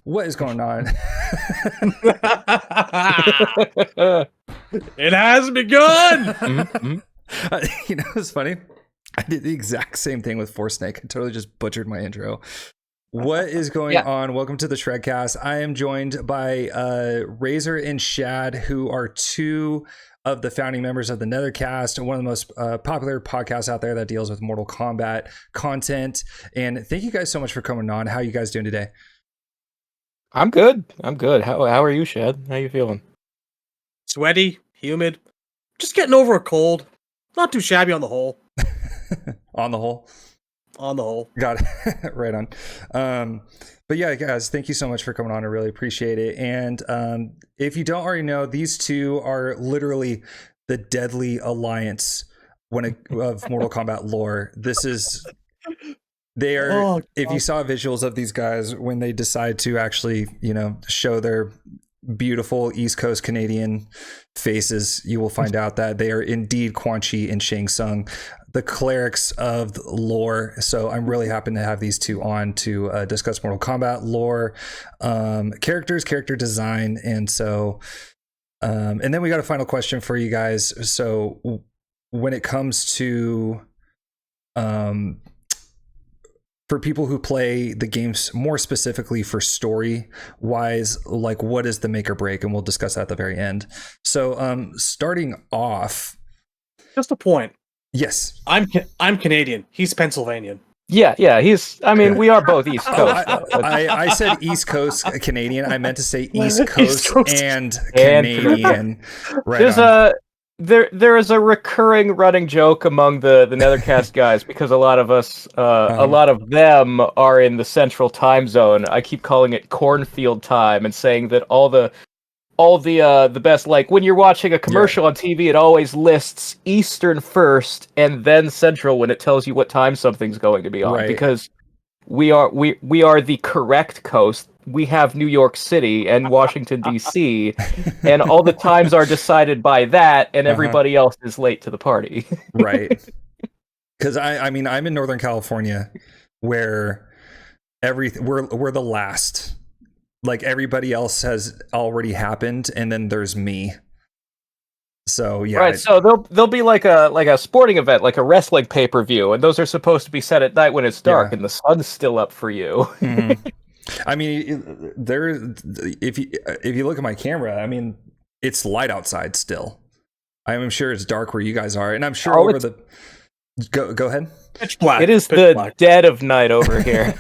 What is going on? It has begun. It's funny. I did the exact same thing with Force Snake. I totally just butchered my intro. What is going on? Welcome to the Shredcast. I am joined by Razor and Shad, who are two of the founding members of the Nethercast, one of the most popular podcasts out there that deals with Mortal Kombat content. And thank you guys so much for coming on. How are you guys doing today? I'm good. How are you, Shad? How you feeling? Sweaty, humid, just getting over a cold. Not too shabby on the whole. On the whole. On the whole. Got it. Right on. But yeah, guys, thank you so much for coming on. I really appreciate it. And if you don't already know, these two are literally the deadly alliance of Mortal Kombat lore. They are, if you saw visuals of these guys when they decide to actually, show their beautiful East Coast Canadian faces, you will find out that they are indeed Quan Chi and Shang Tsung, the clerics of lore. So I'm really happy to have these two on to discuss Mortal Kombat lore, characters, character design. And so, and then we got a final question for you guys. So when it comes to, for people who play the games more specifically for story wise, like what is the make or break? And we'll discuss that at the very end. So starting off. Just a point. Yes. I'm Canadian. He's Pennsylvanian. Yeah. We are both East Coast. I said East Coast Canadian. I meant to say East Coast and Canadian. Right. There is a recurring running joke among the Nethercast guys because a lot of us, a lot of them are in the central time zone. I keep calling it cornfield time and saying that all the best, like when you're watching a commercial on TV, it always lists Eastern first and then Central when it tells you what time something's going to be on. Right. Because we are the correct coast. We have New York City and Washington, D.C., and all the times are decided by that, and everybody else is late to the party. Right. Because I'm in Northern California, where we're the last. Like everybody else has already happened, and then there's me. So yeah. Right. So there'll be like a sporting event, like a wrestling pay-per-view, and those are supposed to be set at night when it's dark and the sun's still up for you. Mm-hmm. I mean, if you look at my camera, I mean, it's light outside still. I'm sure it's dark where you guys are, and I'm sure Go ahead. Pitch black. It is the black. Dead of night over here.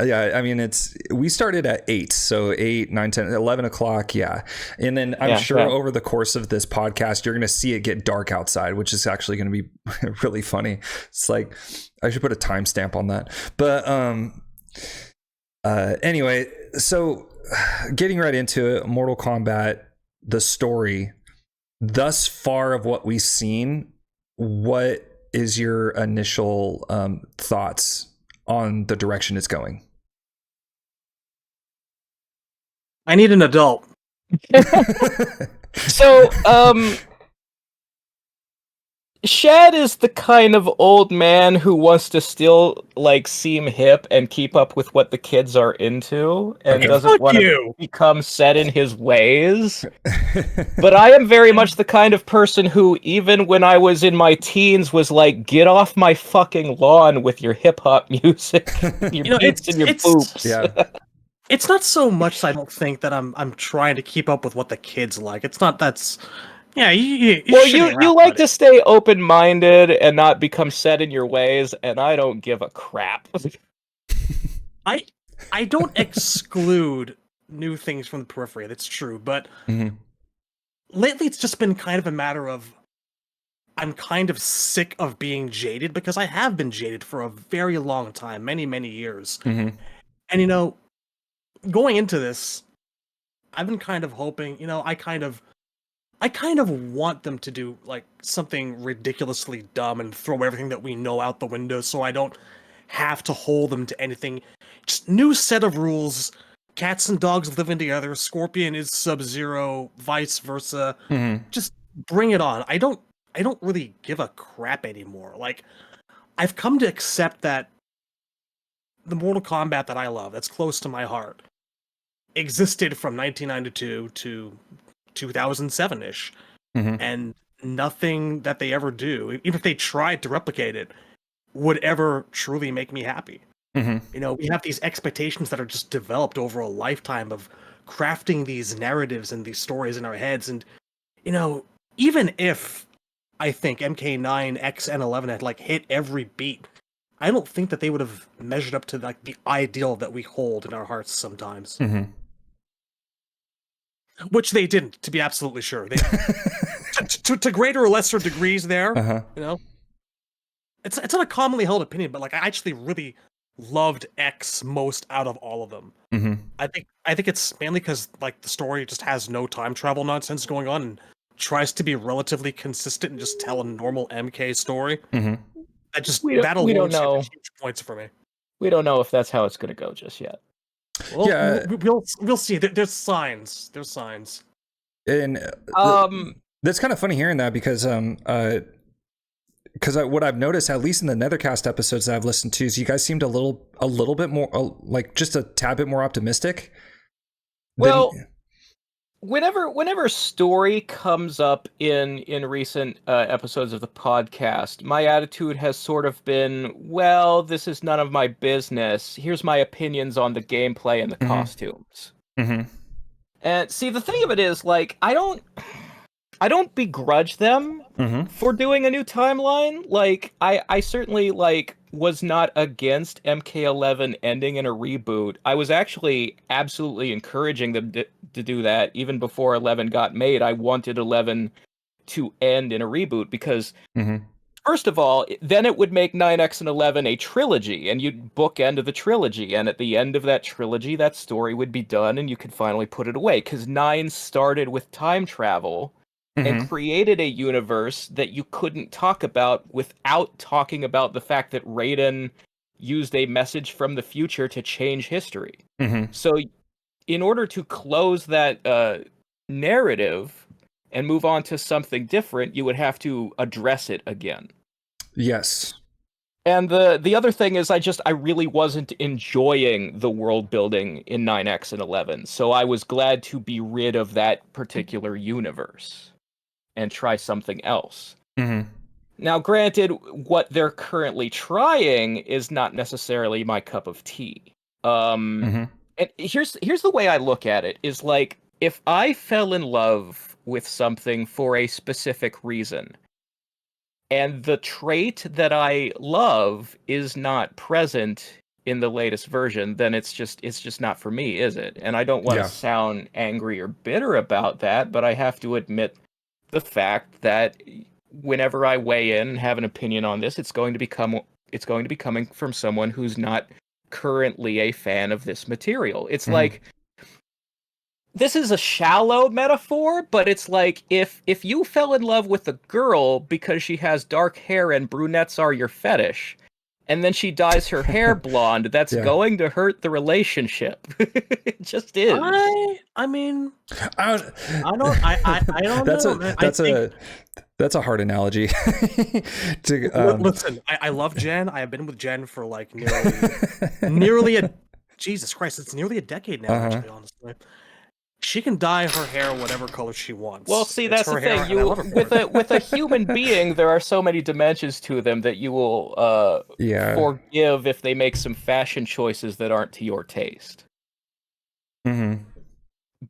Yeah, I mean, we started at 8, so 8, 9, 10, 11 o'clock, yeah. And then I'm sure over the course of this podcast, you're going to see it get dark outside, which is actually going to be really funny. It's like, I should put a timestamp on that. But anyway, so getting right into it, Mortal Kombat, the story, thus far of what we've seen, what is your initial thoughts on the direction it's going? I need an adult. So, Shad is the kind of old man who wants to still seem hip and keep up with what the kids are into and doesn't want to become set in his ways. But I am very much the kind of person who, even when I was in my teens, was like, get off my fucking lawn with your hip hop music. Your beats and your boops. Yeah. It's not so much I don't think that I'm trying to keep up with what the kids like. It's not that's yeah, you like to stay open-minded and not become set in your ways, and I don't give a crap. I don't exclude new things from the periphery, that's true, but lately it's just been kind of a matter of I'm kind of sick of being jaded, because I have been jaded for a very long time, many, many years. And going into this, I've been kind of hoping, I kind of want them to do something ridiculously dumb and throw everything that we know out the window, so I don't have to hold them to anything. Just new set of rules. Cats and dogs living together. Scorpion is Sub-Zero, vice versa. Just bring it on. I don't really give a crap anymore. I've come to accept that the Mortal Kombat that I love, that's close to my heart, existed from 1992 to 2007-ish, and nothing that they ever do, even if they tried to replicate it, would ever truly make me happy. We have these expectations that are just developed over a lifetime of crafting these narratives and these stories in our heads. And, even if I think MK9, X, and 11 had like hit every beat, I don't think that they would have measured up to like the ideal that we hold in our hearts sometimes. Which they didn't, to be absolutely sure. They, to greater or lesser degrees there, It's not a commonly held opinion, but like I actually really loved X most out of all of them. I think it's mainly because like the story just has no time travel nonsense going on and tries to be relatively consistent and just tell a normal MK story. That alone don't know. huge points for me. We don't know if that's how it's going to go just yet. Well, yeah, we'll see. There's signs. There's signs. And that's kind of funny hearing that because what I've noticed, at least in the Nethercast episodes that I've listened to, is you guys seemed a little bit more, like just a tad bit more optimistic. Well, whenever story comes up in recent episodes of the podcast, my attitude has sort of been, well, this is none of my business. Here's my opinions on the gameplay and the costumes. And see, the thing of it is, like, I don't begrudge them for doing a new timeline. Like, I certainly, like, was not against MK11 ending in a reboot. I was actually absolutely encouraging them to do that. Even before 11 got made, I wanted 11 to end in a reboot because, first of all, then it would make 9X and 11 a trilogy, and you'd bookend the trilogy, and at the end of that trilogy, that story would be done, and you could finally put it away, because 9 started with time travel, and created a universe that you couldn't talk about without talking about the fact that Raiden used a message from the future to change history. So in order to close that narrative and move on to something different, you would have to address it again. Yes. And the other thing is I really wasn't enjoying the world building in 9X and 11, so I was glad to be rid of that particular universe and try something else. Now, granted, what they're currently trying is not necessarily my cup of tea. And here's the way I look at it, is like, if I fell in love with something for a specific reason, and the trait that I love is not present in the latest version, then it's just not for me, is it? And I don't want to sound angry or bitter about that, but I have to admit the fact that whenever I weigh in and have an opinion on this, it's going to be coming from someone who's not currently a fan of this material. It's like, this is a shallow metaphor, but it's like if you fell in love with a girl because she has dark hair and brunettes are your fetish, and then she dyes her hair blonde, that's going to hurt the relationship. It just is. I mean, I don't know. That's a hard analogy. Listen, I love Jen. I have been with Jen for like nearly a Jesus Christ, it's nearly a decade now, actually, honestly. She can dye her hair whatever color she wants. Well, see, that's the thing. With a human being, there are so many dimensions to them that you will forgive if they make some fashion choices that aren't to your taste.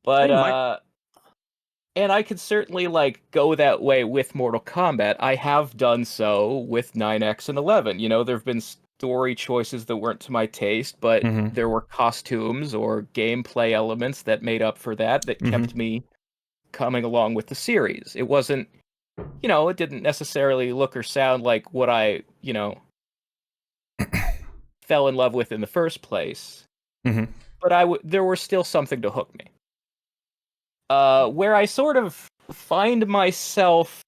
But and I could certainly like go that way with Mortal Kombat. I have done so with 9X and 11. You know, there have been story choices that weren't to my taste, but there were costumes or gameplay elements that made up for that kept me coming along with the series. It wasn't, it didn't necessarily look or sound like what I, fell in love with in the first place. But there was still something to hook me. Where I sort of find myself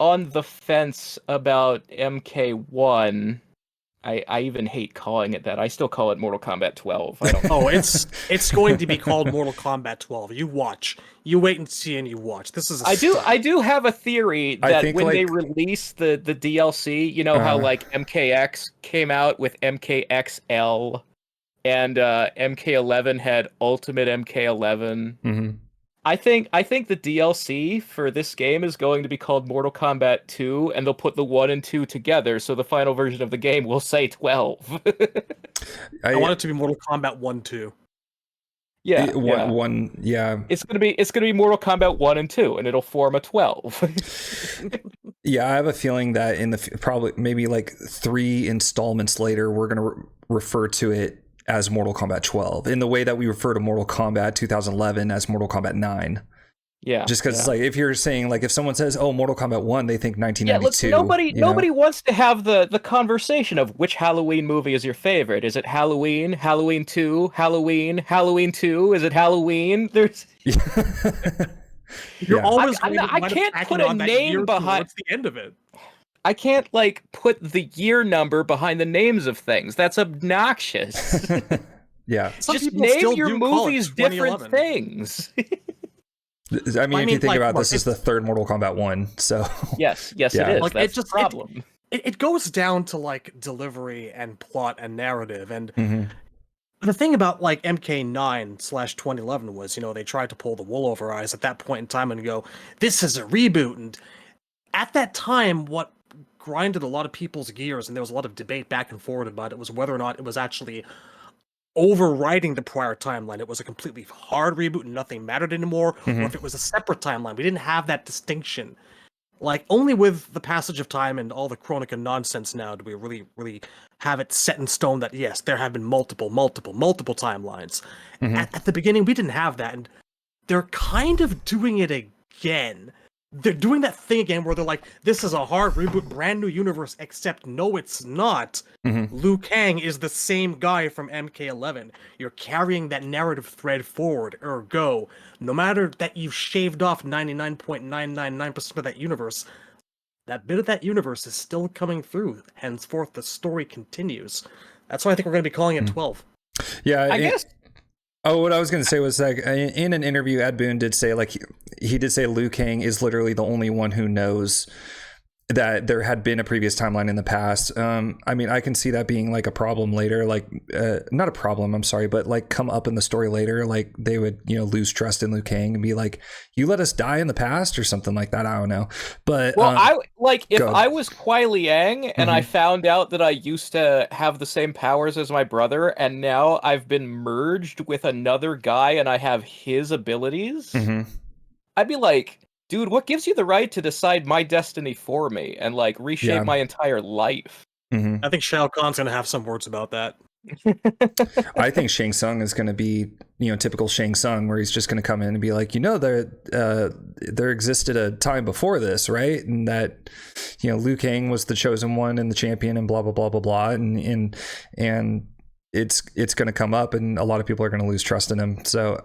on the fence about MK1. I even hate calling it that. I still call it Mortal Kombat 12. It's going to be called Mortal Kombat 12. You watch. You wait and see, and you watch. This is. I do have a theory that when they release the DLC, how like MKX came out with MKXL, and MK11 had Ultimate MK11. Mm-hmm. I think the DLC for this game is going to be called Mortal Kombat 2, and they'll put the 1 and 2 together, so the final version of the game will say 12. I want it to be Mortal Kombat 1-2. Yeah, It's gonna be Mortal Kombat 1 and 2, and it'll form a 12. Yeah, I have a feeling that in the probably maybe like 3 installments later, we're gonna refer to it as Mortal Kombat 12 in the way that we refer to Mortal Kombat 2011 as Mortal Kombat 9. Yeah, just because it's like if you're saying like if someone says oh Mortal Kombat 1, they think 1992. Yeah, look, nobody wants to have the conversation of which Halloween movie is your favorite. Is it Halloween, Halloween 2, Halloween, Halloween 2? Is it Halloween? There's You're always I can't put a name behind. What's the end of it? I can't like put the year number behind the names of things. That's obnoxious. Yeah. Just name your movies different things. I mean, if you think about this is the third Mortal Kombat 1, so yes, it is. Like, that's the problem. It goes down to like delivery and plot and narrative, and mm-hmm. the thing about like MK9/2011 was, they tried to pull the wool over our eyes at that point in time and go, this is a reboot. And at that time, what grinded a lot of people's gears, and there was a lot of debate back and forward about it, was whether or not it was actually overriding the prior timeline. It was a completely hard reboot and nothing mattered anymore, mm-hmm. or if it was a separate timeline. We didn't have that distinction. Like, only with the passage of time and all the Chronica nonsense now do we really, really have it set in stone that, yes, there have been multiple timelines. Mm-hmm. At the beginning, we didn't have that, and they're kind of doing it again. They're doing that thing again where they're like, this is a hard reboot, brand new universe, except no, it's not. Mm-hmm. Liu Kang is the same guy from MK11. You're carrying that narrative thread forward, ergo, no matter that you've shaved off 99.999% of that universe, that bit of that universe is still coming through. Henceforth, the story continues. That's why I think we're going to be calling it 12. Yeah, I guess. Oh, what I was going to say was like in an interview, Ed Boon did say like he did say Liu Kang is literally the only one who knows that there had been a previous timeline in the past. I mean, I can see that being like a problem later, like not a problem, I'm sorry, but like come up in the story later, like they would, lose trust in Liu Kang and be like, you let us die in the past or something like that. I don't know. But well, I was Kuai Liang and I found out that I used to have the same powers as my brother, and now I've been merged with another guy and I have his abilities. Mm-hmm. I'd be like, dude, what gives you the right to decide my destiny for me and like reshape my entire life? Mm-hmm. I think Shao Kahn's gonna have some words about that. I think Shang Tsung is going to be, typical Shang Tsung, where he's just going to come in and be like, there existed a time before this, right? And that, Liu Kang was the chosen one and the champion and blah, blah, blah, blah, blah. And it's going to come up and a lot of people are going to lose trust in him. So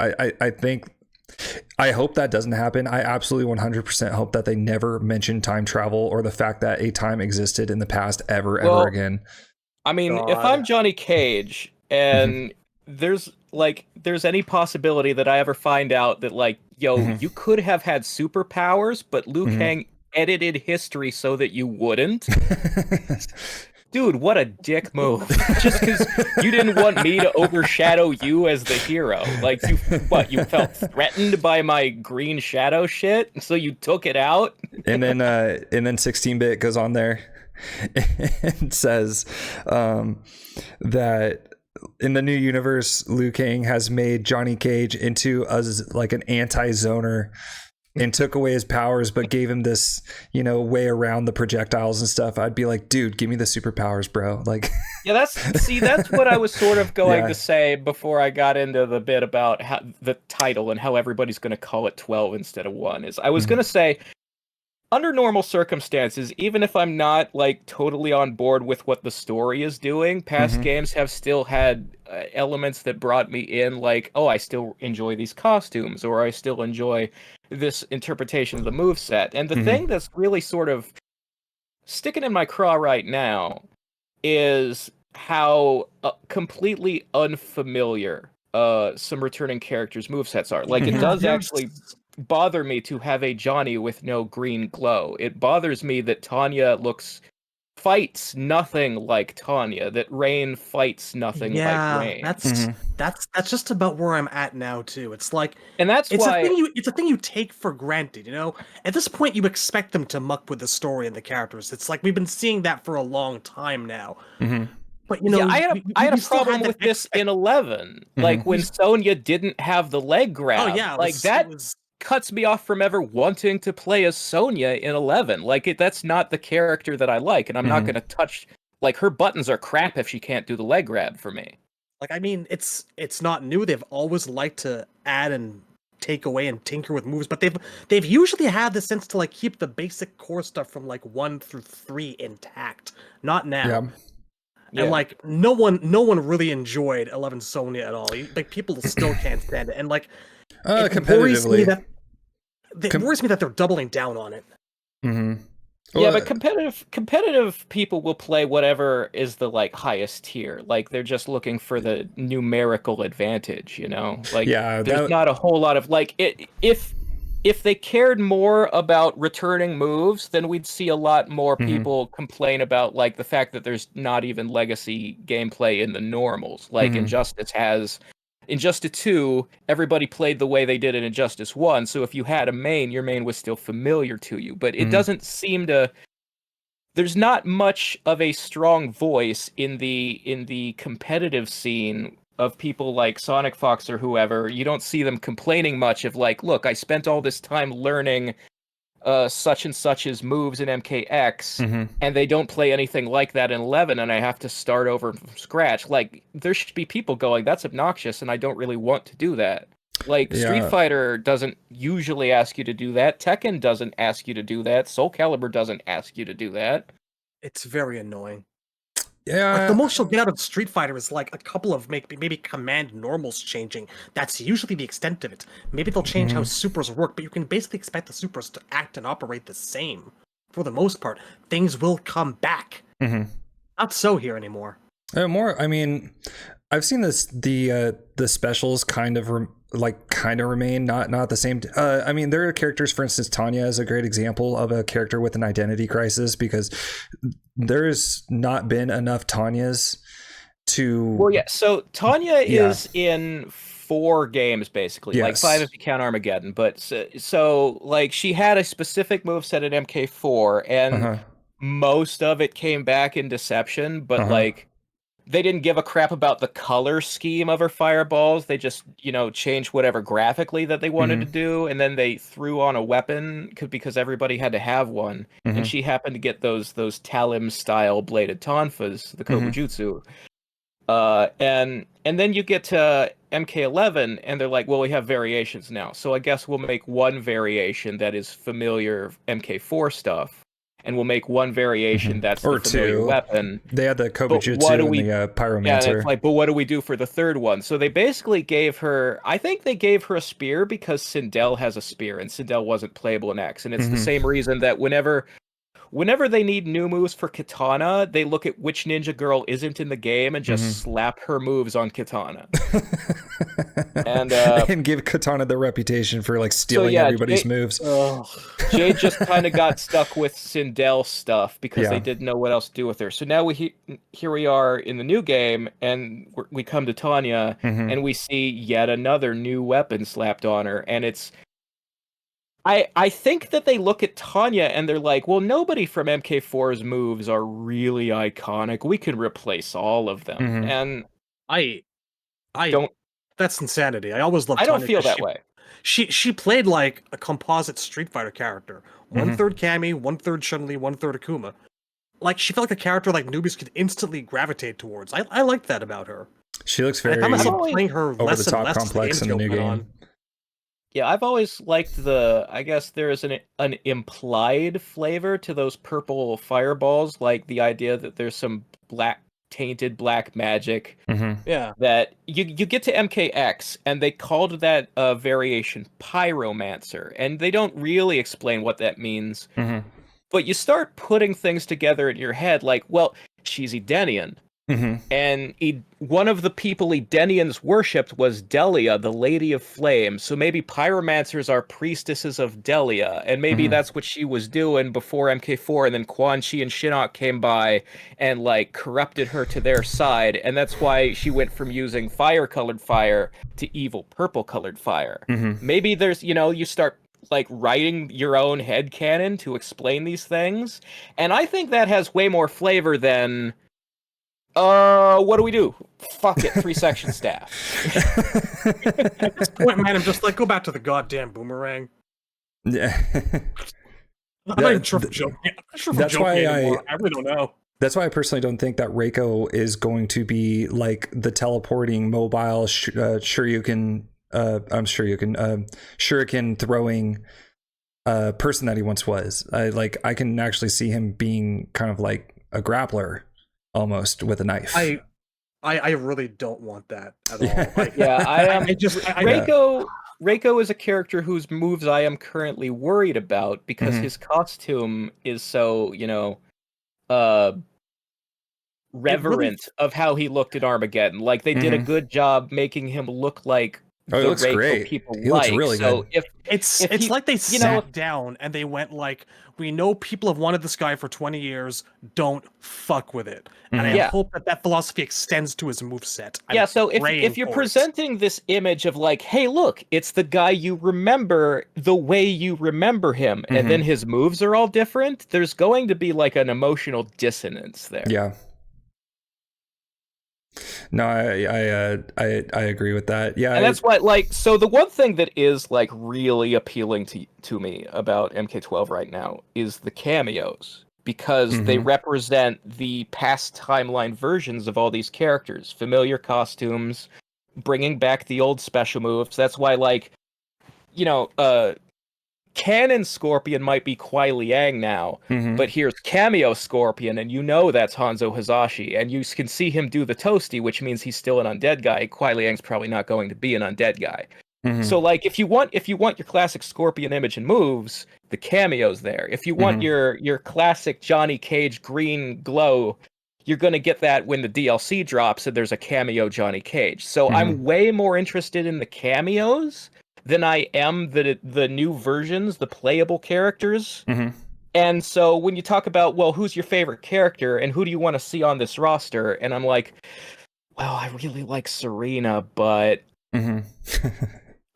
I hope that doesn't happen. I absolutely 100% hope that they never mention time travel or the fact that a time existed in the past ever again. I mean, God. If I'm Johnny Cage and there's any possibility that I ever find out that like, you could have had superpowers, but Liu Kang edited history so that you wouldn't. Dude, what a dick move. Just because you didn't want me to overshadow you as the hero. Like, you felt threatened by my green shadow shit, so you took it out? And then 16-bit goes on there and says that in the new universe, Liu Kang has made Johnny Cage into like an anti-zoner and took away his powers, but gave him this, way around the projectiles and stuff. I'd be like, dude, give me the superpowers, bro. Like, yeah, that's what I was sort of going to say before I got into the bit about how, the title and how everybody's going to call it 12 instead of 1. Is I was going to say, under normal circumstances, even if I'm not like totally on board with what the story is doing, past games have still had elements that brought me in, like, oh, I still enjoy these costumes, or I still enjoy this interpretation of the moveset. And the thing that's really sort of sticking in my craw right now is how completely unfamiliar some returning characters' movesets are. Like, it does actually bother me to have a Johnny with no green glow. It bothers me that Tanya looks fights nothing like Tanya, that Rain fights nothing like Rain. That's just about where I'm at now too. It's like And that's why it's a thing you take for granted, you know? At this point you expect them to muck with the story and the characters. It's like we've been seeing that for a long time now. But you know, I had a problem with this in 11. Like when Sonya didn't have the leg grab. Oh yeah, that cuts me off from ever wanting to play as Sonya in 11. Like that's not the character that I like, and I'm not going to touch. Like her buttons are crap if she can't do the leg grab for me. Like I mean, it's not new. They've always liked to add and take away and tinker with moves, but they've usually had the sense to like keep the basic core stuff from like 1 through 3 intact. Not now. Yeah. And like no one really enjoyed 11 Sonya at all. Like people still can't stand it, and like it worries me that they're doubling down on it. Yeah, but competitive people will play whatever is the like highest tier. Like they're just looking for the numerical advantage, you know? Like there's not a whole lot of like if they cared more about returning moves, then we'd see a lot more people complain about like the fact that there's not even legacy gameplay in the normals. Like Injustice 2, everybody played the way they did in Injustice 1, so if you had a main, your main was still familiar to you. But it doesn't seem to... There's not much of a strong voice in the competitive scene of people like Sonic Fox or whoever. You don't see them complaining much of like, look, I spent all this time learning such and such's moves in MKX, and they don't play anything like that in 11, and I have to start over from scratch. Like, there should be people going, that's obnoxious, and I don't really want to do that. Like, Street Fighter doesn't usually ask you to do that. Tekken doesn't ask you to do that. Soul Calibur doesn't ask you to do that. It's very annoying. Yeah, like the most you'll get out of Street Fighter is like a couple of maybe command normals changing. That's usually the extent of it. Maybe they'll change how supers work, but you can basically expect the supers to act and operate the same. For the most part, things will come back. Not so here anymore. I mean, I've seen the specials kind of remain not the same. I mean, there are characters, for instance, Tanya is a great example of a character with an identity crisis, because there's not been enough Tanyas to... Well, yeah, so Tanya is in 4 games, basically. Like 5 if you count Armageddon. But so like, she had a specific moveset in MK4, and most of it came back in Deception, but like, they didn't give a crap about the color scheme of her fireballs. They just, changed whatever graphically that they wanted to do, and then they threw on a weapon because everybody had to have one. And she happened to get those Talim-style bladed tonfas, the Kobujutsu. And then you get to MK11, and they're like, well, we have variations now. So I guess we'll make one variation that is familiar MK4 stuff. And we'll make one variation that's the familiar weapon. They had the Kobujutsu and the Pyromancer. Yeah, and it's like, but what do we do for the third one? So they basically gave her... I think they gave her a spear because Sindel has a spear, and Sindel wasn't playable in X. And it's the same reason that whenever they need new moves for Katana, they look at which ninja girl isn't in the game and just slap her moves on Katana. and give Katana the reputation for like stealing everybody's moves. Jade just kind of got stuck with Sindel stuff because they didn't know what else to do with her. So now here we are in the new game, and we come to Tanya, and we see yet another new weapon slapped on her, and it's... I think that they look at Tanya and they're like, well, nobody from MK4's moves are really iconic. We can replace all of them. And I don't... That's insanity. I always loved Tanya. I don't feel that way. She played like a composite Street Fighter character. 1/3 Cammy, 1/3 Chun-Li, 1/3 Akuma. Like, she felt like a character like newbies could instantly gravitate towards. I liked that about her. She looks very playing her over the top complex in the new game. Yeah, I've always liked I guess there is an implied flavor to those purple fireballs, like the idea that there's some tainted black magic. Yeah. That you get to MKX, and they called that variation Pyromancer, and they don't really explain what that means. But you start putting things together in your head, like, well, she's Edenian. And one of the people Edenians worshipped was Delia, the Lady of Flame. So maybe pyromancers are priestesses of Delia, and maybe that's what she was doing before MK4, and then Quan Chi and Shinnok came by and like corrupted her to their side, and that's why she went from using fire-colored fire to evil purple-colored fire. Maybe there's, you start like writing your own headcanon to explain these things, and I think that has way more flavor than what do we do? Fuck it, 3-section staff. At this point, man, I'm just like, go back to the goddamn boomerang. Yeah. I'm not even sure if I'm joking. I'm not sure if I'm joking anymore. I really don't know. That's why I personally don't think that Reiko is going to be like the teleporting mobile shuriken throwing person that he once was. I can actually see him being kind of like a grappler almost with a knife. I really don't want that at all. Reiko is a character whose moves I am currently worried about because his costume is so, reverent of how he looked at Armageddon. Like they did a good job making him look like the Reiko great. people he looks really so good. It's like they sat down and they went like, we know people have wanted this guy for 20 years, don't fuck with it. And I hope that philosophy extends to his moveset. So if you're presenting this image of like, hey, look, it's the guy you remember the way you remember him, and then his moves are all different, there's going to be like an emotional dissonance there. Yeah. No, I agree with that. Yeah, and that's why, like, so the one thing that is like really appealing to me about MK12 right now is the cameos, because they represent the past timeline versions of all these characters, familiar costumes, bringing back the old special moves. That's why, like, Canon Scorpion might be Kuai Liang now, but here's Cameo Scorpion, and that's Hanzo Hazashi, and you can see him do the toasty, which means he's still an undead guy. Kuai Liang's probably not going to be an undead guy. So, like, if you want your classic Scorpion image and moves, the cameo's there. If you want your classic Johnny Cage green glow, you're going to get that when the DLC drops and there's a cameo Johnny Cage. So I'm way more interested in the cameos than I am the new versions, the playable characters. And so when you talk about, well, who's your favorite character and who do you want to see on this roster? And I'm like, well, I really like Serena, but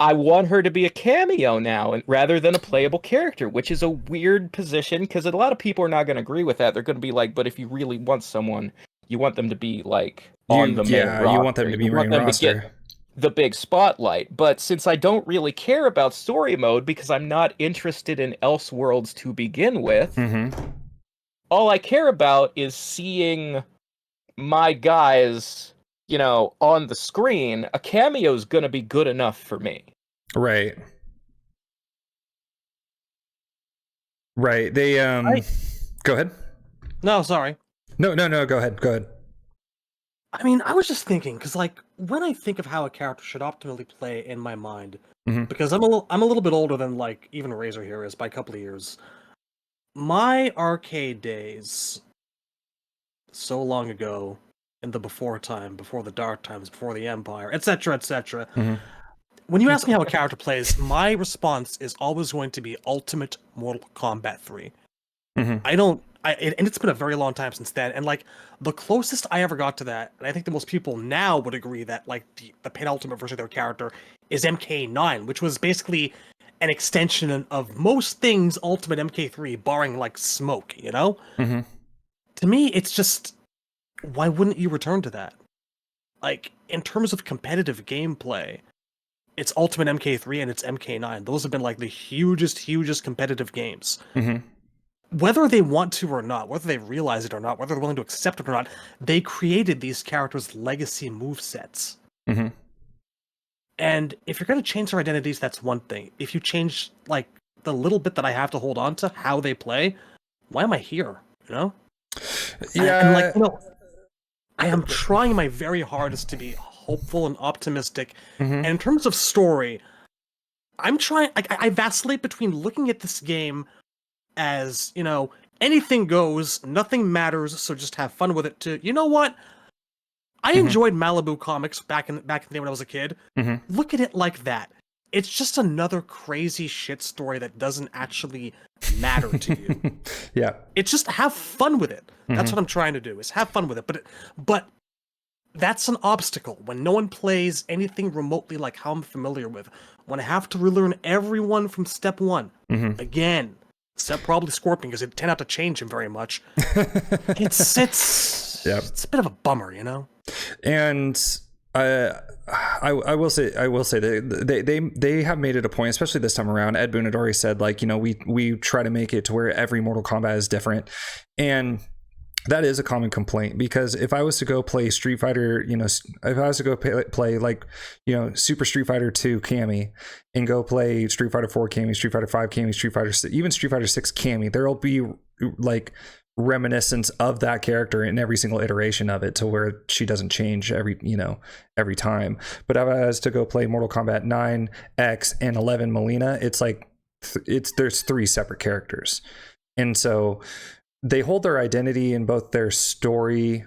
I want her to be a cameo now rather than a playable character, which is a weird position because a lot of people are not going to agree with that. They're going to be like, but if you really want someone, you want them to be like on the main roster. You want them to be main roster. The big spotlight. But since I don't really care about story mode because I'm not interested in Elseworlds to begin with, all I care about is seeing my guys, on the screen. A cameo is going to be good enough for me. Right. They go ahead. No, sorry. No, go ahead. I mean, I was just thinking, because like when I think of how a character should optimally play in my mind, because I'm a little bit older than like even Razor here is by a couple of years. My arcade days, so long ago, in the before time, before the dark times, before the Empire, etc., etc. When you ask me how a character plays, my response is always going to be Ultimate Mortal Kombat 3. And it's been a very long time since then, and like the closest I ever got to that, and I think that most people now would agree that like the penultimate version of their character is MK9, which was basically an extension of most things Ultimate MK3, barring like smoke, To me, it's just, why wouldn't you return to that? Like, in terms of competitive gameplay, it's Ultimate MK3 and it's MK9. Those have been like the hugest competitive games. Whether they want to or not, whether they realize it or not, whether they're willing to accept it or not, they created these characters' legacy movesets. And if you're going to change their identities, that's one thing. If you change, like, the little bit that I have to hold on to, how they play, why am I here, Yeah. And like, I am trying my very hardest to be hopeful and optimistic. And in terms of story, I'm trying, I vacillate between looking at this game as, anything goes, nothing matters, so just have fun with it, to, you know what? I enjoyed Malibu Comics back in the day when I was a kid. Mm-hmm. Look at it like that. It's just another crazy shit story that doesn't actually matter to you. Yeah. It's just have fun with it. That's what I'm trying to do, is have fun with it. But that's an obstacle when no one plays anything remotely like how I'm familiar with. When I have to relearn everyone from step one again, except probably Scorpion because it turned out to change him very much. It's a bit of a bummer, you know. And I will say that they have made it a point, especially this time around. Ed Boon had already said, like, you know, we try to make it to where every Mortal Kombat is different, and that is a common complaint, because if I was to go play Street Fighter, you know, if I was to go play like, you know, Super Street Fighter 2 Cammy, and go play Street Fighter 4 Cammy, Street Fighter 5 Cammy, even Street Fighter 6 Cammy, there'll be like reminiscence of that character in every single iteration of it, to where she doesn't change every time. But if I was to go play Mortal Kombat 9, X, and 11 Melina, it's like there's 3 separate characters, and so they hold their identity in both their story,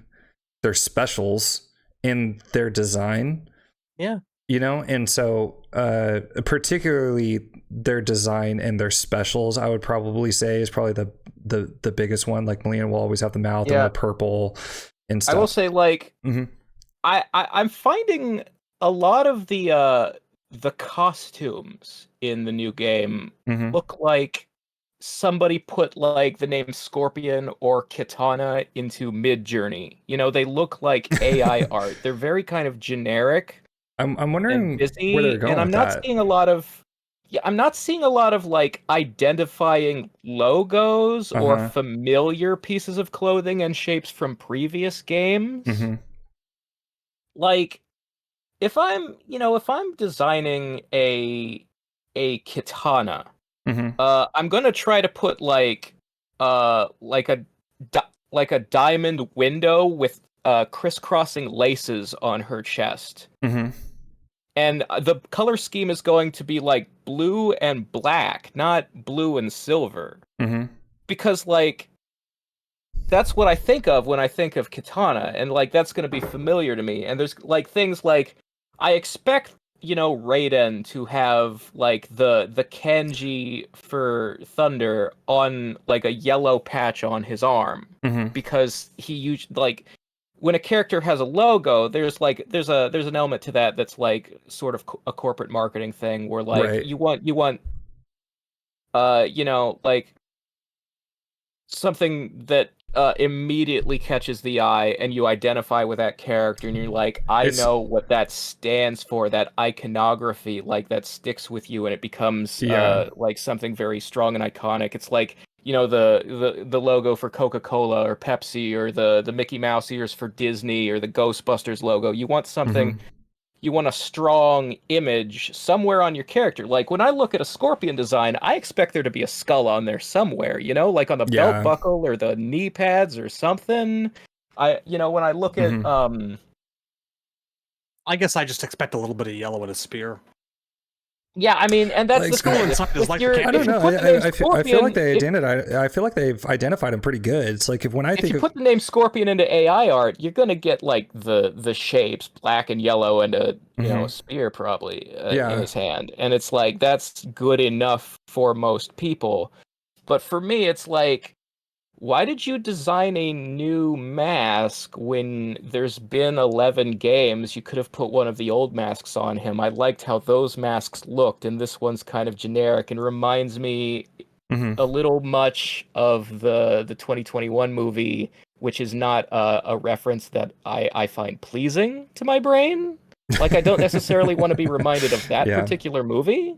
their specials, and their design. Yeah. You know, and so particularly their design and their specials, I would probably say, is probably the biggest one. Like, Melina will always have the mouth and the purple and stuff. I will say, like, I'm finding a lot of the costumes in the new game look like somebody put like the name Scorpion or Katana into Mid-Journey. You know, they look like AI art. They're very kind of generic. I'm wondering busy, where they're going, and I'm not seeing a lot of like identifying logos or familiar pieces of clothing and shapes from previous games. Like, if I'm designing a katana, I'm gonna try to put like a diamond window with crisscrossing laces on her chest. And the color scheme is going to be like blue and black, not blue and silver. Because, like, that's what I think of when I think of katana, and like that's going to be familiar to me. And there's like things like, I expect, you know, Raiden to have like the kanji for thunder on like a yellow patch on his arm, because he usually, like, when a character has a logo, there's an element to that that's like sort of a corporate marketing thing, where like you want you know, like something that immediately catches the eye and you identify with that character, and you're like, I know what that stands for, that iconography, like that sticks with you, and it becomes like something very strong and iconic. It's like, you know, the logo for Coca-Cola or Pepsi, or the Mickey Mouse ears for Disney, or the Ghostbusters logo. You want something, you want a strong image somewhere on your character. Like, when I look at a Scorpion design, I expect there to be a skull on there somewhere, you know, like on the belt buckle or the knee pads or something. When I look at I guess I just expect a little bit of yellow in a spear. Yeah, I mean, and that's like, the thing. I don't know. I feel like I feel like they've identified him pretty good. It's like, if you put the name Scorpion into AI art, you're gonna get like the shapes, black and yellow, and a a spear probably in his hand, and it's like, that's good enough for most people. But for me, it's like, why did you design a new mask when there's been 11 games? You could have put one of the old masks on him. I liked how those masks looked, and this one's kind of generic and reminds me a little much of the 2021 movie, which is not a reference that I find pleasing to my brain. Like, I don't necessarily want to be reminded of that particular movie.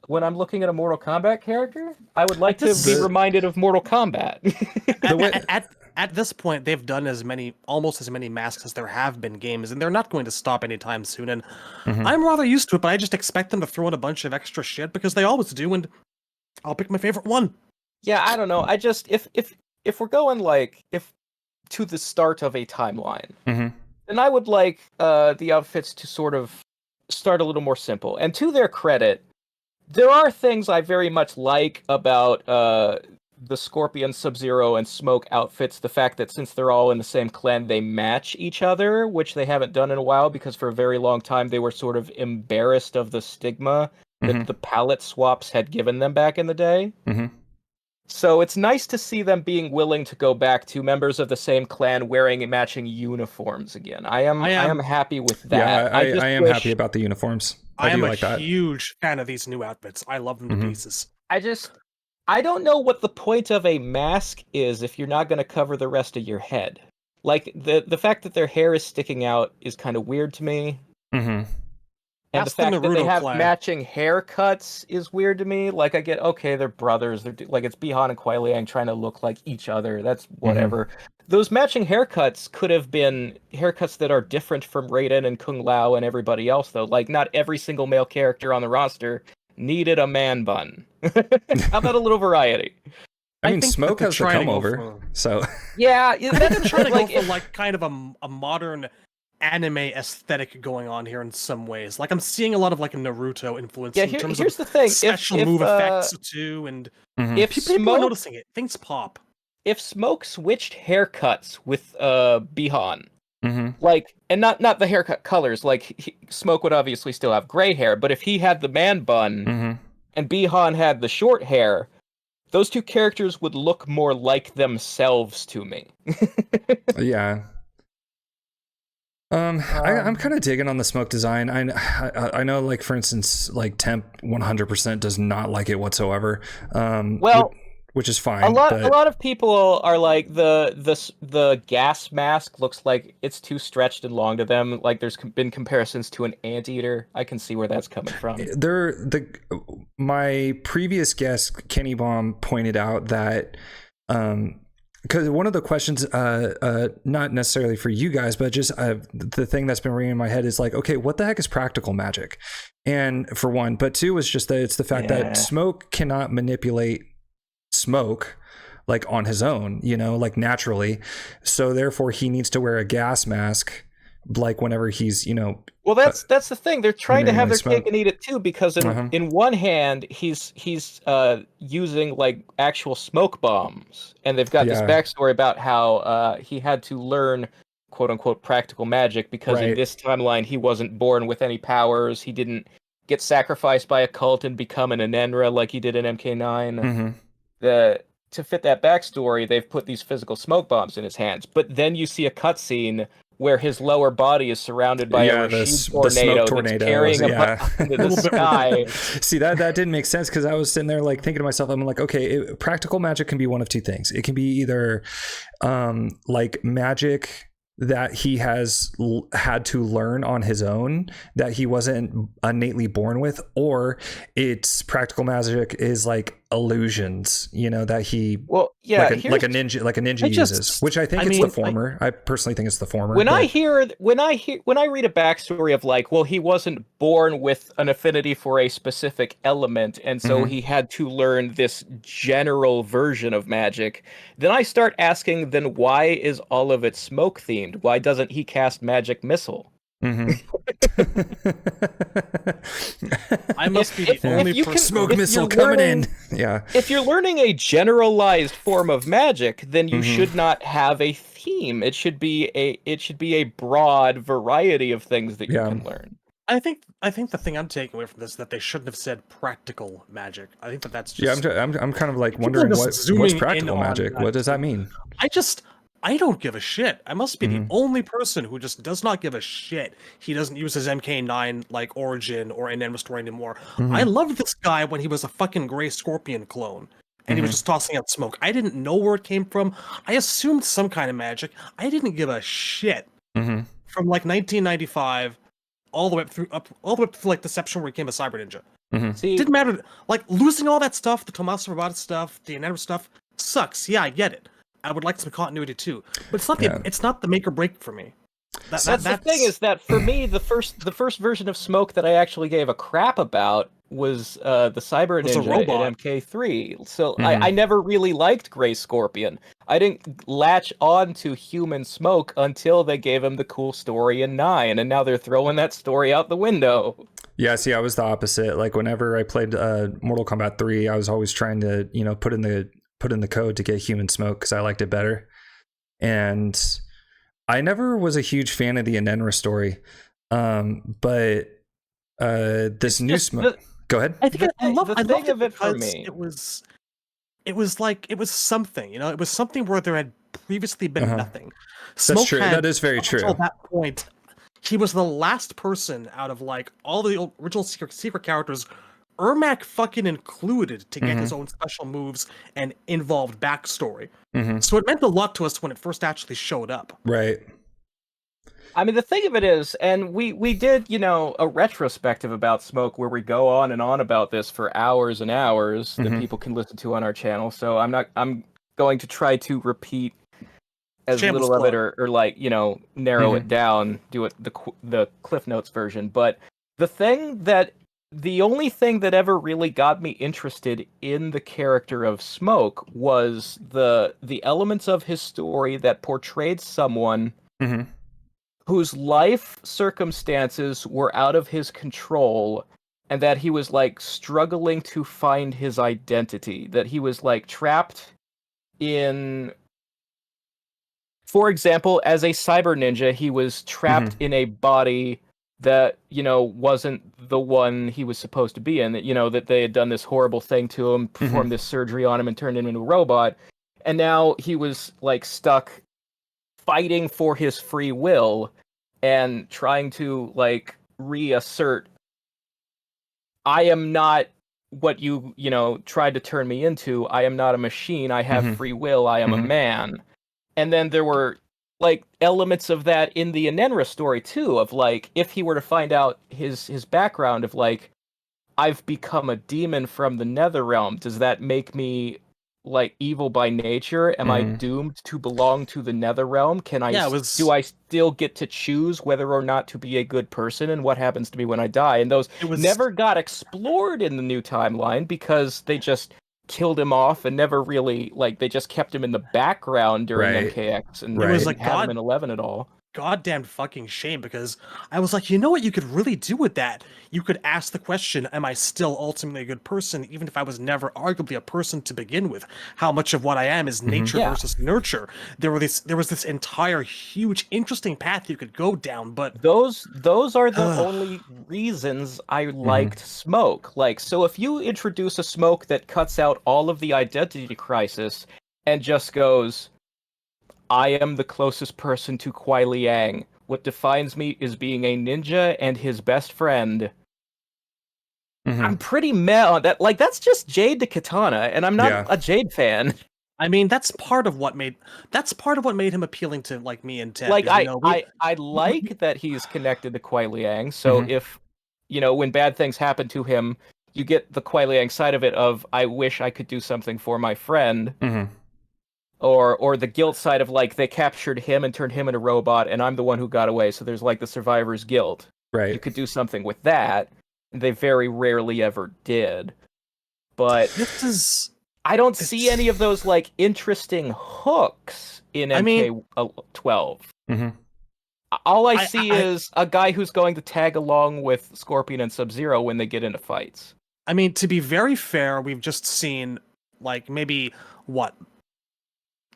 When I'm looking at a Mortal Kombat character, I would like to be reminded of Mortal Kombat. At this point, they've done almost as many masks as there have been games, and they're not going to stop anytime soon. And I'm rather used to it, but I just expect them to throw in a bunch of extra shit, because they always do, and I'll pick my favorite one. Yeah, I don't know. I just, if we're going to the start of a timeline, then I would like the outfits to sort of start a little more simple. And to their credit, there are things I very much like about the Scorpion, Sub-Zero, and Smoke outfits, the fact that since they're all in the same clan, they match each other, which they haven't done in a while because for a very long time they were sort of embarrassed of the stigma that the palette swaps had given them back in the day. So it's nice to see them being willing to go back to members of the same clan wearing matching uniforms again. I am happy with that. Yeah, I am happy about the uniforms. I am like a huge fan of these new outfits. I love them to pieces. I don't know what the point of a mask is if you're not going to cover the rest of your head. Like, the fact that their hair is sticking out is kind of weird to me. And the fact that they have matching haircuts is weird to me. Like, I get, okay, they're brothers. Like, it's Bi-Han and Kuai Liang trying to look like each other. That's whatever. Those matching haircuts could have been haircuts that are different from Raiden and Kung Lao and everybody else, though. Like, not every single male character on the roster needed a man bun. How about a little variety? I mean, Smoke has the comb over, so... Yeah, they're trying to go for, like, kind of a modern anime aesthetic going on here in some ways. Like, I'm seeing a lot of, like, Naruto influence in terms of the thing. special move effects, too, and if people are noticing it, things pop. If Smoke switched haircuts with Bi-Han, like, and not the haircut colors, like, Smoke would obviously still have gray hair, but if he had the man bun and Bi-Han had the short hair, those two characters would look more like themselves to me. Yeah. I'm kind of digging on the Smoke design. I know, like, for instance, like Temp 100% does not like it whatsoever. Which is fine. A lot of people are like the gas mask looks like it's too stretched and long to them. Like, there's been comparisons to an anteater. I can see where that's coming from. My previous guest Kenny Baum pointed out that because one of the questions, not necessarily for you guys, but just the thing that's been ringing in my head is like, okay, what the heck is practical magic? And for one, but two is just that it's the fact that Smoke cannot manipulate Smoke like on his own, like naturally. So therefore he needs to wear a gas mask like whenever he's, Well, that's the thing. They're trying to have their cake and eat it too, because in one hand he's using like actual smoke bombs, and they've got this backstory about how he had to learn quote unquote practical magic because in this timeline he wasn't born with any powers. He didn't get sacrificed by a cult and become an Enenra like he did in MK9. To fit that backstory, they've put these physical smoke bombs in his hands. But then you see a cutscene where his lower body is surrounded by a tornado that's carrying him up into the sky. See, that didn't make sense because I was sitting there like thinking to myself, I'm like, okay, practical magic can be one of two things. It can be either like magic that he has had to learn on his own that he wasn't innately born with, or it's practical magic is like illusions, that he like a ninja uses, which I think the former. I personally think it's the former. When I read a backstory of like, well, he wasn't born with an affinity for a specific element, and so he had to learn this general version of magic, then I start asking, then why is all of it smoke themed? Why doesn't he cast magic missile? I must be the only person. Smoke missile coming in. Yeah. If you're learning a generalized form of magic, then you should not have a theme. It should be a broad variety of things that you can learn. I think the thing I'm taking away from this is that they shouldn't have said practical magic. I think that's just I'm kind of like wondering what's practical magic. What does that mean? I don't give a shit. I must be the only person who just does not give a shit. He doesn't use his MK9 like origin or Enenra story anymore. I loved this guy when he was a fucking Gray Scorpion clone. And he was just tossing out smoke. I didn't know where it came from. I assumed some kind of magic. I didn't give a shit. From like 1995 all the way up to like Deception where he became a Cyber Ninja. See, it didn't matter. Like losing all that stuff, the Tommaso Robata stuff, the Enenra stuff, sucks. Yeah, I get it. I would like some continuity too, but it's not the make or break for me. That's the thing, is that for me, the first version of Smoke that I actually gave a crap about was the Cyber Ninja in MK3. So I never really liked Gray Scorpion. I didn't latch on to Human Smoke until they gave him the cool story in 9, and now they're throwing that story out the window. Yeah, see, I was the opposite. Like whenever I played Mortal Kombat 3, I was always trying to, put in the put in the code to get Human Smoke because I liked it better. And I never was a huge fan of the Enenra story, but this new Smoke. Go ahead. I think I loved of it for because me. it was something, you know, it was something where there had previously been nothing. That's true. That is very true. Until that point, he was the last person out of like all the original secret characters, Ermac fucking included, to get his own special moves and involved backstory. So it meant a lot to us when it first actually showed up. Right. I mean, the thing of it is, and we did, you know, a retrospective about Smoke where we go on and on about this for hours and hours that people can listen to on our channel. So I'm going to try to repeat as little of it or like, you know, narrow it down, do it the Cliff Notes version. But the only thing that ever really got me interested in the character of Smoke was the elements of his story that portrayed someone whose life circumstances were out of his control, and that he was like struggling to find his identity, that he was like trapped in, for example, as a cyber ninja, he was trapped in a body that, you know, wasn't the one he was supposed to be in, that, you know, that they had done this horrible thing to him, performed this surgery on him and turned him into a robot. And now he was like stuck fighting for his free will and trying to like reassert, I am not what you know, tried to turn me into. I am not a machine. I have free will. I am a man. And then there were like elements of that in the Enenra story too, of like, if he were to find out his background of like, I've become a demon from the Netherrealm, does that make me like evil by nature? Am I doomed to belong to the Netherrealm? Do I still get to choose whether or not to be a good person, and what happens to me when I die? And those never got explored in the new timeline because they just killed him off and never really, like, they just kept him in the background during MKX and it was like have him in 11 at all. Goddamn fucking shame, because I was like, you know what you could really do with that? You could ask the question, am I still ultimately a good person, even if I was never arguably a person to begin with? How much of what I am is nature versus nurture? There was this entire huge interesting path you could go down, but those are the only reasons I liked Smoke. Like, so if you introduce a Smoke that cuts out all of the identity crisis and just goes, I am the closest person to Kuai Liang. What defines me is being a ninja and his best friend. I'm pretty meh on that. Like, that's just Jade to Katana, and I'm not a Jade fan. I mean, that's part of what made him appealing to like me and Ted. Like, I like that he's connected to Kuai Liang. So if, you know, when bad things happen to him, you get the Kuai Liang side of it of, I wish I could do something for my friend. Or the guilt side of, like, they captured him and turned him into a robot, and I'm the one who got away, so there's, like, the survivor's guilt. Right. You could do something with that, and they very rarely ever did. But I don't see any of those, like, interesting hooks in MK12. All I see is a guy who's going to tag along with Scorpion and Sub-Zero when they get into fights. I mean, to be very fair, we've just seen, like, maybe,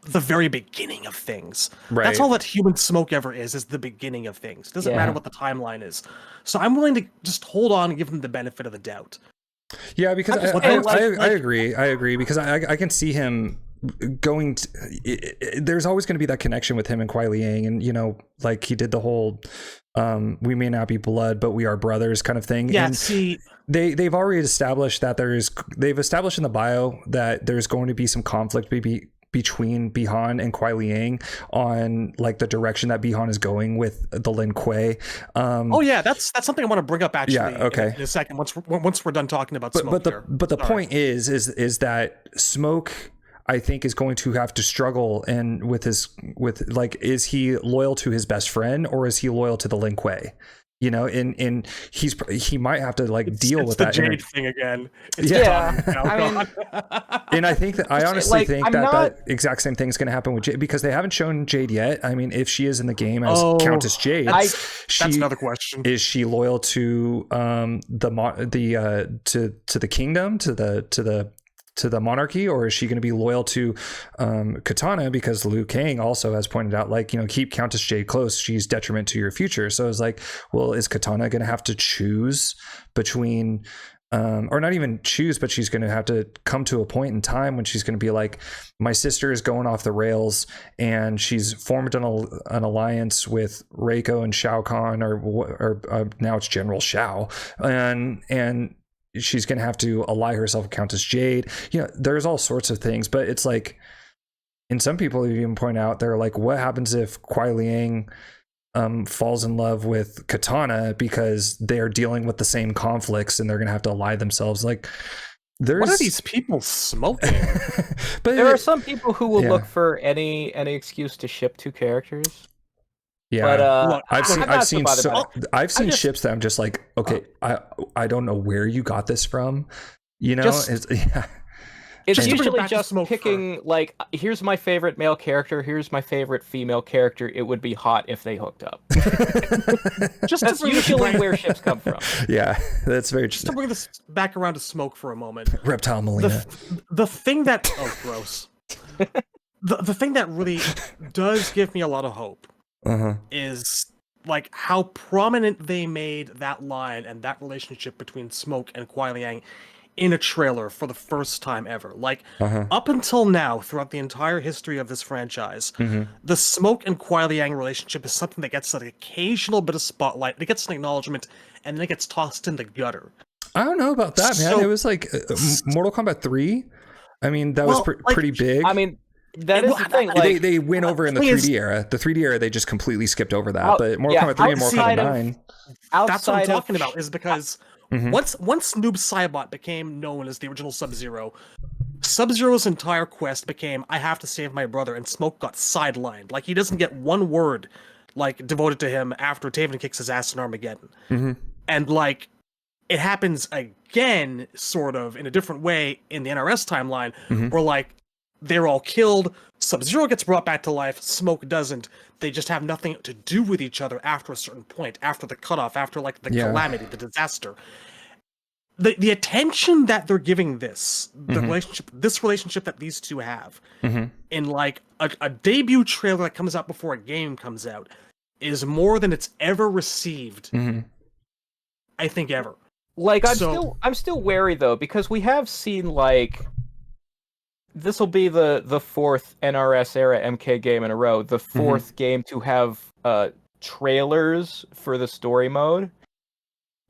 the very beginning of things. Right. That's all that Human Smoke ever is the beginning of things. It doesn't matter what the timeline is. So I'm willing to just hold on and give him the benefit of the doubt. Yeah, because I agree. I agree, because I can see him going there's always going to be that connection with him and Kuai Liang, and, you know, like, he did the whole we may not be blood, but we are brothers kind of thing. Yeah, and see, they've already established that they've established in the bio that there's going to be some conflict between Bi-Han and Kuai Liang on, like, the direction that Bi-Han is going with the Lin Kuei. That's something I want to bring up actually in a second once we're done talking about Smoke. But the point is that Smoke, I think, is going to have to struggle and with is he loyal to his best friend, or is he loyal to the Lin Kuei? You know, and he might have to, like, deal with that Jade thing again. I mean, and I think that I honestly think that exact same thing is going to happen with Jade, because they haven't shown Jade yet. I mean, if she is in the game as Countess Jade, that's another question. Is she loyal to the kingdom, to the to the monarchy, or is she going to be loyal to Katana? Because Liu Kang also has pointed out, like, keep Countess Jade close, she's detriment to your future. So it's like, well, is Katana going to have to choose between or not even choose, but she's going to have to come to a point in time when she's going to be like, my sister is going off the rails, and she's formed an alliance with Reiko and Shao Kahn, or now it's General Shao, and she's going to have to ally herself with Countess Jade. There's all sorts of things, but it's like, and some people even point out, they're like, what happens if Kuai Liang falls in love with Katana, because they're dealing with the same conflicts and they're gonna have to ally themselves? Like, what are these people smoking? But there are some people who will look for any excuse to ship two characters. Yeah, but look, I've seen ships that I'm just like, okay, I don't know where you got this from. It's usually just picking, like, here's my favorite male character, here's my favorite female character. It would be hot if they hooked up. That's usually where ships come from. Yeah, that's very true. Just to bring this back around to Smoke for a moment. Reptile Melina. The thing that... Oh, gross. the thing that really does give me a lot of hope is, like, how prominent they made that line and that relationship between Smoke and Kuai Liang in a trailer for the first time ever. Like, up until now, throughout the entire history of this franchise, the Smoke and Kuai Liang relationship is something that gets an occasional bit of spotlight, it gets an acknowledgement, and then it gets tossed in the gutter. I don't know about that, man. It was like Mortal Kombat 3. I mean, that was pretty big. I mean, that is the thing. Like, they went over in the 3D era. The 3D era, they just completely skipped over that. But Mortal Kombat 3 and Mortal Kombat 9... That's what I'm talking about, is because... Once Noob Saibot became known as the original Sub-Zero, Sub-Zero's entire quest became, I have to save my brother, and Smoke got sidelined. Like, he doesn't get one word, like, devoted to him after Taven kicks his ass in Armageddon. And, like, it happens again, sort of, in a different way in the NRS timeline, where, like, they're all killed, Sub-Zero gets brought back to life, Smoke doesn't. They just have nothing to do with each other after a certain point, after the cutoff, after, like, the calamity, the disaster. The attention that they're giving this relationship that these two have, in, like, a debut trailer that comes out before a game comes out, is more than it's ever received. I think ever. Like, I'm still wary though, because we have seen, like, this will be the fourth NRS era MK game in a row, the fourth game to have trailers for the story mode.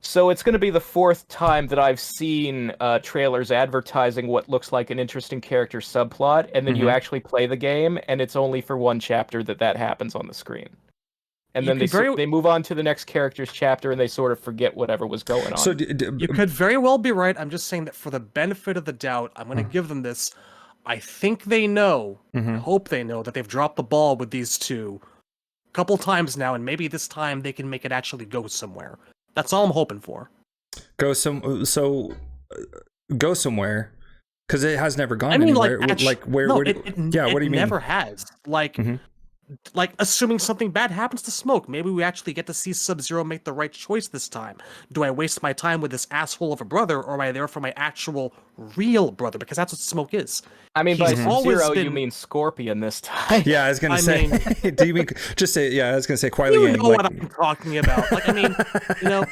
So it's going to be the fourth time that I've seen trailers advertising what looks like an interesting character subplot, and then you actually play the game, and it's only for one chapter that happens on the screen. And then they move on to the next character's chapter, and they sort of forget whatever was going on. So you could very well be right. I'm just saying that for the benefit of the doubt, I'm going to give them this. I think they know, I hope they know, that they've dropped the ball with these two a couple times now, and maybe this time they can make it actually go somewhere. That's all I'm hoping for. Go somewhere, because it has never gone anywhere. What do you mean? It never has. Like, assuming something bad happens to Smoke, maybe we actually get to see Sub-Zero make the right choice this time. Do I waste my time with this asshole of a brother, or am I there for my actual real brother? Because that's what Smoke is. I mean, by Sub-Zero, you mean Scorpion this time. Yeah, I was going to say, do you mean, just say, yeah, I was going to say Kuai Liang. You know what I'm talking about. Like, I mean, you know,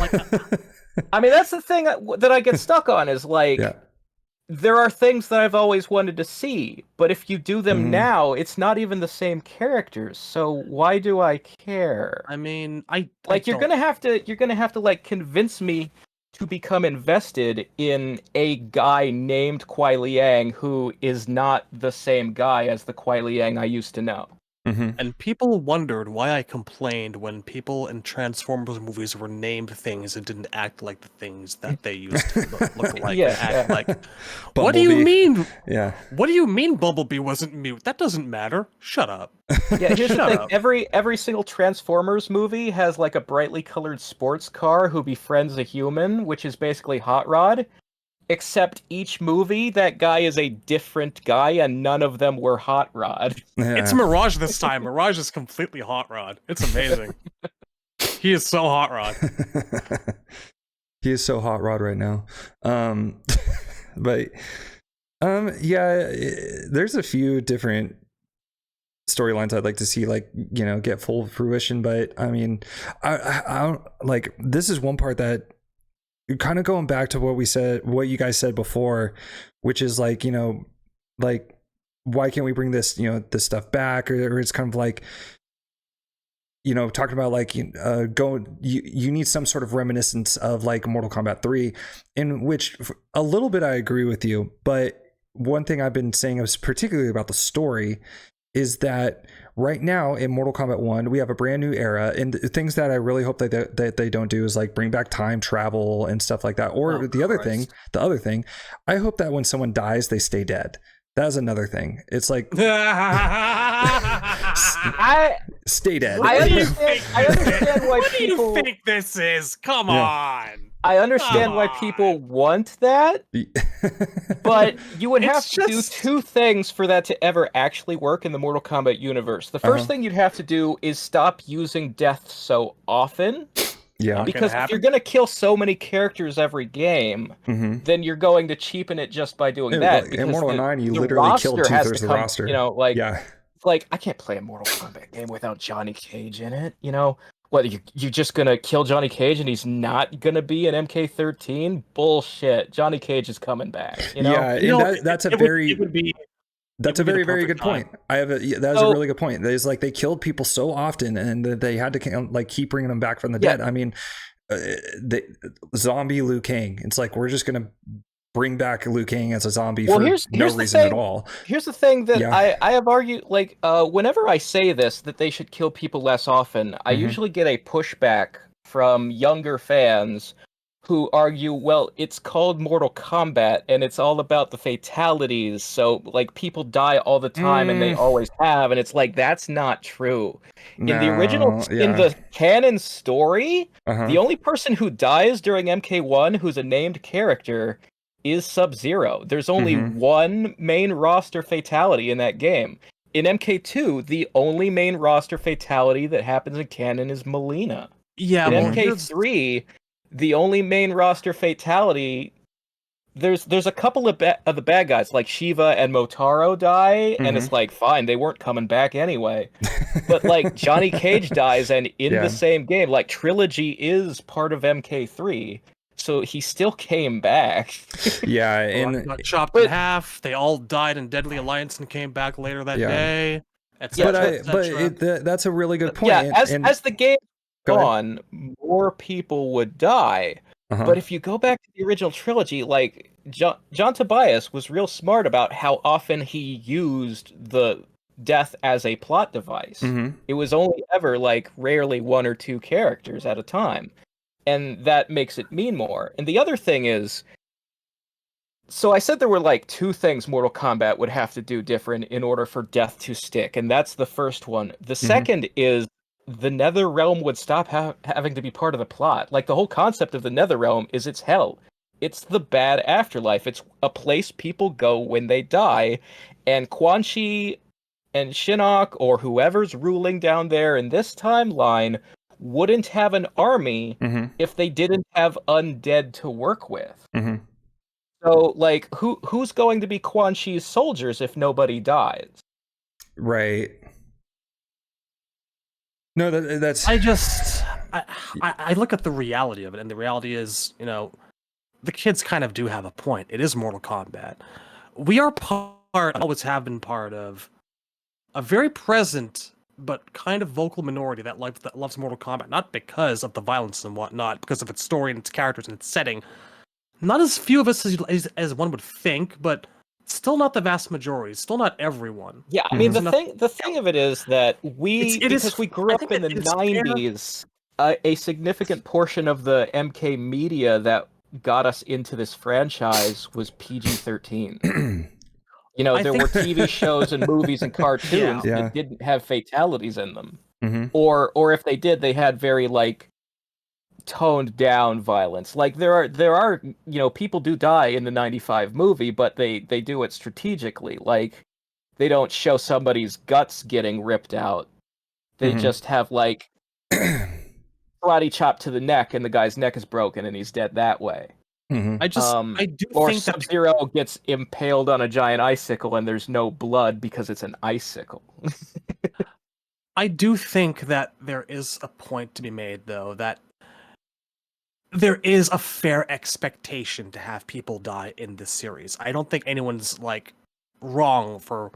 like... I mean, that's the thing that I get stuck on, is, like... Yeah. There are things that I've always wanted to see, but if you do them now, it's not even the same characters. So why do I care? I mean, you're gonna have to like convince me to become invested in a guy named Kuai Liang who is not the same guy as the Kuai Liang I used to know. And people wondered why I complained when people in Transformers movies were named things and didn't act like the things that they used to look like. Act like. Bumblebee. What do you mean? Yeah. What do you mean Bumblebee wasn't mute? That doesn't matter. Shut up. Yeah, here's the thing. Every single Transformers movie has, like, a brightly colored sports car who befriends a human, which is basically Hot Rod. Except each movie, that guy is a different guy, and none of them were Hot Rod. Yeah. It's Mirage this time. Mirage is completely Hot Rod. It's amazing. He is so Hot Rod. He is so Hot Rod right now. But yeah, there's a few different storylines I'd like to see, like, you know, get full fruition. But I mean, I don't like, this is one part that kind of going back to what you guys said before, which is like, you know, like, why can't we bring this, you know, this stuff back? Or it's kind of like, you know, talking about like, you need some sort of reminiscence of like Mortal Kombat 3, in which a little bit I agree with you. But one thing I've been saying is particularly about the story is that right now in Mortal Kombat 1, we have a brand new era, and things that I really hope that they don't do is like bring back time travel and stuff like that. Or the other thing, I hope that when someone dies, they stay dead. That's another thing. It's like stay dead. I understand why what people. do you think this is? Come on. I understand why people want that, but you would have to do two things for that to ever actually work in the Mortal Kombat universe. The first thing you'd have to do is stop using death so often. Yeah, because if you're going to kill so many characters every game, then you're going to cheapen it just by doing that. In Mortal 9, you literally killed 2/3 of the roster. You know, like, yeah. Like, I can't play a Mortal Kombat game without Johnny Cage in it, you know? What, you just gonna kill Johnny Cage and he's not gonna be an MK13? Bullshit. Johnny Cage is coming back, you know? Yeah, you know, that's a very very good point. That's a really good point. It's like they killed people so often and they had to like keep bringing them back from the dead. I mean, zombie Liu Kang. It's like, we're just gonna bring back Liu Kang as a zombie for no reason at all. Here's the thing that I have argued, like, whenever I say this, that they should kill people less often, I usually get a pushback from younger fans who argue, well, it's called Mortal Kombat, and it's all about the fatalities, so, like, people die all the time, and they always have, and it's like, that's not true. In the original, in the canon story, the only person who dies during MK1 who's a named character is Sub-Zero. There's only one main roster fatality in that game. In MK2, the only main roster fatality that happens in canon is Melina. Yeah, in MK3, the only main roster fatality, there's a couple of the bad guys, like Shiva and Motaro die, and it's like, fine, they weren't coming back anyway. But like, Johnny Cage dies, and in the same game, like, Trilogy is part of MK3. So he still came back. Yeah, and got chopped in half. They all died in Deadly Alliance and came back later that day. That's a really good point. Yeah, as the game goes on, more people would die. But if you go back to the original trilogy, like, John Tobias was real smart about how often he used the death as a plot device. It was only ever, like, rarely one or two characters at a time. And that makes it mean more. And the other thing is, so I said there were like two things Mortal Kombat would have to do different in order for death to stick, and that's the first one. The second is the Nether Realm would stop having to be part of the plot. Like, the whole concept of the Nether Realm is it's hell. It's the bad afterlife. It's a place people go when they die, and Quan Chi and Shinnok, or whoever's ruling down there in this timeline, wouldn't have an army if they didn't have undead to work with. So, like, who's going to be Quan Chi's soldiers if nobody dies? Right. No, that's... I look at the reality of it, and the reality is, you know, the kids kind of do have a point. It is Mortal Kombat. We are always have been part of a very present but kind of vocal minority that loves Mortal Kombat, not because of the violence and whatnot, because of its story and its characters and its setting. Not as few of us as one would think, but still not the vast majority. Still not everyone. Yeah, I mean, the thing of it is that because we grew up in the 90s, a significant portion of the MK media that got us into this franchise was PG-13. You know, there were TV shows and movies and cartoons that didn't have fatalities in them. Or if they did, they had very, like, toned down violence. Like, there are, you know, people do die in the 95 movie, but they do it strategically. Like, they don't show somebody's guts getting ripped out. They just have, like, karate chop to the neck, and the guy's neck is broken and he's dead that way. Mhm. I do Or think that Sub-Zero gets impaled on a giant icicle and there's no blood because it's an icicle. I do think that there is a point to be made, though, that there is a fair expectation to have people die in this series. I don't think anyone's like wrong for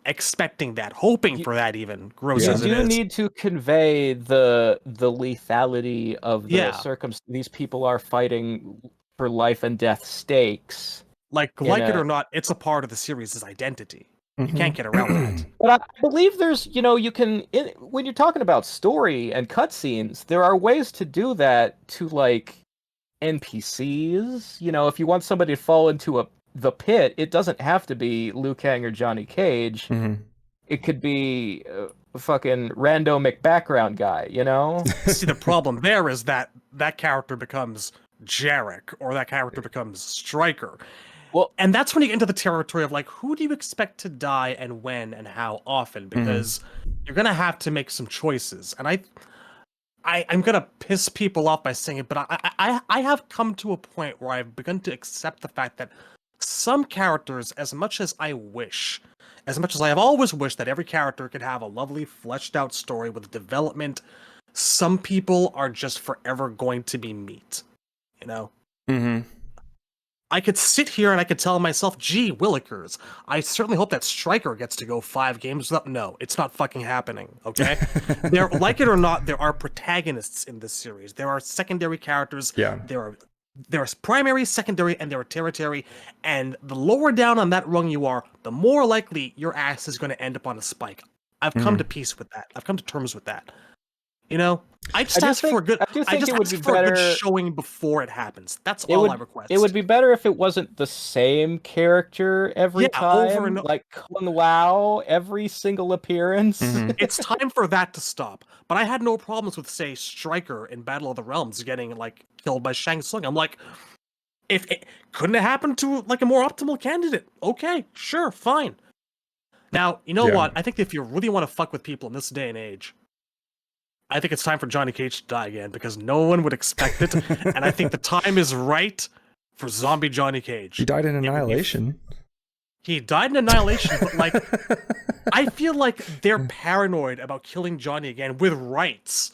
expecting that, hoping You- for that, even gross You as it do is. need to convey the lethality of the Yeah. circumstance. These people are fighting for life and death stakes. Like In it a- or not, it's a part of the series' identity. You Mhm. can't get around that. But I believe there's, you can, when you're talking about story and cutscenes, there are ways to do that to like NPCs. If you want somebody to fall into the pit, it doesn't have to be Liu Kang or Johnny Cage. Mhm. It could be a fucking rando McBackground guy, See, the problem there is that that character becomes Jarek, or that character becomes Stryker. Well, And that's when you get into the territory of like, who do you expect to die and when and how often? Because you're gonna have to make some choices. And I'm gonna piss people off by saying it, but I have come to a point where I've begun to accept the fact that some characters, as much as I wish, as much as I have always wished that every character could have a lovely fleshed out story with development, some people are just forever going to be meat. You know? Mhm. I could sit here and I could tell myself, gee, Willikers, I certainly hope that Stryker gets to go 5 games without... No, it's not fucking happening, okay? There, like it or not, there are protagonists in this series. There are secondary characters. Yeah. There's primary, secondary, and there are tertiary. And the lower down on that rung you are, the more likely your ass is going to end up on a spike. I've come to peace with that. I've come to terms with that. I just ask for a good. I just ask for a good showing before it happens. That's all I request. It would be better if it wasn't the same character every time, over and like Kung Lao every single appearance. It's time for that to stop. But I had no problems with, say, Stryker in Battle of the Realms getting like killed by Shang Tsung. I'm like, if it couldn't have happened to like a more optimal candidate, okay, sure, fine. Now, you know what? I think if you really want to fuck with people in this day and age, I think it's time for Johnny Cage to die again, because no one would expect it, and I think the time is right for zombie Johnny Cage. He died in Annihilation. He died in Annihilation, but like, I feel like they're paranoid about killing Johnny again with rights.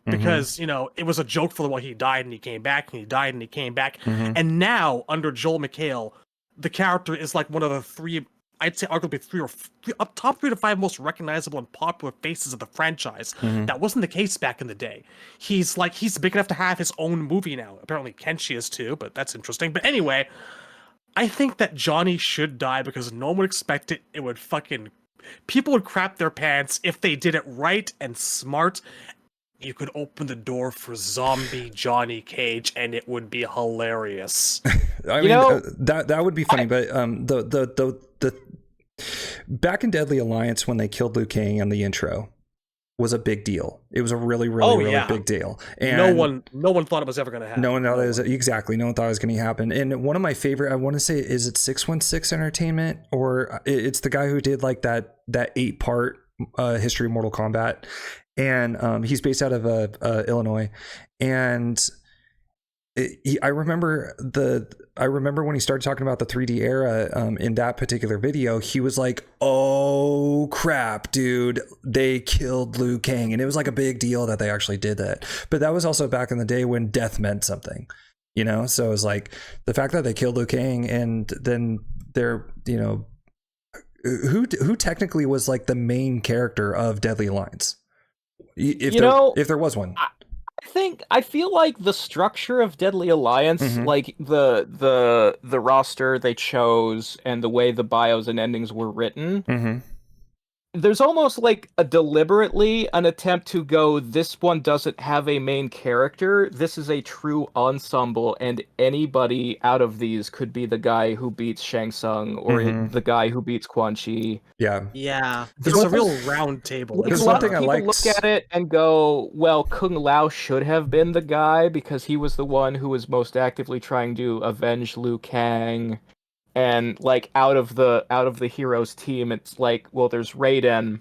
Because, it was a joke for the while he died and he came back, and he died and he came back. And now, under Joel McHale, the character is like one of the 3, I'd say arguably 3 or top 3 to 5 most recognizable and popular faces of the franchise. That wasn't the case back in the day. He's big enough to have his own movie now. Apparently Kenshi is too, but that's interesting. But anyway, I think that Johnny should die because no one would expect it. It would people would crap their pants if they did it right and smart. You could open the door for zombie Johnny Cage, and it would be hilarious. I mean, that would be funny, but the back in Deadly Alliance when they killed Liu Kang in the intro was a big deal. It was a really big deal. And no one thought it was ever going to happen. No one thought it was exactly. No one thought it was going to happen. And one of my favorite, I want to say, is it 616 Entertainment, or it's the guy who did like that 8-part history of Mortal Kombat. And he's based out of Illinois, and I remember when he started talking about the 3D era in that particular video. He was like, "Oh crap, dude! They killed Liu Kang," and it was like a big deal that they actually did that. But that was also back in the day when death meant something, So it was like the fact that they killed Liu Kang, and then they're who technically was like the main character of Deadly Alliance. If there was one, I feel like the structure of Deadly Alliance, like the roster they chose and the way the bios and endings were written, there's almost like deliberately an attempt to go, this one doesn't have a main character. This is a true ensemble, and anybody out of these could be the guy who beats Shang Tsung or the guy who beats Quan Chi. Yeah. There's a real round table. Because a lot of people look at it and go, well, Kung Lao should have been the guy because he was the one who was most actively trying to avenge Liu Kang. And like out of the heroes team, it's like, well, there's Raiden,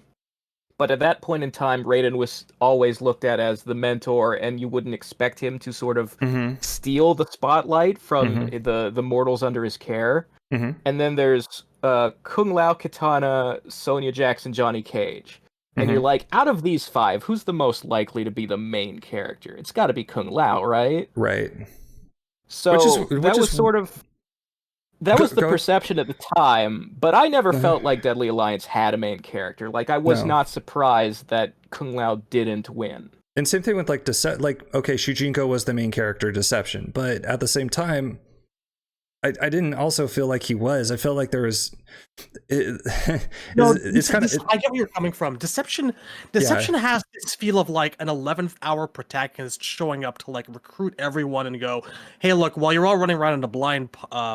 But at that point in time, Raiden was always looked at as the mentor, and you wouldn't expect him to sort of steal the spotlight from the mortals under his care. And then there's Kung Lao, Kitana, Sonya Jackson, Johnny Cage. And you're like, out of these 5, who's the most likely to be the main character? It's got to be Kung Lao, right? Right. So that was the perception at the time, but I never felt like Deadly Alliance had a main character. Like, I was not surprised that Kung Lao didn't win. And same thing with like okay, Shujinko was the main character, Deception, but at the same time, I didn't also feel like he was. I felt like there was. It's kind of. I get where you're coming from. Deception has this feel of like an 11th hour protagonist showing up to like recruit everyone and go, "Hey, look, while you're all running around in a blind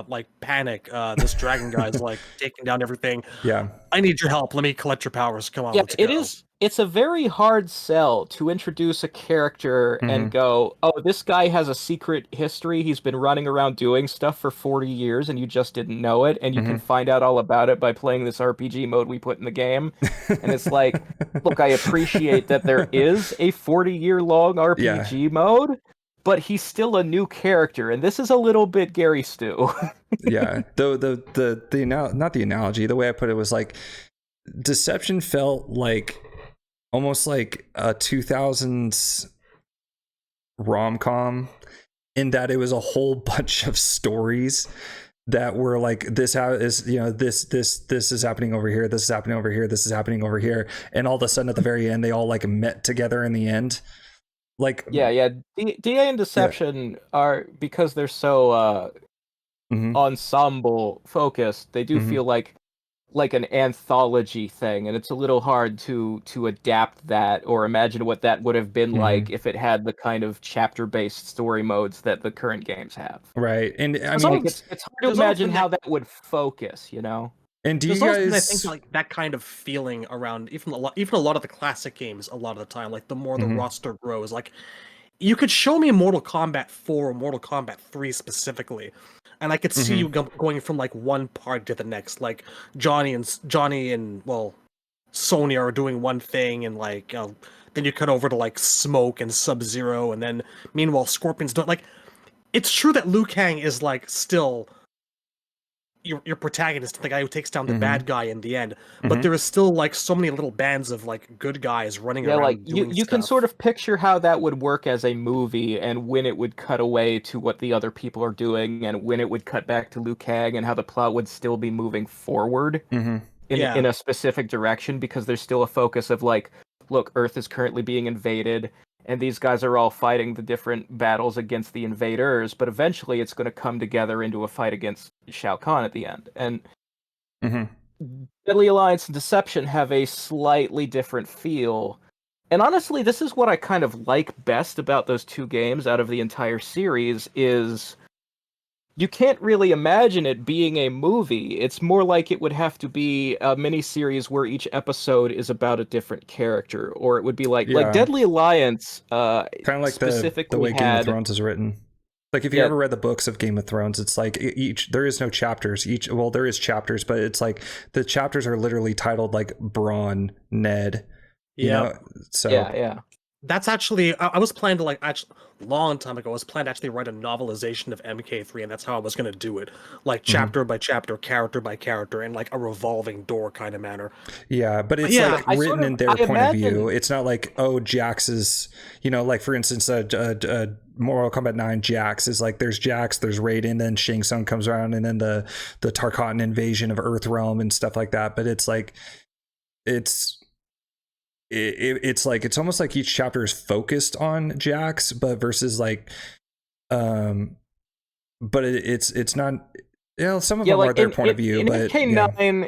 like panic, this dragon guy's like taking down everything. Yeah, I need your help. Let me collect your powers. Come on, let's go." It's a very hard sell to introduce a character and go, oh, this guy has a secret history. He's been running around doing stuff for 40 years and you just didn't know it. And you can find out all about it by playing this RPG mode we put in the game. And it's like, look, I appreciate that there is a 40-year-long RPG mode, but he's still a new character. And this is a little bit Gary Stu. Yeah. Not the analogy. The way I put it was like, Deception felt like almost like a 2000s rom-com in that it was a whole bunch of stories that were like, this is, you know, this is happening over here, this is happening over here, this is happening over here, and all of a sudden at the very end they all like met together in the end. Like DA and Deception are, because they're so ensemble focused, they do feel like an anthology thing, and it's a little hard to adapt that or imagine what that would have been like if it had the kind of chapter-based story modes that the current games have. Right, and I mean, like, it's hard to imagine how that would focus, you know. And do you guys? I think like that kind of feeling around even a lot of the classic games. A lot of the time, like the more the roster grows, like you could show me Mortal Kombat 4 or Mortal Kombat 3 specifically, and I could see you going from like one part to the next. Like Johnny and well, Sonya are doing one thing, and like then you cut over to like Smoke and Sub-Zero, and then meanwhile Scorpion's doing like. It's true that Liu Kang is like still your protagonist, the guy who takes down the bad guy in the end, but there is still like so many little bands of like good guys running around. Like doing you can sort of picture how that would work as a movie, and when it would cut away to what the other people are doing, and when it would cut back to Liu Kang, and how the plot would still be moving forward in a specific direction, because there's still a focus of like, look, Earth is currently being invaded, and these guys are all fighting the different battles against the invaders, but eventually it's going to come together into a fight against Shao Kahn at the end. And Deadly Alliance and Deception have a slightly different feel. And honestly, this is what I kind of like best about those two games out of the entire series, is you can't really imagine it being a movie. It's more like it would have to be a miniseries where each episode is about a different character, or it would be like Deadly Alliance. Kind of like the way Game of Thrones is written. Like if you ever read the books of Game of Thrones, it's like there is no chapters. There is chapters, but it's like the chapters are literally titled like Braun, Ned. You know? So yeah. That's actually, I was planning to like, actually, long time ago, I was planning to actually write a novelization of MK3, and that's how I was going to do it. like chapter by chapter, character by character, in like a revolving door kind of manner. Yeah, but it's like written in their point of view. It's not like, oh, Jax is, you know, like for instance, Mortal Kombat 9 Jax is like, there's Jax, there's Raiden, then Shang Tsung comes around, and then the Tarkatan invasion of Earthrealm and stuff like that. But it's like, it's like, it's almost like each chapter is focused on Jax, but versus like, but it's not, you know, some of them are their point of view. But in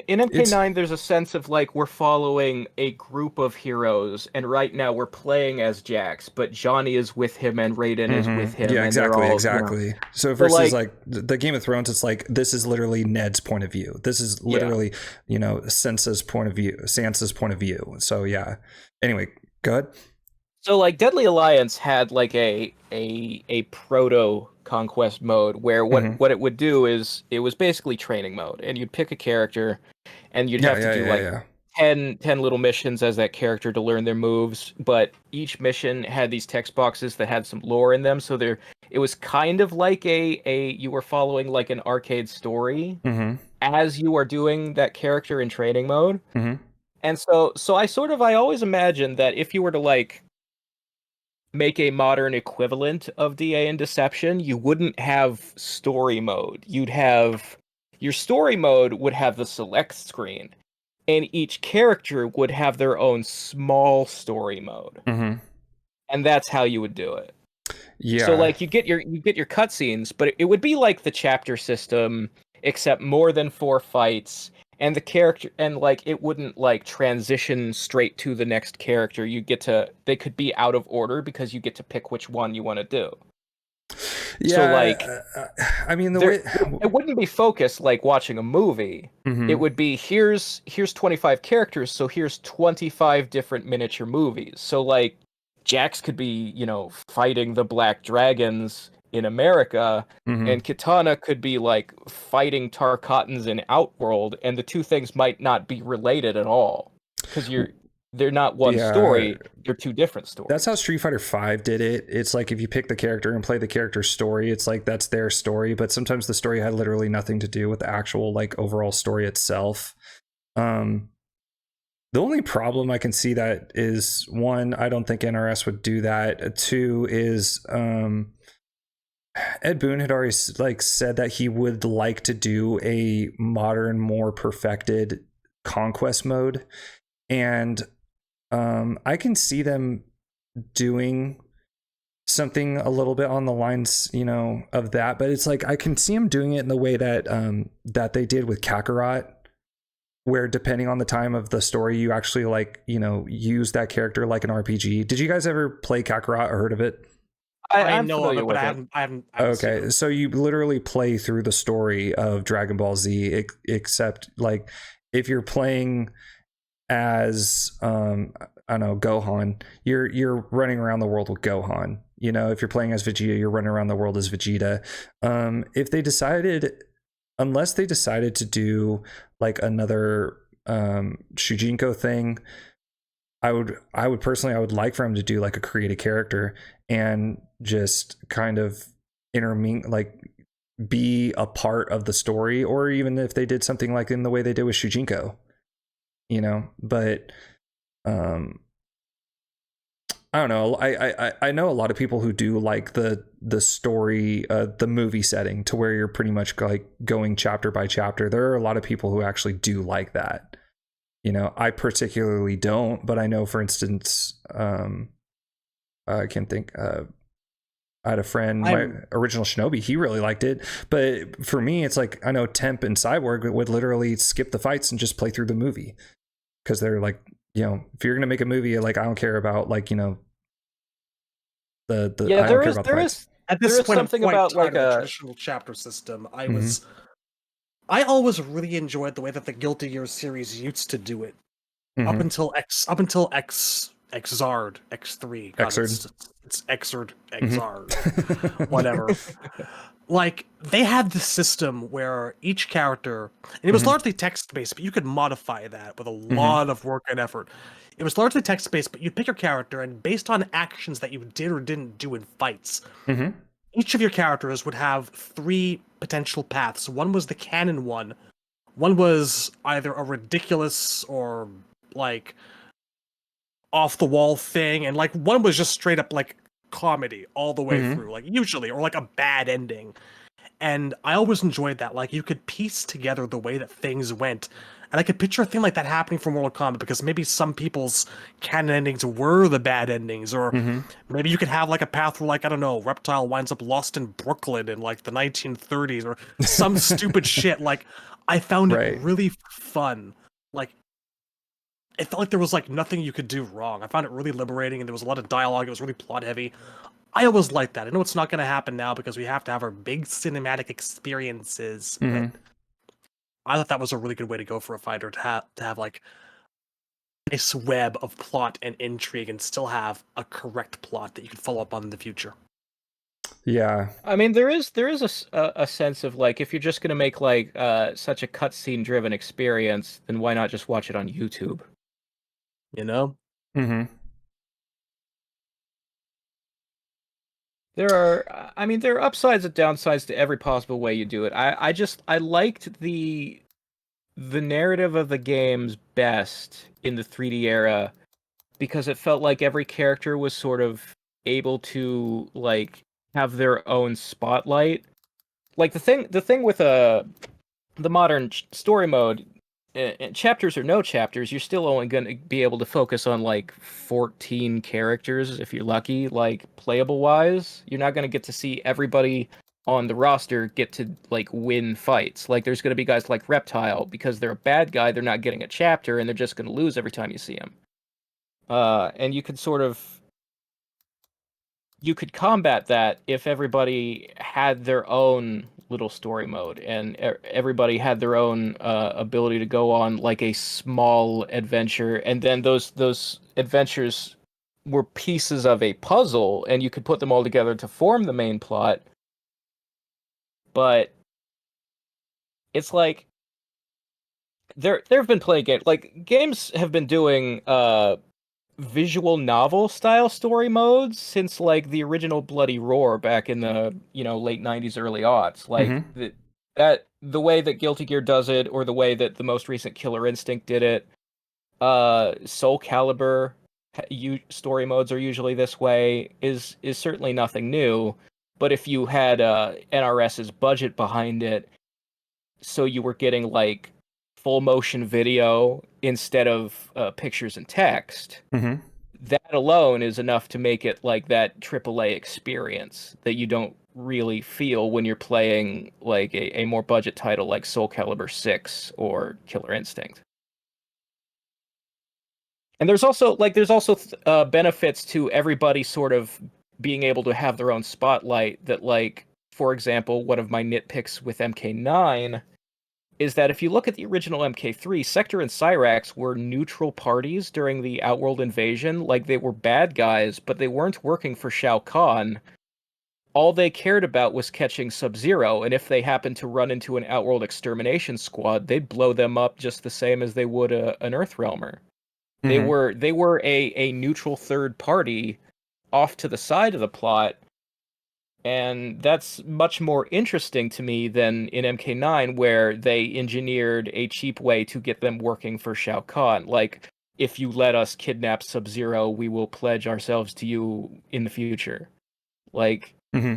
MK9, there's a sense of like, we're following a group of heroes, and right now we're playing as Jax, but Johnny is with him and Raiden is with him. Yeah, and exactly. You know. So versus like the Game of Thrones, it's like, this is literally Ned's point of view. This is literally, you know, Sansa's point of view. So yeah. Anyway, go ahead. So like Deadly Alliance had like a proto conquest mode where what it would do is it was basically training mode, and you'd pick a character and you'd have to do 10 little missions as that character to learn their moves, but each mission had these text boxes that had some lore in them, so it was kind of like a you were following like an arcade story Mm-hmm. as you are doing that character in training mode. Mm-hmm. And so I always imagined that if you were to like make a modern equivalent of DA and Deception, you wouldn't have story mode. You'd have your story mode would have the select screen, and each character would have their own small story mode. Mm-hmm. And that's how you would do it. So Yeah. like you get your cutscenes, but it would be like the chapter system, except more than 4 fights, and the character, and like it wouldn't like transition straight to the next character. They could be out of order because you get to pick which one you want to do. Yeah. So like I mean, the way it wouldn't be focused like watching a movie. Mhm. It would be here's 25 characters, so here's 25 different miniature movies. So like Jax could be, fighting the Black Dragons in America, Mhm. and Kitana could be like fighting Tarkatans in Outworld, and the two things might not be related at all because they're not one story; they're two different stories. That's how Street Fighter V did it. It's like if you pick the character and play the character's story, it's like that's their story. But sometimes the story had literally nothing to do with the actual like overall story itself. The only problem I can see that is, one, I don't think NRS would do that. Two is Ed Boon had already like said that he would like to do a modern, more perfected conquest mode, and I can see them doing something a little bit on the lines, of that. But it's like I can see them doing it in the way that that they did with Kakarot, where depending on the time of the story, you actually like, use that character like an RPG. Did you guys ever play Kakarot or heard of it? I know of it, but I haven't Okay, seen it. so you literally play through the story of Dragon Ball Z, except like if you're playing as I don't know, Gohan, you're running around the world with Gohan. If you're playing as Vegeta, you're running around the world as Vegeta. If they decided, unless they decided to do like another Shujinko thing, I would personally, I would like for him to do like a create a character and just kind of like be a part of the story, or even if they did something like in the way they did with Shujinko, but I don't know. I know a lot of people who do like the story, the movie setting, to where you're pretty much like going chapter by chapter. There are a lot of people who actually do like that. I particularly don't, but I know, for instance, I can't think. I had a friend, my original Shinobi, he really liked it. But for me, it's like, I know Temp and Cyborg would literally skip the fights and just play through the movie. Because they're like, if you're going to make a movie, like, I don't care about, like, yeah, I don't care about the fights. At this point, something I'm quite about tired like of the a traditional chapter system. I always really enjoyed the way that the Guilty Gear series used to do it. Up until Xrd, X3. God, Xrd. it's Xrd, Xrd, whatever. Like, they had this system where each character, and it was largely text-based, but you could modify that with a lot of work and effort. It was largely text-based, but you'd pick your character, and based on actions that you did or didn't do in fights, each of your characters would have 3 potential paths. One was the canon one. One was either a ridiculous or, like, off-the-wall thing, and, like, one was just straight-up, like, comedy all the way through, like, usually, or, like, a bad ending. And I always enjoyed that. Like, you could piece together the way that things went. And I could picture a thing like that happening for Mortal Kombat, because maybe some people's canon endings were the bad endings, or maybe you could have like a path where, like, I don't know, Reptile winds up lost in Brooklyn in like the 1930s, or some stupid shit. Like, I found it really fun. Like, it felt like there was like nothing you could do wrong. I found it really liberating, and there was a lot of dialogue. It was really plot heavy. I always liked that. I know it's not going to happen now because we have to have our big cinematic experiences. But I thought that was a really good way to go for a fighter, to have like a nice web of plot and intrigue, and still have a correct plot that you can follow up on in the future. Yeah. I mean, there is a sense of like if you're just gonna make like such a cutscene driven experience, then why not just watch it on YouTube? You know? Mm-hmm. I mean, there are upsides and downsides to every possible way you do it. I liked the narrative of the games best in the 3D era because it felt like every character was sort of able to like have their own spotlight. Like the thing with the modern story mode, chapters or no chapters, you're still only going to be able to focus on like 14 characters if you're lucky, like playable wise. You're not going to get to see everybody on the roster get to like win fights. Like there's going to be guys like Reptile because they're a bad guy, they're not getting a chapter and they're just going to lose every time you see him. And you could sort of you could combat that if everybody had their own little story mode and everybody had their own ability to go on like a small adventure, and then those adventures were pieces of a puzzle and you could put them all together to form the main plot. But it's like there have been plenty of games, like games have been doing visual novel style story modes since like the original Bloody Roar back in the late 90s early aughts, like Mm-hmm. the way that Guilty Gear does it, or the way that the most recent Killer Instinct did it. Soul Calibur story modes are usually this way, is certainly nothing new, but if you had NRS's budget behind it, so you were getting like full motion video instead of pictures and text, Mm-hmm. that alone is enough to make it like that AAA experience that you don't really feel when you're playing like a more budget title like Soul Calibur 6 or Killer Instinct. And there's also benefits to everybody sort of being able to have their own spotlight. That, like, for example, one of my nitpicks with MK9 is that if you look at the original MK3, Sector and Cyrax were neutral parties during the Outworld invasion. Like, they were bad guys, but they weren't working for Shao Kahn. All they cared about was catching Sub-Zero, and if they happened to run into an Outworld extermination squad, they'd blow them up just the same as they would an Earthrealmer. Mm-hmm. They were a neutral third party off to the side of the plot, and that's much more interesting to me than in MK9, where they engineered a cheap way to get them working for Shao Kahn. Like, if you let us kidnap Sub-Zero, we will pledge ourselves to you in the future. Like, Mm-hmm.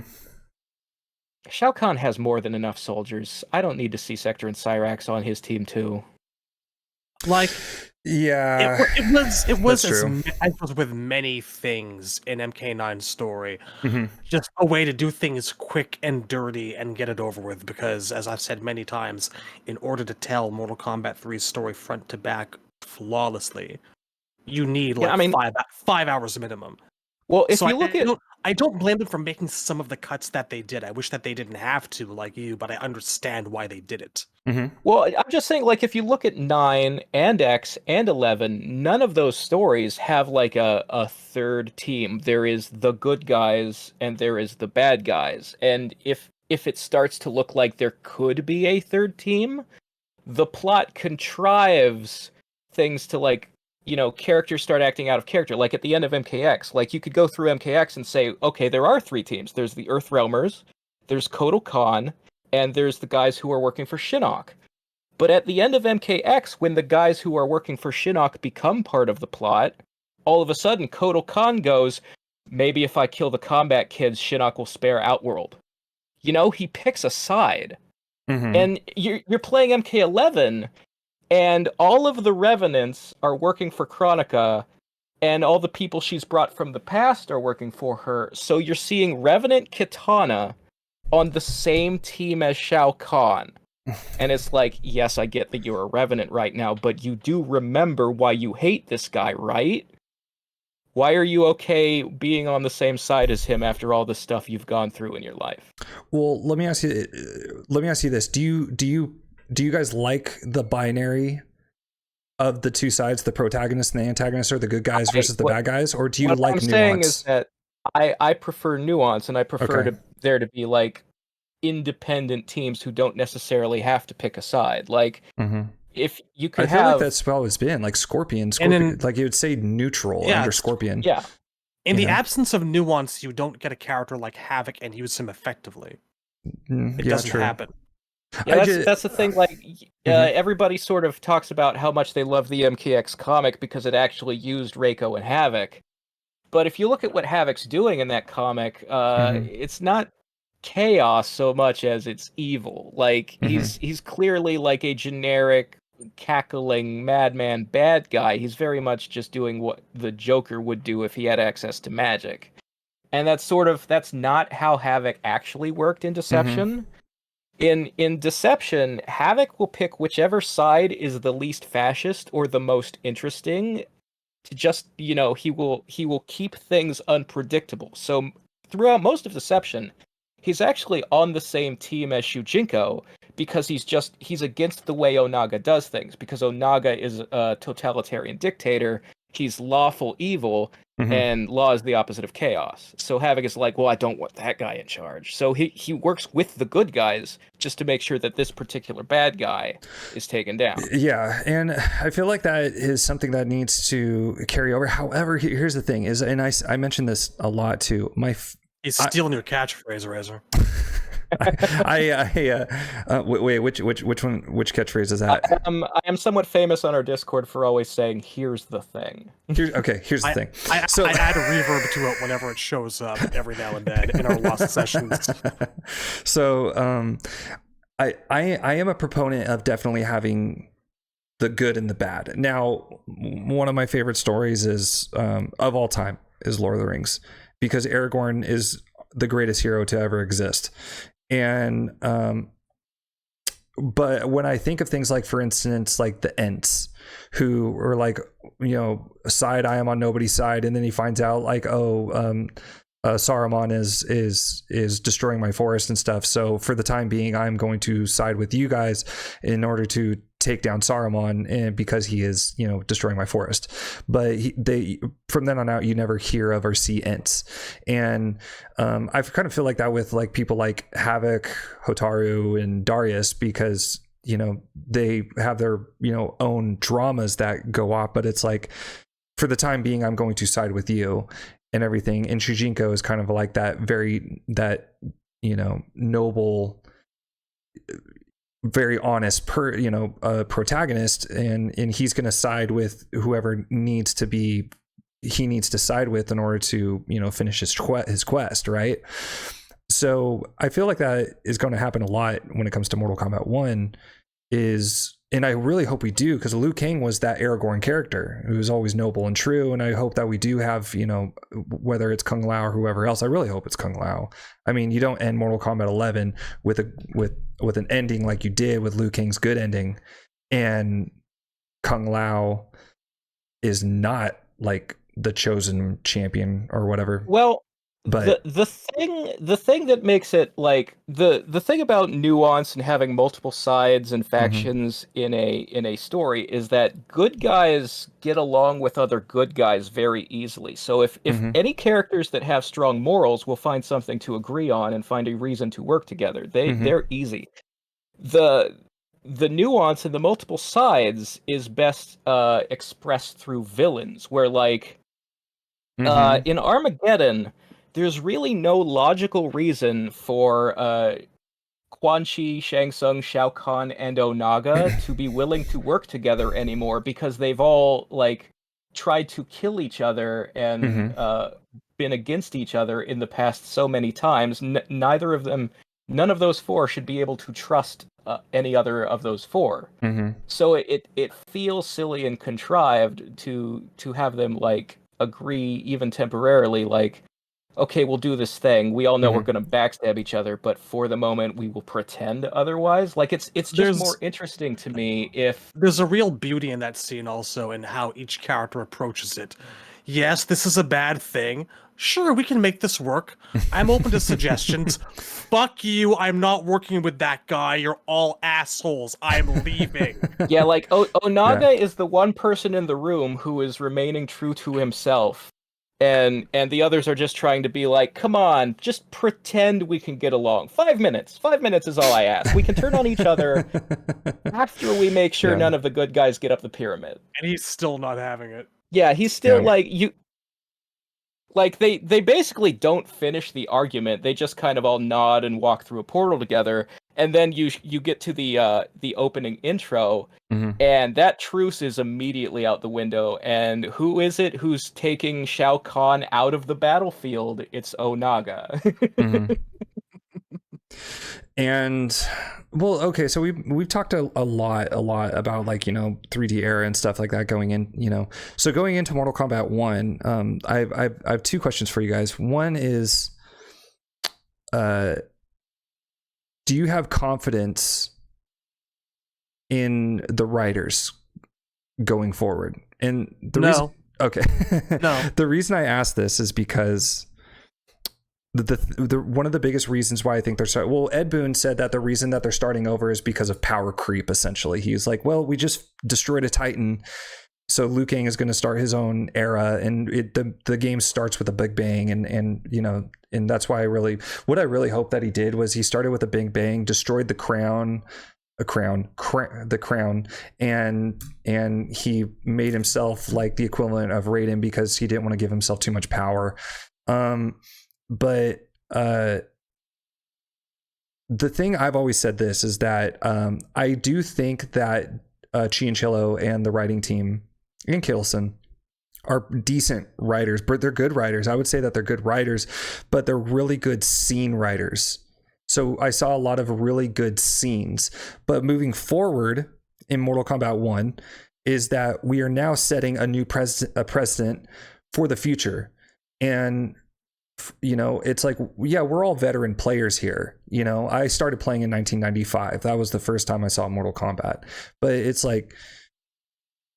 Shao Kahn has more than enough soldiers. I don't need to see Sector and Cyrax on his team too. Like, Yeah, it was that's true. as was with many things in MK9's story, Mm-hmm. just a way to do things quick and dirty and get it over with. Because, as I've said many times, in order to tell Mortal Kombat 3's story front to back flawlessly, you need Yeah, like I mean, 5 hours minimum. well, if So you look at I don't blame them for making some of the cuts that they did. I wish that they didn't have to, like you, but I understand why they did it. Mm-hmm. Well, I'm just saying, like, if you look at 9 and X and 11, none of those stories have, like, a third team. There is the good guys and there is the bad guys. And if it starts to look like there could be a third team, the plot contrives things to, like, characters start acting out of character. Like, at the end of MKX, like, you could go through MKX and say, okay, there are 3 teams. There's the Earthrealmers, there's Kotal Khan, and there's the guys who are working for Shinnok. But at the end of MKX, when the guys who are working for Shinnok become part of the plot, all of a sudden Kotal Khan goes, maybe if I kill the combat kids, Shinnok will spare Outworld. He picks a side. Mm-hmm. And you're playing MK11, and all of the Revenants are working for Chronica, and all the people she's brought from the past are working for her. So you're seeing Revenant Kitana on the same team as Shao Kahn. And it's like, yes, I get that you're a Revenant right now, but you do remember why you hate this guy, right? Why are you okay being on the same side as him after all the stuff you've gone through in your life? Well, let me ask you this: do you guys like the binary of the two sides, the protagonist and the antagonist, or the good guys versus the bad guys, or do you What like I'm saying nuance? is that I prefer nuance, and I prefer Okay. to there to be like independent teams who don't necessarily have to pick a side. Like if you could I feel like have, that's always been like Scorpion, then- like you would say neutral Yeah, under Scorpion. yeah, In the know? absence of nuance, you don't get a character like Havoc and use him effectively. It Yeah, doesn't true. happen. yeah, that's the thing. Like, everybody sort of talks about how much they love the MKX comic because it actually used Reiko and Havoc. But if you look at what Havoc's doing in that comic, it's not chaos so much as it's evil. Like he's clearly like a generic cackling madman bad guy. He's very much just doing what the Joker would do if he had access to magic. And that's not how Havoc actually worked in Deception. In Deception, Havoc will pick whichever side is the least fascist or the most interesting. To just, he will keep things unpredictable. So throughout most of Deception, he's actually on the same team as Shujinko because he's against the way Onaga does things, because Onaga is a totalitarian dictator. He's lawful evil, and law is the opposite of chaos. So Havoc is like, well, I don't want that guy in charge. So he works with the good guys just to make sure that this particular bad guy is taken down. Yeah, and I feel like that is something that needs to carry over. However, here's the thing: and I mentioned this a lot too. He's stealing your catchphrase, Razor. Wait, which catchphrase is that? I am somewhat famous on our Discord for always saying, "Here's the thing." Here's the thing. I add a reverb to it whenever it shows up every now and then in our lost sessions. So, I am a proponent of definitely having the good and the bad. Now, one of my favorite stories is of all time is Lord of the Rings, because Aragorn is the greatest hero to ever exist. And but when I think of things like, for instance, like the Ents, who are like, side, I am on nobody's side, and then he finds out like, Saruman is destroying my forest and stuff. So for the time being, I'm going to side with you guys in order to take down Saruman, and because he is, destroying my forest. But they from then on out, you never hear of or see Ents. And I kind of feel like that with like people like Havoc, Hotaru, and Darius, because they have their own dramas that go off. But it's like, for the time being, I'm going to side with you and everything. And Shujinko is kind of like that noble, very honest protagonist, and he's going to side with whoever needs to side with in order to finish his quest, right? So I feel like that is going to happen a lot when it comes to Mortal Kombat 1, and I really hope we do, because Liu Kang was that Aragorn character who was always noble and true. And I hope that we do have, whether it's Kung Lao or whoever else, I really hope it's Kung Lao. I mean, you don't end Mortal Kombat 11 with an ending like you did with Liu Kang's good ending, and Kung Lao is not like the chosen champion or whatever. Well, but the thing that makes it like the thing about nuance and having multiple sides and factions in a story is that good guys get along with other good guys very easily. So if any characters that have strong morals will find something to agree on and find a reason to work together, they're easy. The nuance in the multiple sides is best expressed through villains, where like in Armageddon, there's really no logical reason for Quan Chi, Shang Tsung, Shao Kahn, and Onaga to be willing to work together anymore, because they've all like tried to kill each other and been against each other in the past so many times. None of those four should be able to trust any other of those four. So it feels silly and contrived to have them like agree even temporarily, like, okay, we'll do this thing. We all know we're going to backstab each other, but for the moment, we will pretend otherwise. Like, it's just more interesting to me if... There's a real beauty in that scene also, in how each character approaches it. Yes, this is a bad thing. Sure, we can make this work. I'm open to suggestions. Fuck you, I'm not working with that guy. You're all assholes. I'm leaving. Yeah, like, Onaga is the one person in the room who is remaining true to himself. and the others are just trying to be like, come on, just pretend we can get along. 5 minutes. 5 minutes is all I ask. We can turn on each other after we make sure Yeah. none of the good guys get up the pyramid. And he's still not having it. Yeah, he's still Yeah. they basically don't finish the argument. They just kind of all nod and walk through a portal together, and then you get to the opening intro, and that truce is immediately out the window. And who is it who's taking Shao Kahn out of the battlefield? It's Onaga. And well, okay, so we've talked a lot about, like, 3D era and stuff like that going in, so going into Mortal Kombat 1, I have two questions for you guys. One is, do you have confidence in the writers going forward? And the reason, okay, No. The reason I ask this is because the one of the biggest reasons why I think Ed Boon said that the reason that they're starting over is because of power creep. Essentially, he's like, well, we just destroyed a Titan, so Liu Kang is going to start his own era, and the game starts with a big bang, and that's why what I really hope that he did was he started with a big bang, destroyed the crown, and he made himself like the equivalent of Raiden because he didn't want to give himself too much power. But the thing I've always said this is that I do think that Chianchillo and the writing team and Kittleson are decent writers, but they're good writers. I would say that they're good writers, but they're really good scene writers. So I saw a lot of really good scenes. But moving forward in Mortal Kombat 1 is that we are now setting a new precedent for the future. And it's like, yeah, we're all veteran players here. I started playing in 1995. That was the first time I saw Mortal Kombat. But it's like,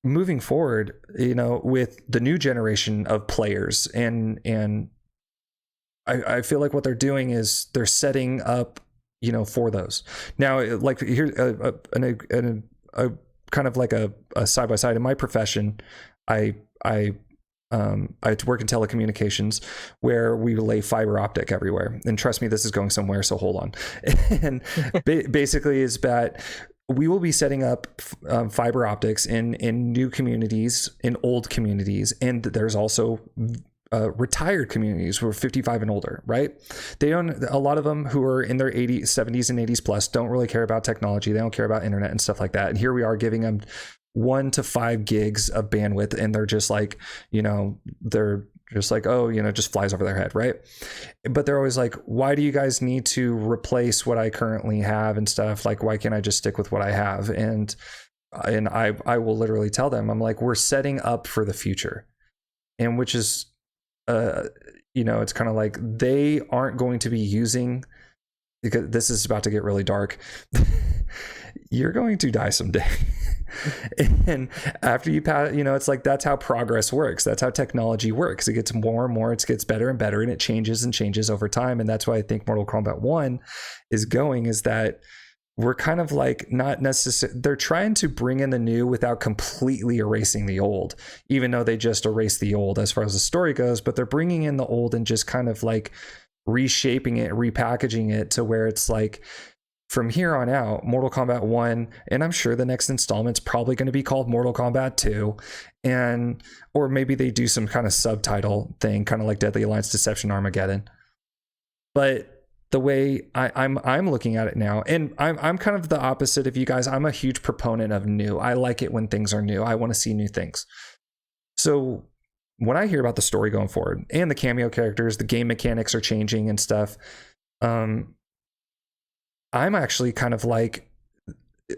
moving forward, with the new generation of players, and I feel like what they're doing is they're setting up, for those. Now, like, here, a kind of like a side by side in my profession, I work in telecommunications, where we lay fiber optic everywhere. And trust me, this is going somewhere, so hold on. And basically is that we will be setting up fiber optics in new communities, in old communities, and there's also retired communities who are 55 and older, right? A lot of them who are in their 80s, 70s and 80s plus don't really care about technology. They don't care about internet and stuff like that. And here we are giving them 1 to 5 gigs of bandwidth, and they're just like, they're just like, oh, just flies over their head, right? But they're always like, why do you guys need to replace what I currently have and stuff? Like, why can't I just stick with what I have? And I will literally tell them, I'm like, we're setting up for the future, and which is, it's kind of like they aren't going to be using, because this is about to get really dark. You're going to die someday. And after you pass, it's like, that's how progress works. That's how technology works. It gets more and more, it gets better and better, and it changes and changes over time. And that's why I think Mortal Kombat 1 is that we're kind of like, not necessarily, they're trying to bring in the new without completely erasing the old, even though they just erased the old as far as the story goes, but they're bringing in the old and just kind of like reshaping it, repackaging it to where it's like, from here on out, Mortal Kombat 1, and I'm sure the next installment's probably going to be called Mortal Kombat 2, or maybe they do some kind of subtitle thing, kind of like Deadly Alliance Deception Armageddon. But the way I'm looking at it now, and I'm kind of the opposite of you guys. I'm a huge proponent of new. I like it when things are new. I want to see new things. So when I hear about the story going forward and the cameo characters, the game mechanics are changing and stuff, I'm actually kind of like,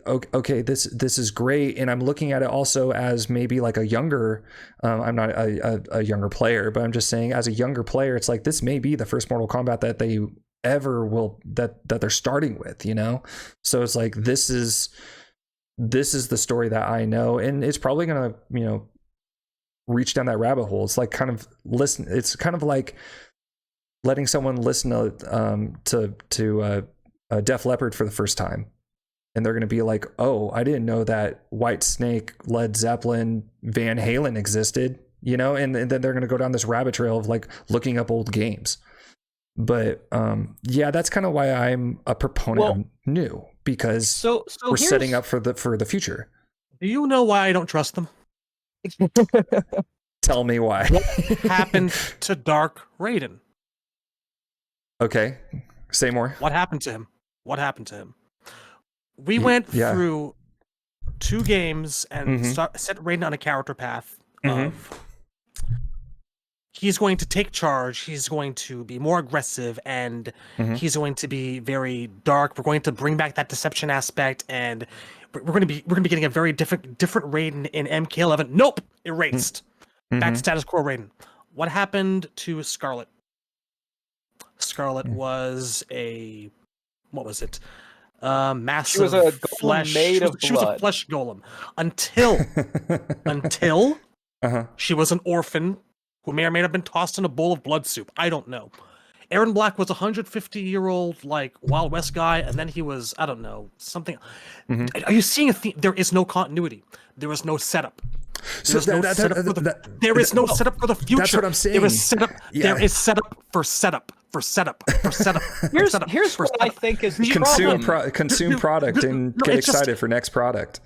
okay, this is great. And I'm looking at it also as maybe like a younger, I'm not a younger player, but I'm just saying, as a younger player, it's like, this may be the first Mortal Kombat that they ever will, that they're starting with, So it's like, this is the story that I know, and it's probably going to, reach down that rabbit hole. It's like kind of listen. It's kind of like letting someone listen to Def Leppard for the first time, and they're going to be like, oh, I didn't know that White Snake, Led Zeppelin, Van Halen existed. you know, and then they're going to go down this rabbit trail of like looking up old games. But yeah, that's kind of why I'm a proponent of new, because so we're setting up for the future. Do you know why I don't trust them? Tell me why. What happened to Dark Raiden? Okay, say more. What happened to him? What happened to him? We went through 2 games and set Raiden on a character path of he's going to take charge, he's going to be more aggressive, and he's going to be very dark. We're going to bring back that deception aspect, and we're going to be getting a very different Raiden in MK11. Nope, erased. Back to status quo Raiden. What happened to Scarlet? Scarlet was a massive She was a flesh made of she was a blood. flesh golem until she was an orphan who may or may not have been tossed in a bowl of blood soup. I don't know. Aaron Black was a 150-year-old like Wild West guy, and then he was, I don't know, something. Are you seeing a theme? There is no continuity. There is no setup. There is no setup for the future. That's what I'm saying. There is setup. There is setup for setup. Here's what I think is the consume product and get excited for next product.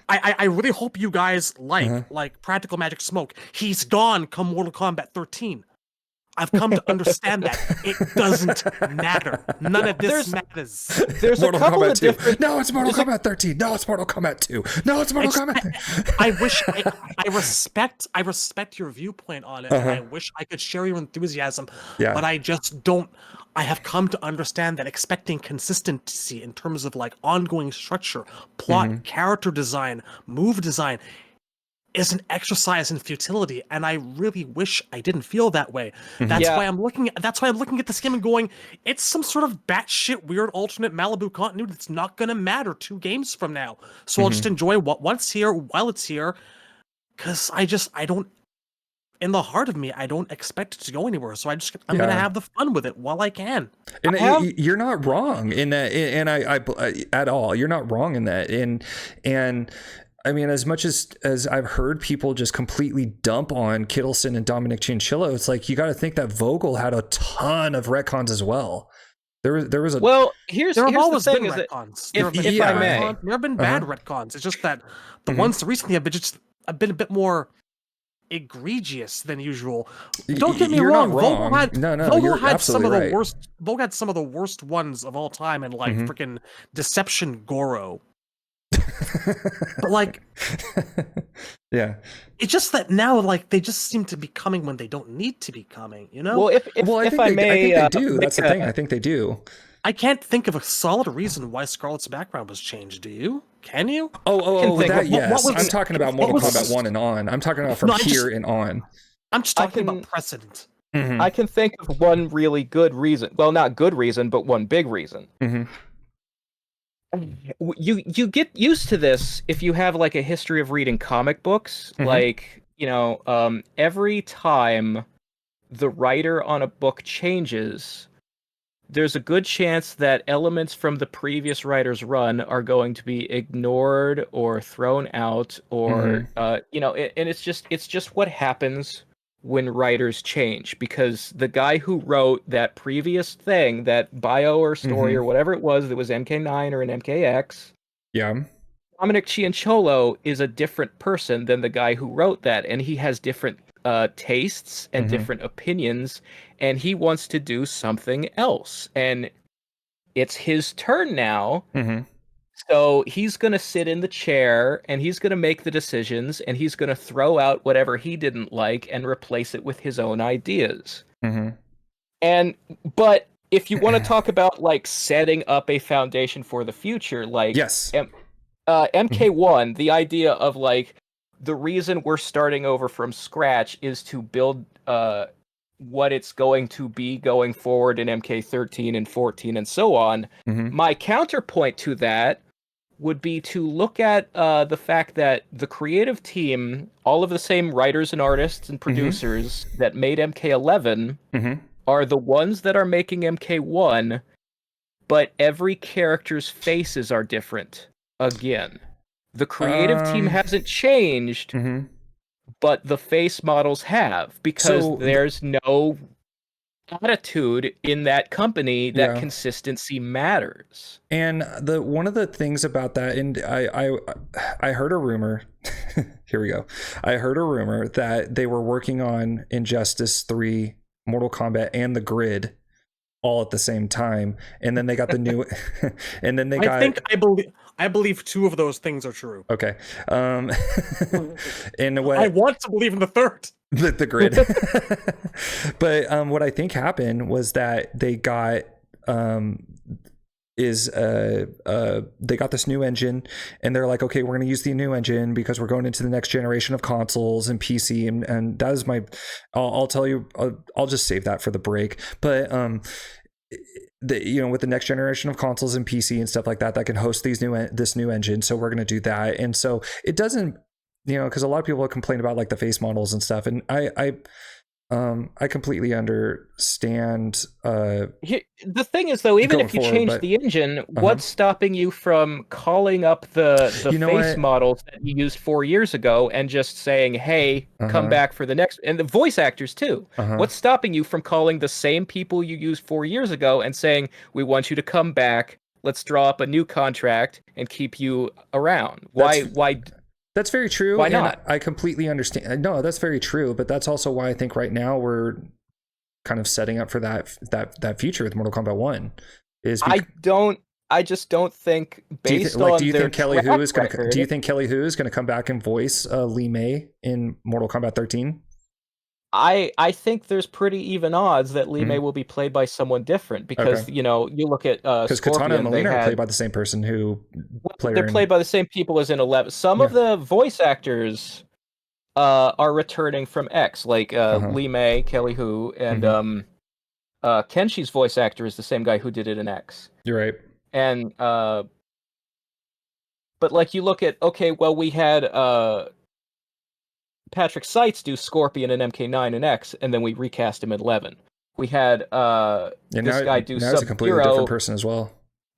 I really hope you guys like Practical Magic Smoke. He's gone come Mortal Kombat 13. I've come to understand that it doesn't matter. None of this matters. There's Mortal a couple Kombat of 2. different. No, it's Mortal Kombat 13. No, it's Mortal Kombat 2. No, it's Mortal Kombat 3. I respect your viewpoint on it, and I wish I could share your enthusiasm. Yeah. But I just don't. I have come to understand that expecting consistency in terms of like ongoing structure, plot, character design, move design is an exercise in futility, and I really wish I didn't feel that way. That's why I'm looking at this game and going, it's some sort of batshit weird alternate Malibu continuity that's not gonna matter 2 games from now. So I'll just enjoy what's here while it's here, because I don't, in the heart of me, I don't expect it to go anywhere. So I'm gonna have the fun with it while I can. And you're not wrong in that, and I at all. You're not wrong in that, and I mean, as much as I've heard people just completely dump on Kittleson and Dominic Chinchillo, it's like you got to think that Vogel had a ton of retcons as well. There was a here's there have the always thing been is that retcons. if I may, there have been bad retcons. It's just that the ones that recently have been a bit more egregious than usual. Don't get me wrong. Vogel had some of the worst. Vogel had some of the worst ones of all time, and like freaking Deception Goro. But like, yeah, it's just that now like they just seem to be coming when they don't need to be coming, you know. Well, if I may, I think they do. That's the thing. I think they do. I can't think of a solid reason why Scarlet's background was changed. Do you? Can you? Yes. I'm talking about Mortal Kombat 1 and on. I'm talking about from here and on. I'm just talking about precedent. I can think of one really good reason. Well, not good reason, but one big reason. You get used to this if you have like a history of reading comic books. Like, you know, every time the writer on a book changes, there's a good chance that elements from the previous writer's run are going to be ignored or thrown out, or you know, and it's just what happens when writers change, because the guy who wrote that previous thing, that bio or story or whatever it was that was MK9 or an MKX, Dominic Ciancholo is a different person than the guy who wrote that, and he has different tastes and different opinions, and he wants to do something else, and it's his turn now. So he's going to sit in the chair and he's going to make the decisions, and he's going to throw out whatever he didn't like and replace it with his own ideas. But if you want to talk about like setting up a foundation for the future, like MK1, the idea of like the reason we're starting over from scratch is to build what it's going to be going forward in MK13 and 14 and so on. My counterpoint to that would be to look at the fact that the creative team, all of the same writers and artists and producers that made MK11 are the ones that are making MK1, but every character's faces are different again. The creative team hasn't changed, but the face models have, because So there's no attitude in that company that yeah. consistency matters. And the one of the things about that, and I heard a rumor. Here we go. I heard a rumor that they were working on Injustice 3, Mortal Kombat, and the Grid all at the same time, and then they got the new, and then they got. I believe two of those things are true. Okay. In what I want to believe in the third. the Grid. But what I think happened was that they got they got this new engine, and they're like, okay, we're going to use the new engine because we're going into the next generation of consoles and PC, and that is my I'll tell you, I'll just save that for the break. But with the next generation of consoles and PC and stuff like that can host this new engine, so we're going to do that. And so it doesn't, because a lot of people complain about like the face models and stuff, and I completely understand. The thing is, though, even if you change the engine, what's stopping you from calling up the face models that you used 4 years ago and just saying, hey, come back for the next... And the voice actors, too. What's stopping you from calling the same people you used 4 years ago and saying, we want you to come back, let's draw up a new contract and keep you around? Why... That's very true. Why not? I completely understand. No, that's very true. But that's also why I think right now we're kind of setting up for that future with Mortal Kombat 1. I just don't think, based on do you their think Kelly Hu is going record, to? Do you think Kelly Hu is going to come back and voice Li Mei in Mortal Kombat 13? I think there's pretty even odds that Li Mei will be played by someone different, because you look at because Katana and Mileena are played by the same person they're played by the same people as in 11. Some of the voice actors are returning from X, like Li Mei, Kelly Hu, and Kenshi's voice actor is the same guy who did it in X. You're right. And but like you look at, okay, well, we had Patrick Seitz do Scorpion and MK9 and X, and then we recast him at 11. We had this guy do Sub-Zero. Now it's a completely different person as well.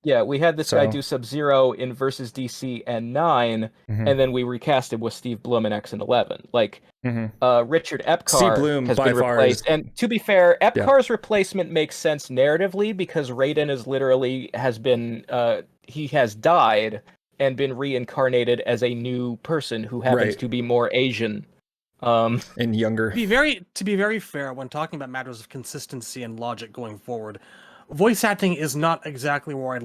Yeah, we had this guy do Sub-Zero in Versus DC and 9, and then we recast him with Steve Blum in X and 11. Like, Richard Epcar has been replaced. And to be fair, Epcar's replacement makes sense narratively, because Raiden is literally he has died and been reincarnated as a new person who happens to be more Asian. And younger. To be very fair, when talking about matters of consistency and logic going forward, voice acting is not exactly where I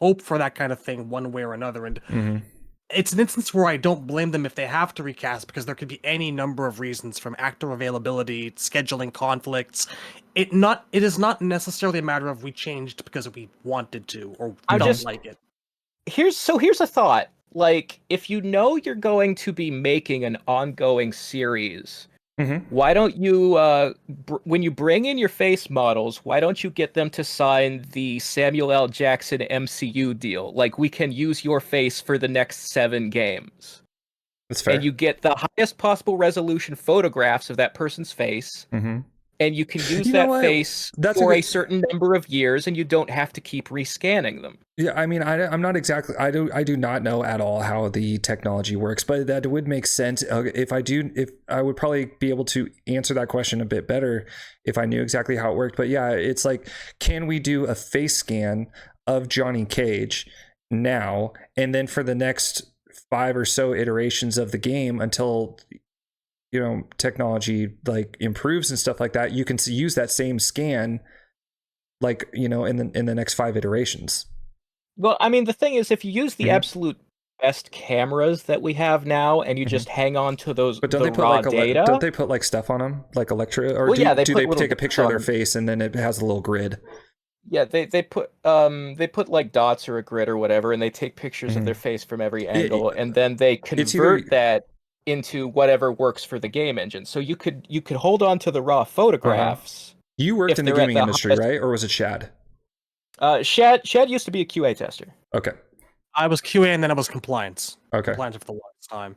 hope for that kind of thing one way or another. And it's an instance where I don't blame them if they have to recast, because there could be any number of reasons, from actor availability, scheduling conflicts. It is not necessarily a matter of we changed because we wanted to or don't like it. Here's a thought. Like, if you know you're going to be making an ongoing series, why don't you, when you bring in your face models, why don't you get them to sign the Samuel L. Jackson MCU deal? Like, we can use your face for the next 7 games. That's fair. And you get the highest possible resolution photographs of that person's face. And you can use face for a certain number of years, and you don't have to keep rescanning them. Yeah, I mean, I'm not exactly. I do not know at all how the technology works, but that would make sense. If I would probably be able to answer that question a bit better if I knew exactly how it worked. But yeah, it's like, can we do a face scan of Johnny Cage now, and then for the next 5 or so iterations of the game until technology like improves and stuff like that, you can use that same scan, like, in the next 5 iterations. Well, I mean, the thing is, if you use the absolute best cameras that we have now, and you just hang on to those, but don't they put data? Don't they put like stuff on them, like Electra, or do they take a picture of their face and then it has a little grid? Yeah, they put like dots or a grid or whatever, and they take pictures of their face from every angle, and then they convert that into whatever works for the game engine. So you could hold on to the raw photographs. You worked in the gaming industry, right? Or was it Shad? Shad used to be a QA tester. Okay. I was QA and then I was compliance. Okay. Compliance for the longest time.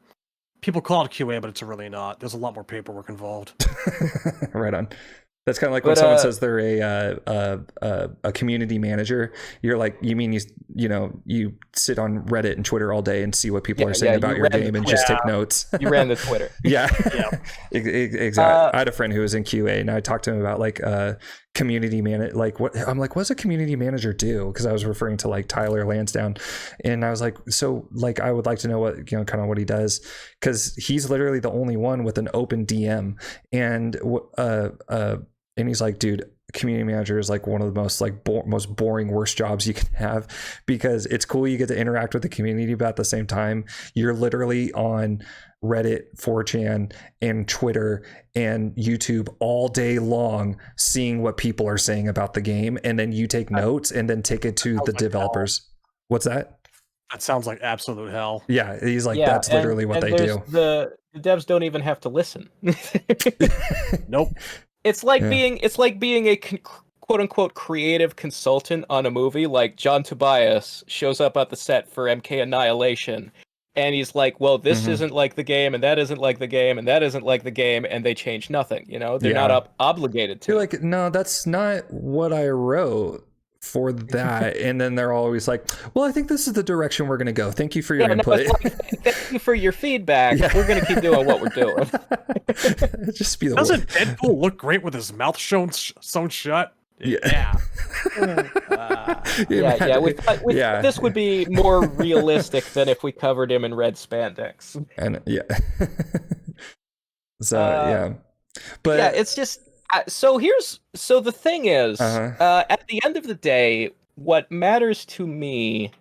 People call it QA, but it's really not. There's a lot more paperwork involved. Right on. That's kind of like when someone says they're a community manager. You're like, you mean you sit on Reddit and Twitter all day and see what people are saying about your game and just take notes. You ran the Twitter. Yeah, exactly. I had a friend who was in QA, and I talked to him about like community manager. Like what I'm like, what does a community manager do? Because I was referring to like Tyler Lansdowne, and I was like, so like I would like to know what kind of what he does, because he's literally the only one with an open DM, and he's like, dude, community manager is like one of the most like most boring, worst jobs you can have, because it's cool, you get to interact with the community, but at the same time, you're literally on Reddit, 4chan, and Twitter and YouTube all day long, seeing what people are saying about the game, and then you take notes and then take it to the developers. Hell. What's that? That sounds like absolute hell. Yeah, he's like, that's literally what they do. The devs don't even have to listen. Nope. It's like being a quote unquote creative consultant on a movie. Like John Tobias shows up at the set for MK Annihilation, and he's like, well, this isn't like the game, and that isn't like the game, and that isn't like the game, and they change nothing. They're not obligated to. You're like, no, that's not what I wrote for that. And then they're always like, well, I think this is the direction we're going to go. Thank you for your input. Thank you for your feedback. Yeah. We're going to keep doing what we're doing. Just be the Doesn't Deadpool look great with his mouth sewn shut? Yeah. This would be more realistic than if we covered him in red spandex. And so but yeah, it's just so the thing is, at the end of the day, what matters to me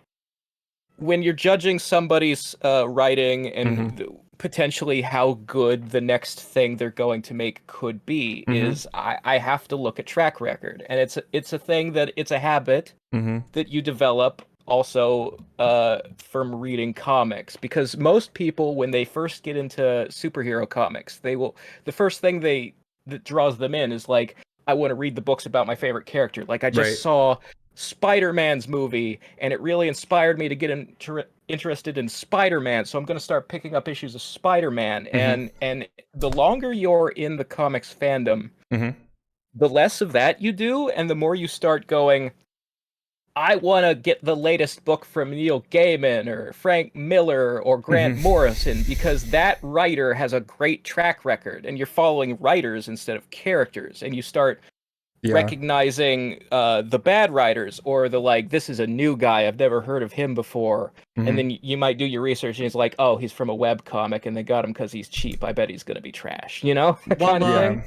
when you're judging somebody's writing and potentially how good the next thing they're going to make could be is I have to look at track record, and it's a thing that it's a habit that you develop also from reading comics, because most people, when they first get into superhero comics, the first thing that draws them in is like, I want to read the books about my favorite character. Like I just saw Spider-Man's movie, and it really inspired me to get interested in Spider-Man, so I'm going to start picking up issues of Spider-Man. And the longer you're in the comics fandom, the less of that you do, and the more you start going, I want to get the latest book from Neil Gaiman or Frank Miller or Grant Morrison, because that writer has a great track record, and you're following writers instead of characters, and you start recognizing the bad writers, or the like, this is a new guy, I've never heard of him before. And then you might do your research, and it's like, oh, he's from a web comic, and they got him because he's cheap. I bet he's going to be trash, kind of thing.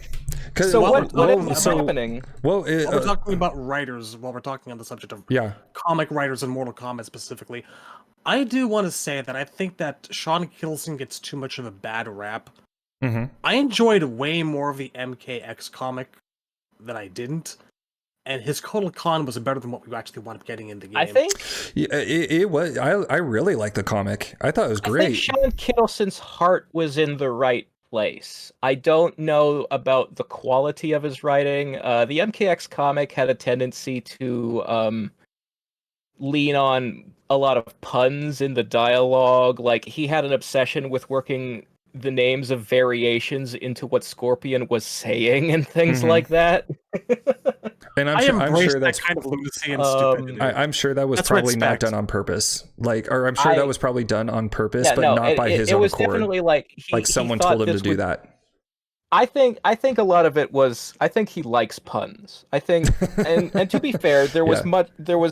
So what ends up happening? Well, we're talking about writers, while we're talking on the subject of comic writers in Mortal Kombat specifically, I do want to say that I think that Sean Kittleson gets too much of a bad rap. I enjoyed way more of the MKX comic than I didn't, and his Kotal Khan was better than what we actually wound up getting in the game. I think it was. I really liked the comic. I thought it was great. I think Sean Kittleson's heart was in the right place. I don't know about the quality of his writing. The MKX comic had a tendency to lean on a lot of puns in the dialogue. Like, he had an obsession with working the names of variations into what Scorpion was saying and things like that. And I'm sure that's that kind of lunacy and stupidity. I'm sure that was probably not done on purpose. Or I'm sure that was probably done on purpose, but not by his own accord. It was definitely like someone told him to do that. I think a lot of it was, I think he likes puns. I think, and to be fair, there was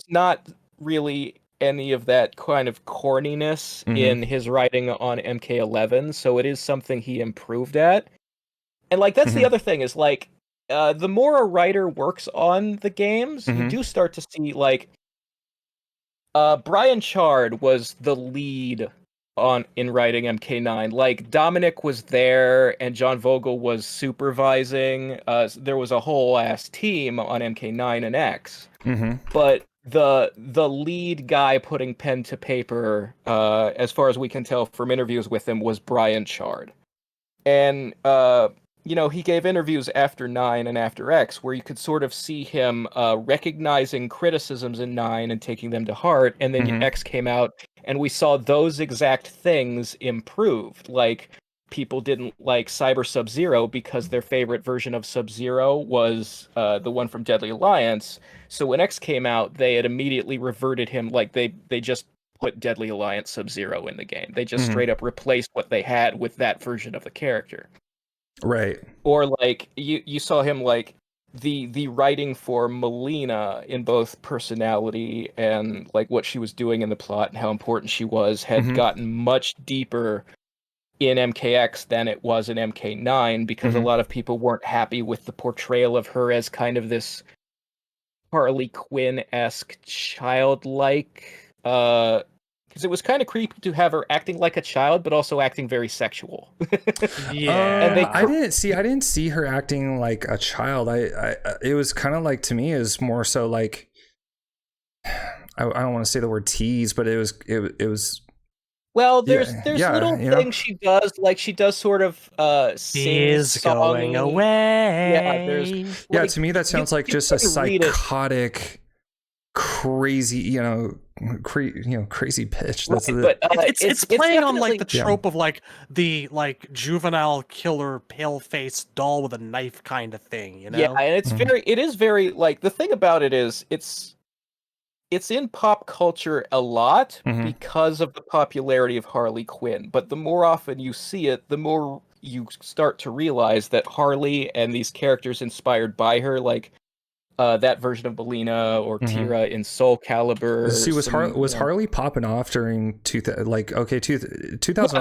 not really any of that kind of corniness in his writing on MK11, so it is something he improved at. And like, that's the other thing, is like, the more a writer works on the games, you do start to see, like, Brian Chard was the lead in writing MK9. Like, Dominic was there and John Vogel was supervising. There was a whole ass team on MK9 and X. But the lead guy putting pen to paper, as far as we can tell from interviews with him, was Brian Chard. And he gave interviews after 9 and after X where you could sort of see him recognizing criticisms in 9 and taking them to heart, and then X came out and we saw those exact things improved. Like, people didn't like Cyber Sub-Zero because their favorite version of Sub-Zero was the one from Deadly Alliance. So when X came out, they had immediately reverted him. Like they just put Deadly Alliance Sub-Zero in the game. They just straight up replaced what they had with that version of the character. Right. Or like you saw him like the writing for Melina in both personality and like what she was doing in the plot and how important she was had gotten much deeper in MKX than it was in MK9 because a lot of people weren't happy with the portrayal of her as kind of this Harley Quinn-esque childlike because it was kind of creepy to have her acting like a child but also acting very sexual. Yeah. And I didn't see her acting like a child. I it was kind of like, to me, it was more so like, I don't want to say the word tease, but it was well, there's little you know? things she does, like she does sort of sing Is going songy. away. Yeah, there's like, to me that sounds like just a psychotic, crazy, crazy bitch. That's right, but it's playing on like the definitely- trope of like the like juvenile killer pale faced doll with a knife kind of thing, you know? Yeah, and it is very like the thing about it is it's in pop culture a lot because of the popularity of Harley Quinn. But the more often you see it, the more you start to realize that Harley and these characters inspired by her, like that version of Melina or Tira in Soul Calibur. See, was Harley popping off during 2000? Like, okay, 2000.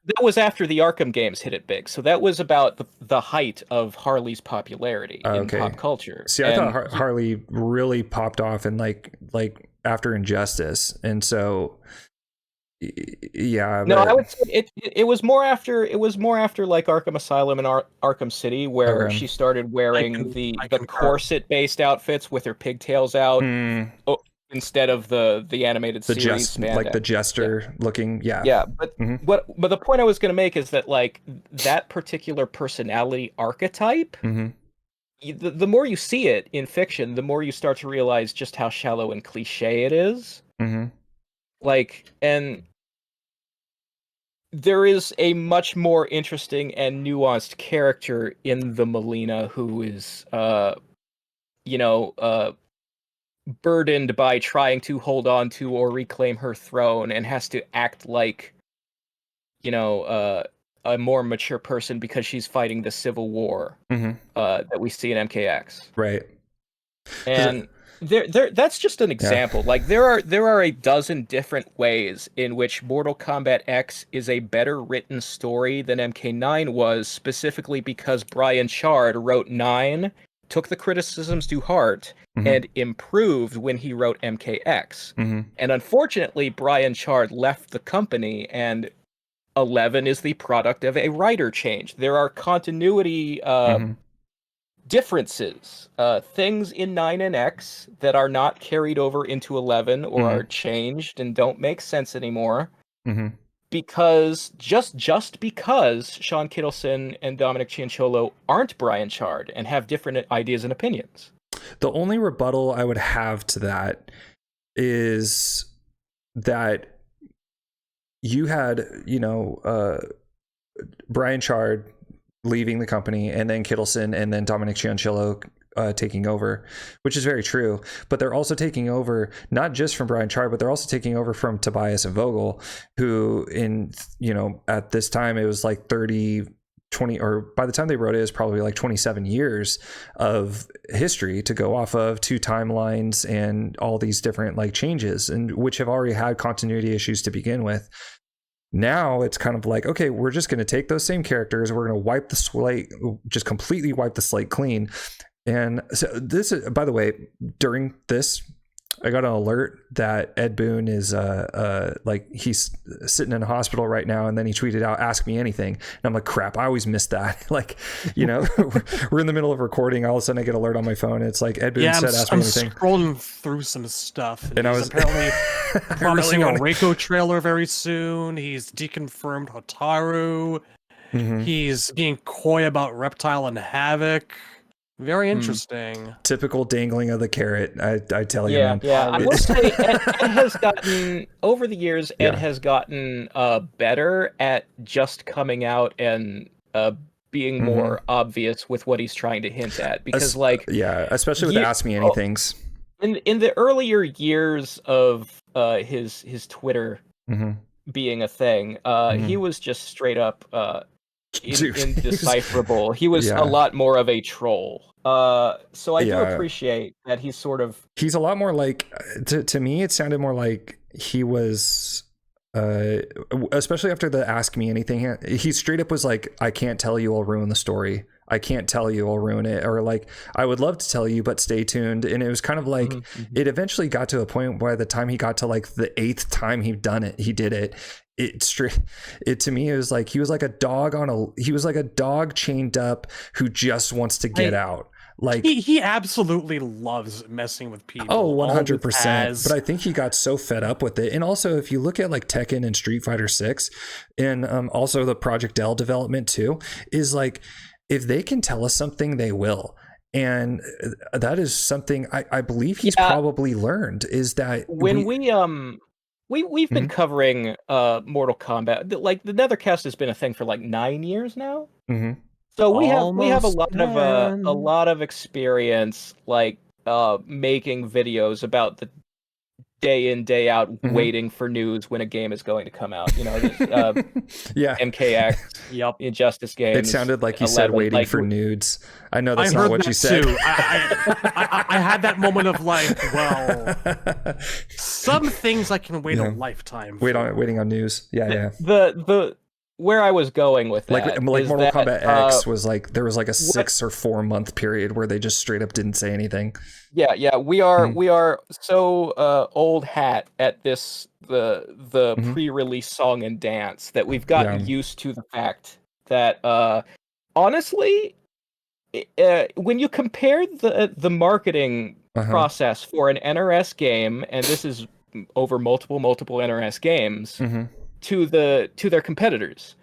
That was after the Arkham games hit it big. So that was about the height of Harley's popularity in pop culture. See, I thought Harley really popped off in like after Injustice, and so yeah. No, I would say it was more after like Arkham Asylum and Arkham City, where she started wearing the corset based outfits with her pigtails out instead of the animated series like the jester looking. But the point I was going to make is that like that particular personality archetype, the more you see it in fiction, the more you start to realize just how shallow and cliche it is. Like, and there is a much more interesting and nuanced character in the Melina who is, burdened by trying to hold on to or reclaim her throne and has to act like, a more mature person because she's fighting the civil war that we see in MKX. Right. And that's just an example. Like there are a dozen different ways in which Mortal Kombat X is a better written story than MK9 was, specifically because Brian Chard wrote 9, took the criticisms to heart, and improved when he wrote MKX. And unfortunately, Brian Chard left the company, and 11 is the product of a writer change. There are continuity differences, things in 9 and X that are not carried over into 11 or are changed and don't make sense anymore. Because just because Sean Kittleson and Dominic Cianciolo aren't Brian Chard and have different ideas and opinions. The only rebuttal I would have to that is that you had, Brian Chard leaving the company, and then Kittleson and then Dominic Cianciolo taking over, which is very true. But they're also taking over not just from Brian Chard, but they're also taking over from Tobias and Vogel, who at this time it was like 20, or by the time they wrote it was probably like 27 years of history to go off of, 2 timelines and all these different like changes, and which have already had continuity issues to begin with. Now it's kind of like, okay, we're just going to take those same characters, we're going to wipe the slate, just completely wipe the slate clean. And so this is, by the way, during this, I got an alert that Ed Boon is like he's sitting in a hospital right now, and then he tweeted out, "Ask me anything," and I'm like, crap, I always miss that. Like, we're in the middle of recording, all of a sudden I get an alert on my phone. It's like Ed Boon said, "Ask me anything." I'm scrolling through some stuff, and I he's was apparently promising a Reiko trailer very soon. He's deconfirmed Hotaru. He's being coy about Reptile and Havoc. Very interesting. Typical dangling of the carrot. I tell you, Yeah, man. yeah. I will Always. say Ed has gotten over the years. Ed Yeah. has gotten better at just coming out and being Mhm. more obvious with what he's trying to hint at. Because like Yeah, especially with the you, Ask Me oh, Anythings. in the earlier years of his Twitter Mm-hmm. being a thing, he was just straight up Dude, indecipherable. He was a yeah, lot more of a troll. So I do yeah. appreciate that he's sort of He's a lot more like to me. It sounded more like he was, especially after the Ask Me Anything. He straight up was like, "I can't tell you. I'll ruin the story. I can't tell you. I'll ruin it." Or like, "I would love to tell you, but stay tuned." And it was kind of like it eventually got to a point by the time he got to like the 8th time he did it. It to me, it was like he was like a dog chained up who just wants to get out. Like he absolutely loves messing with people. oh, Always 100%. has. But I think he got so fed up with it. And also, if you look at like Tekken and Street Fighter 6 and also the Project L development too, is like if they can tell us something, they will. And that is something I believe he's probably learned is that when we've been covering Mortal Kombat. Like the Nethercast has been a thing for like 9 years now. Mm-hmm. So we have a Almost lot of experience like making videos about the day in day out waiting for news when a game is going to come out. You know, yeah, MKX, Yep. Injustice games. it sounded like you 11, said waiting like, for nudes. I know that's I not heard what that you said. too. I had that moment of like, well, some things I can wait a lifetime for. Waiting on news. Yeah. The where I was going with that, like Mortal Kombat X was like there was like a 6 or 4 month period where they just straight up didn't say anything. Yeah, we are so old hat at this the pre-release song and dance that we've gotten used to the fact that honestly, when you compare the marketing process for an NRS game, and this is over multiple NRS games, to their competitors.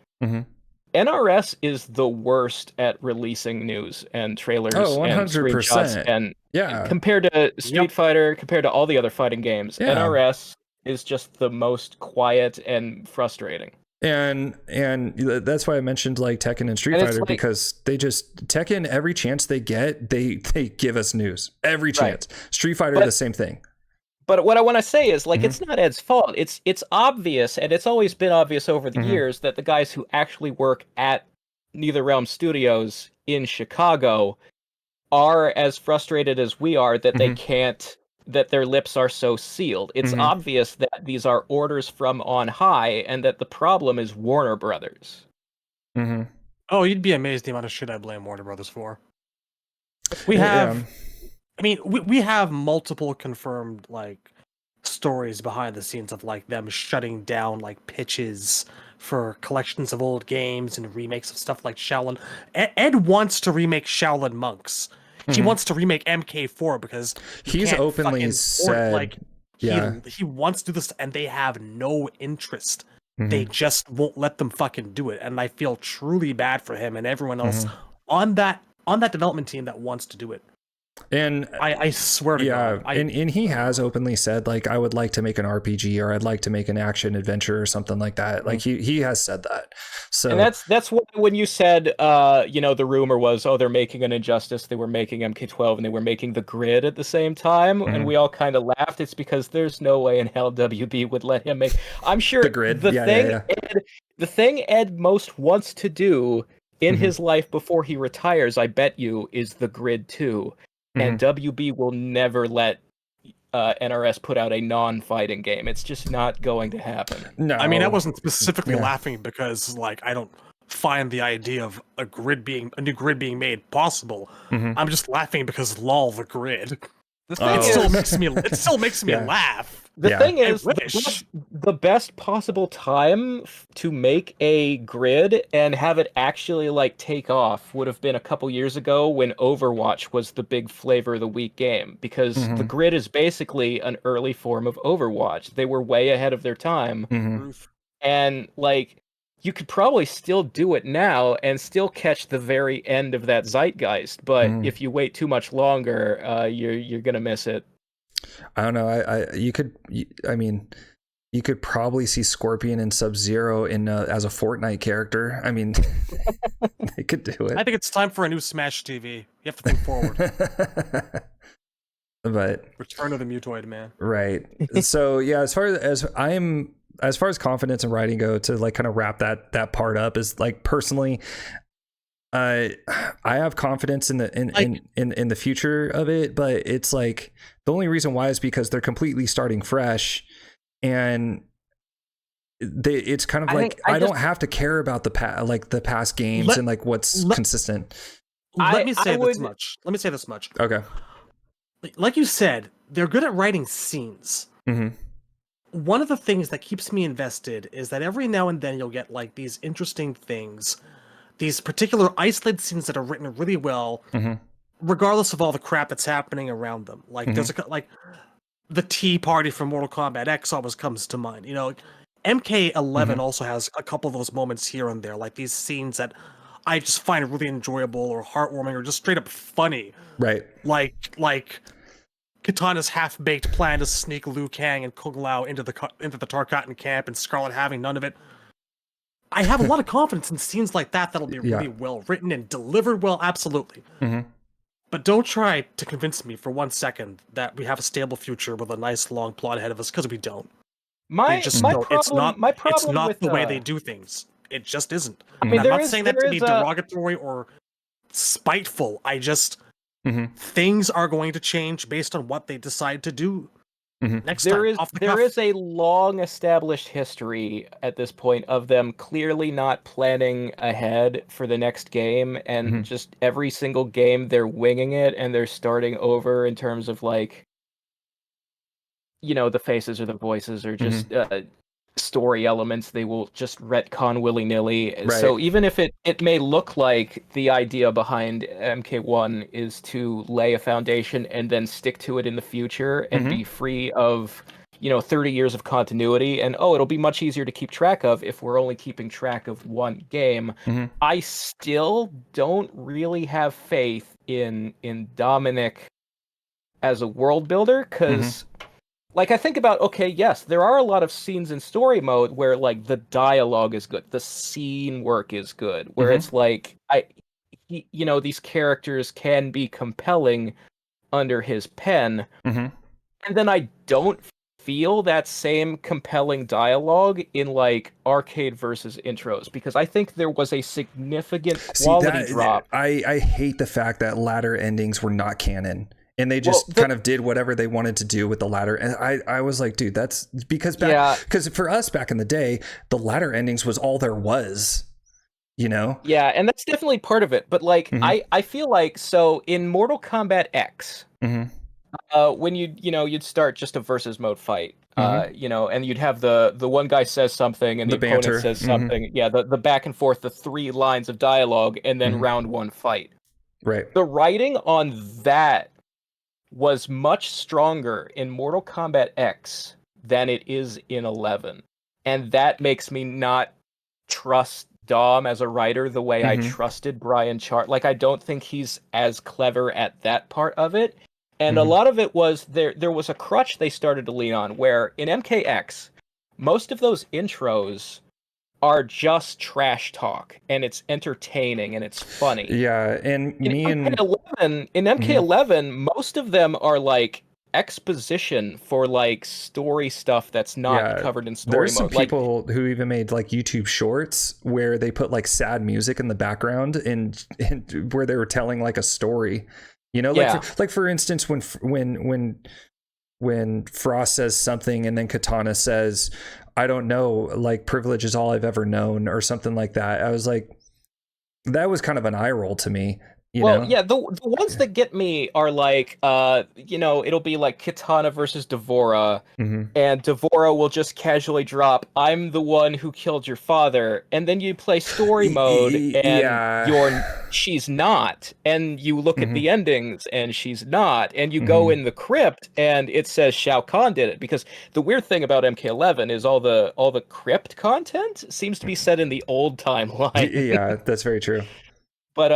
NRS is the worst at releasing news and trailers and screenshots, and compared to Street Fighter, compared to all the other fighting games, NRS is just the most quiet and frustrating. And that's why I mentioned like Tekken and Street Fighter, because they just Tekken, every chance they get, they give us news every chance. Street Fighter, the same thing. But what I want to say is, like, it's not Ed's fault. It's obvious, and it's always been obvious over the years that the guys who actually work at NetherRealm Studios in Chicago are as frustrated as we are that they can't, that their lips are so sealed. It's obvious that these are orders from on high, and that the problem is Warner Brothers. Oh, you'd be amazed the amount of shit I blame Warner Brothers for. We have... I mean, we have multiple confirmed like stories behind the scenes of like them shutting down like pitches for collections of old games and remakes of stuff like Shaolin. Ed wants to remake Shaolin Monks. He wants to remake MK4 because he's openly said like he wants to do this, and they have no interest. They just won't let them fucking do it, and I feel truly bad for him and everyone else on that development team that wants to do it. And I swear to God. And he has openly said like I would like to make an RPG, or I'd like to make an action adventure or something like that. Like he has said that. So and that's what, when you said the rumor was, oh, they're making an Injustice, they were making MK12, and they were making the Grid at the same time, and we all kind of laughed. It's because there's no way in hell WB would let him make. I'm sure the Grid. The thing Ed most wants to do in his life before he retires, I bet you, is the Grid 2. And WB will never let NRS put out a non-fighting game. It's just not going to happen. No, I mean, I wasn't specifically laughing because, like, I don't find the idea of a new grid being made possible. I'm just laughing because lol, the Grid. It still makes me laugh. The thing is, the best possible time to make a Grid and have it actually like take off would have been a couple years ago when Overwatch was the big flavor of the week game, because the Grid is basically an early form of Overwatch. They were way ahead of their time, and like you could probably still do it now and still catch the very end of that zeitgeist. But if you wait too much longer, you're gonna miss it. I don't know. You could probably see Scorpion and Sub-Zero in as a Fortnite character. I mean, they could do it. I think it's time for a new Smash TV. You have to think forward. But Return of the Mutoid Man. Right. So yeah, as far as confidence and writing go, to like kind of wrap that part up, is like, personally, I have confidence in the future of it, but it's like the only reason why is because they're completely starting fresh, and it's kind of like I don't have to care about the past games and like what's consistent. Let me say this much. Okay. Like you said, they're good at writing scenes. Mm-hmm. One of the things that keeps me invested is that every now and then you'll get like these interesting things, these particular isolated scenes that are written really well, regardless of all the crap that's happening around them. Like there's like the tea party from Mortal Kombat X always comes to mind. You know, MK11 also has a couple of those moments here and there, like these scenes that I just find really enjoyable or heartwarming or just straight up funny. Right. Like Katana's half-baked plan to sneak Liu Kang and Kung Lao into the Tarkatan camp, and Scarlet having none of it. I have a lot of confidence in scenes like that that'll be really well written and delivered well, absolutely. But don't try to convince me for 1 second that we have a stable future with a nice long plot ahead of us, because we don't. My problem it's not with the way they do things. It just isn't. I mean, I'm not saying that to be derogatory or spiteful. I just things are going to change based on what they decide to do next time. There is a long established history at this point of them clearly not planning ahead for the next game, and just every single game they're winging it, and they're starting over in terms of like, you know, the faces or the voices or just story elements they will just retcon willy-nilly. Right. So even if it may look like the idea behind MK1 is to lay a foundation and then stick to it in the future and be free of, you know, 30 years of continuity, and it'll be much easier to keep track of if we're only keeping track of one game, I still don't really have faith in Dominic as a world builder, because like, I think about, okay, yes, there are a lot of scenes in story mode where, like, the dialogue is good, the scene work is good, where it's like, you know, these characters can be compelling under his pen, and then I don't feel that same compelling dialogue in, like, arcade versus intros, because I think there was a significant quality drop. I hate the fact that ladder endings were not canon. And they just kind of did whatever they wanted to do with the ladder. And I was like, dude, that's because for us back in the day, the ladder endings was all there was, you know? Yeah, and that's definitely part of it. But like, I feel like, so in Mortal Kombat X, when you'd start just a versus mode fight, you know, and you'd have the one guy says something and the opponent banter says something. Yeah, the back and forth, the 3 lines of dialogue, and then round 1 fight. Right. The writing on that was much stronger in Mortal Kombat X than it is in 11. And that makes me not trust Dom as a writer the way I trusted Brian Chart. Like, I don't think he's as clever at that part of it. And a lot of it was, there was a crutch they started to lean on, where in MKX, most of those intros are just trash talk, and it's entertaining and it's funny. Yeah, and in MK11, most of them are like exposition for like story stuff that's not covered in story mode. There's some people who even made like YouTube shorts where they put like sad music in the background and where they were telling like a story. You know, like for instance, when Frost says something and then Katana says, I don't know, like, privilege is all I've ever known, or something like that. I was like, that was kind of an eye roll to me. Well, yeah, the ones that get me are like, it'll be like Kitana versus Devora, Mm-hmm. and Devora will just casually drop, "I'm the one who killed your father," and then you play story mode, and Yeah. she's not, and you look at Mm-hmm. the endings, and she's not, and you go Mm-hmm. in the crypt, and it says Shao Kahn did it, because the weird thing about MK11 is all the crypt content seems to be set in the old timeline. Yeah, that's very true. But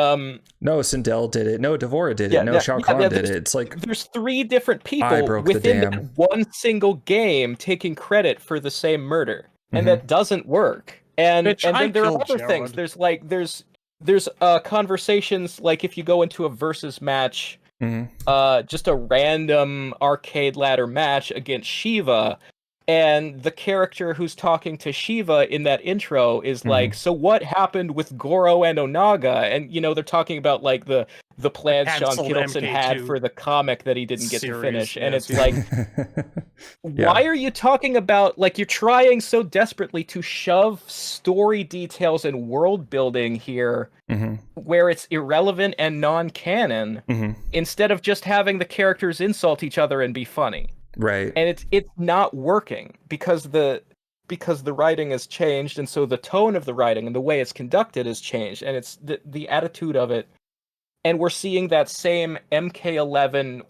No, Sindel did it. No, Devora did it. yeah, No, Shao Kahn did there's, it. It's like there's three different I people broke the within that dam. one single game taking credit for the same murder, and Mm-hmm. that doesn't work. And Bitch, I then there are killed other things. Jared. There's conversations like if you go into a versus match, Mm-hmm. just a random arcade ladder match against Shiva, and the character who's talking to Shiva in that intro is like, Mm-hmm. "So what happened with Goro and Onaga?" And they're talking about like the plans Sean Canceled Kittleson had MK2 for the comic that he didn't get to series. finish. And Yes, it's like, Yeah. why are you talking about, like, you're trying so desperately to shove story details and world building here Mm-hmm. where it's irrelevant and non-canon, Mm-hmm. instead of just having the characters insult each other and be funny. Right. And it's not working because the writing has changed, and so the tone of the writing and the way it's conducted has changed, and it's the attitude of it. And we're seeing that same MK11,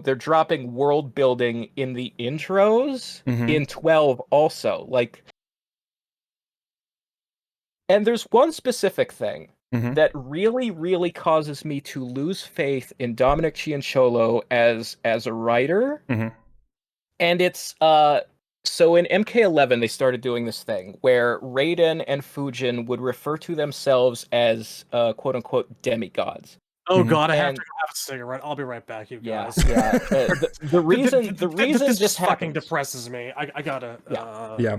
they're dropping world building in the intros Mm-hmm. in 12 also. Like, and there's one specific thing Mm-hmm. that really, really causes me to lose faith in Dominic Cianciolo as a writer. Mm-hmm. And it's so in MK11 they started doing this thing where Raiden and Fujin would refer to themselves as quote unquote demigods. Oh Mhm. god, I have And to go have a cigarette. I'll be right back, you yeah, guys. the reason This this fucking happens. depresses me. I gotta. Yeah.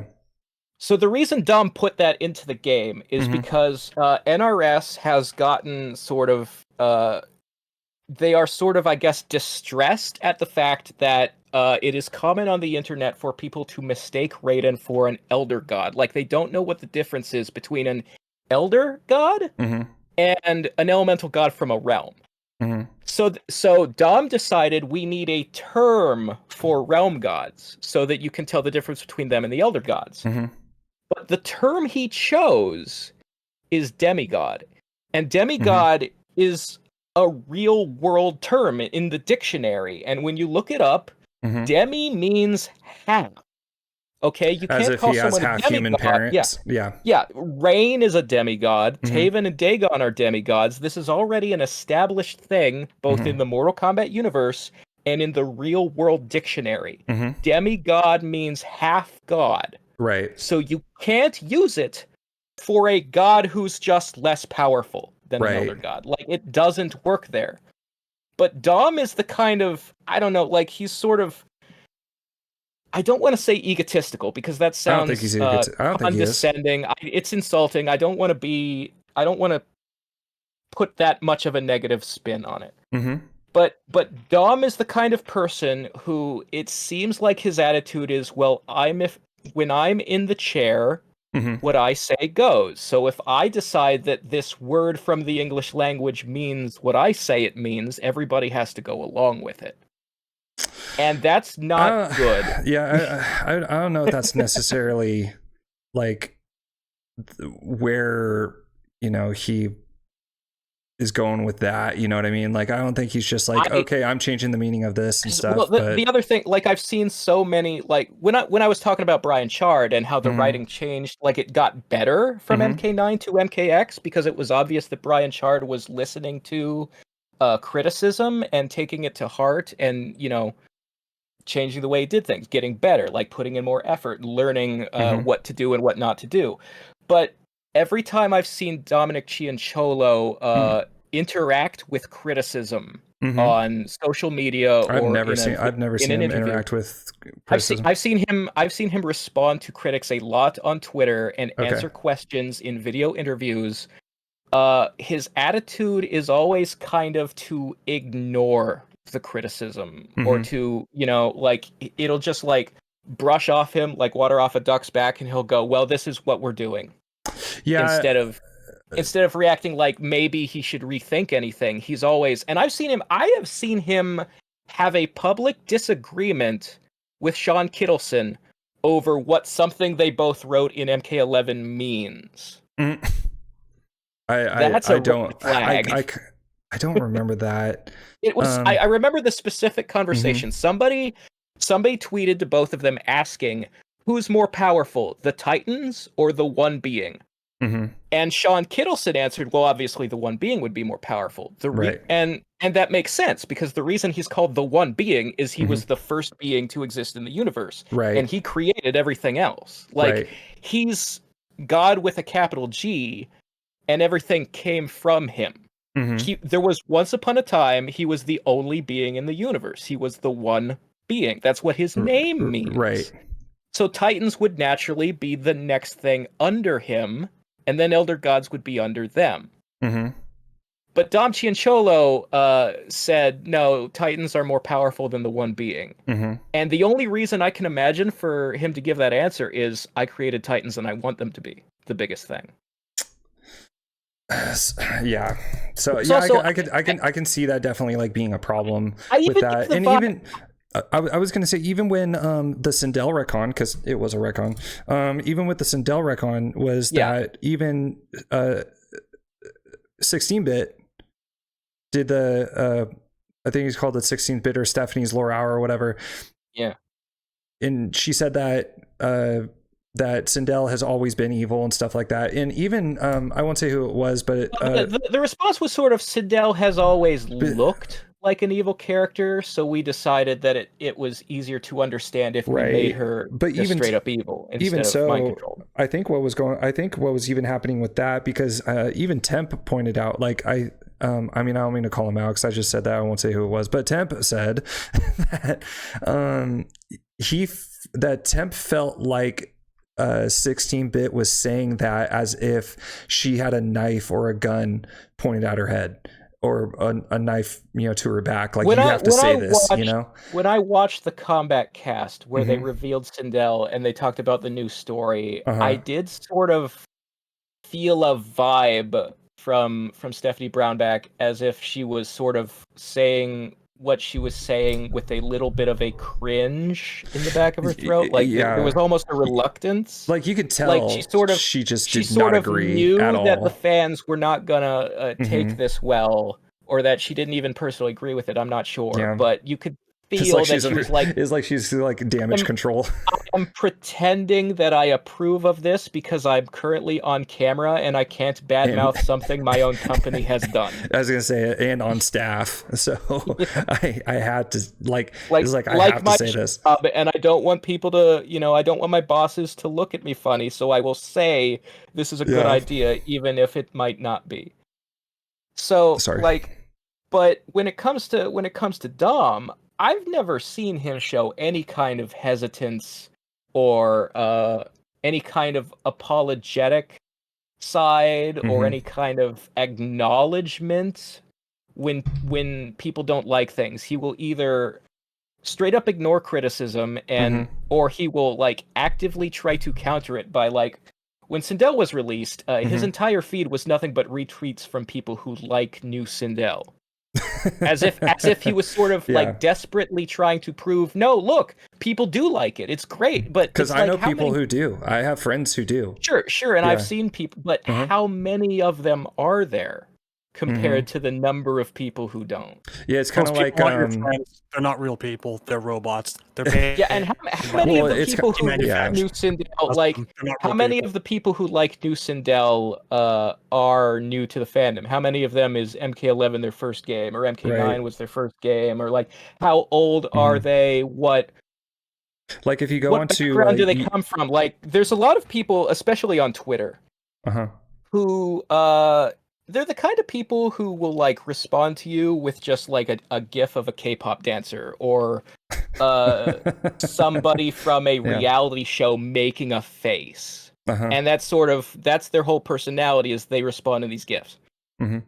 So the reason Dom put that into the game is Mhm. because NRS has gotten sort of they are sort of, I guess, distressed at the fact that it is common on the internet for people to mistake Raiden for an elder god. Like, they don't know what the difference is between an elder god Mm-hmm. and an elemental god from a realm. Mm-hmm. So Dom decided we need a term for realm gods so that you can tell the difference between them and the elder gods. Mm-hmm. But the term he chose is demigod. And demigod is a real world term in the dictionary. And when you look it up, Mm-hmm. demi means half. Okay, you As can't if call he has someone a half human demigod. Yeah. parents. Yeah. Yeah, Rain is a demigod. Mhm. Taven and Dagon are demigods. This is already an established thing, both in the Mortal Kombat universe and in the real world dictionary. Mm-hmm. Demigod means half god. Right. So you can't use it for a god who's just less powerful than an elder god. Like, it doesn't work there. But Dom is the kind of, I don't know, like, he's sort of, I don't want to say egotistical because that I don't think sounds he's I don't think he is. condescending. It's insulting. I don't want to put that much of a negative spin on it. Mm-hmm. But Dom is the kind of person who it seems like his attitude is, well, when I'm in the chair, Mm-hmm. what I say goes. So if I decide that this word from the English language means what I say it means, everybody has to go along with it. And that's not good. Yeah, I don't know if that's necessarily like where he is going with that. You know what I mean? Like, I don't think he's just like, okay, I'm changing the meaning of this and stuff. Well, the other thing, like, I've seen so many, like, when I was talking about Brian Chard and how the writing changed, like, it got better from MK9 to MKX because it was obvious that Brian Chard was listening to criticism and taking it to heart and, changing the way he did things, getting better, like putting in more effort, learning what to do and what not to do. But every time I've seen Dominic Cianciolo interact with criticism on social media, I've or never seen him interact with criticism. I've seen him respond to critics a lot on Twitter and answer questions in video interviews. His attitude is always kind of to ignore the criticism or to, like, it'll just like brush off him like water off a duck's back, and he'll go, well, this is what we're doing. Yeah. Instead of instead of reacting like maybe he should rethink anything, he's always, and I have seen him have a public disagreement with Sean Kittleson over what something they both wrote in MK11 means. That's a red flag. I don't remember that. It was. I remember the specific conversation. Mm-hmm. Somebody tweeted to both of them asking, "Who's more powerful, the Titans or the One Being?" Mm-hmm. And Sean Kittleson answered, "Well, obviously the One Being would be more powerful." Right. And that makes sense because the reason he's called the One Being is he was the first being to exist in the universe, right? And he created everything else. Like he's God with a capital G, and everything came from him. There was once upon a time he was the only being in the universe. He was the one being. That's what his name means. Right. So Titans would naturally be the next thing under him, and then Elder Gods would be under them. But Dom Cianciolo said, no, Titans are more powerful than the One Being. And the only reason I can imagine for him to give that answer is, I created Titans and I want them to be the biggest thing. Yeah. So It's yeah, also, I can see that definitely like being a problem with that. And even I was going to say, even when the Sindel retcon, because it was a retcon, even with the Sindel retcon, was that even 16-bit did the I think he's called it 16-bit or Stephanie's lore hour or whatever. Yeah. And she said that that Sindel has always been evil and stuff like that. And even I won't say who it was, but the response was sort of, Sindel has always looked like an evil character, so we decided that it was easier to understand if we made her even straight up evil instead of mind control. I think what was even happening with that, because even Temp pointed out, like I mean, I don't mean to call him out because I just said that, I won't say who it was, but Temp said that that Temp felt like 16-bit was saying that as if she had a knife or a gun pointed at her head, or a knife, to her back. Like, you have to say this, When I watched the Combat cast where they revealed Sindel and they talked about the new story, I did sort of feel a vibe from Stephanie Brownback as if she was sort of saying what she was saying with a little bit of a cringe in the back of her throat. Like, there was almost a reluctance. Like, you could tell, like, she just did not agree knew at all. That the fans were not gonna take this well, or that she didn't even personally agree with it. I'm not sure, but you could feel that she was like, it's like she's like damage control. I'm pretending that I approve of this because I'm currently on camera and I can't badmouth something my own company has done. I was gonna say, and on staff, so I had to I have to say this, and I don't want people to, I don't want my bosses to look at me funny, so I will say this is a good idea, even if it might not be. So, but when it comes to Dom, I've never seen him show any kind of hesitance or any kind of apologetic side or any kind of acknowledgement when people don't like things. He will either straight up ignore criticism and or he will like actively try to counter it by, like, when Sindel was released, his entire feed was nothing but retweets from people who like new Sindel. as if he was sort of like desperately trying to prove, no, look, people do like it, it's great. But because I know people who do, I have friends who do. Sure, and I've seen people, but how many of them are there compared to the number of people who don't? Yeah, it's kind of like they're not real people, they're robots. They're paid. And how many of the people who like new Sindel, like, how many of the people who like new Sindel are new to the fandom? How many of them is MK11 their first game, or MK9 was their first game, or like how old are they? What, like, if you go onto background do they come from? Like, there's a lot of people, especially on Twitter, who they're the kind of people who will like respond to you with just like a gif of a K-pop dancer or somebody from a reality show making a face. And that's their whole personality, is they respond to these gifs. And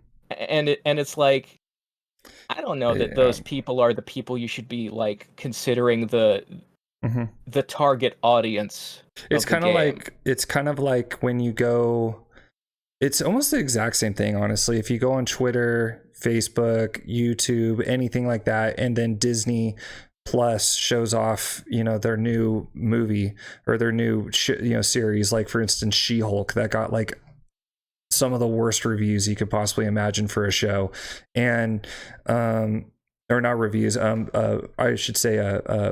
it's like, I don't know that those people are the people you should be like considering the target audience. It's kind of like when you go It's almost the exact same thing, honestly. If you go on Twitter, Facebook, YouTube, anything like that, and then Disney Plus shows off, their new movie or their new, series, like for instance, She-Hulk, that got like some of the worst reviews you could possibly imagine for a show, and or not reviews, I should say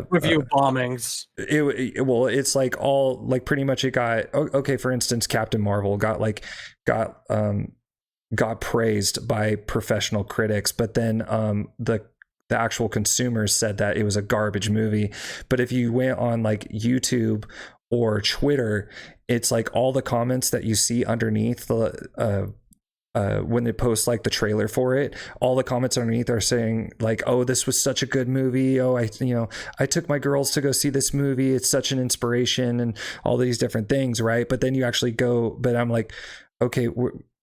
Review bombings. Well, it's like all like pretty much it got okay. For instance, Captain Marvel got praised by professional critics, but then the actual consumers said that it was a garbage movie. But if you went on like YouTube or Twitter, it's like all the comments that you see underneath the when they post like the trailer for it, all the comments underneath are saying like, oh, this was such a good movie. Oh, I took my girls to go see this movie. It's such an inspiration and all these different things. Right. But then you actually go, but I'm like, okay,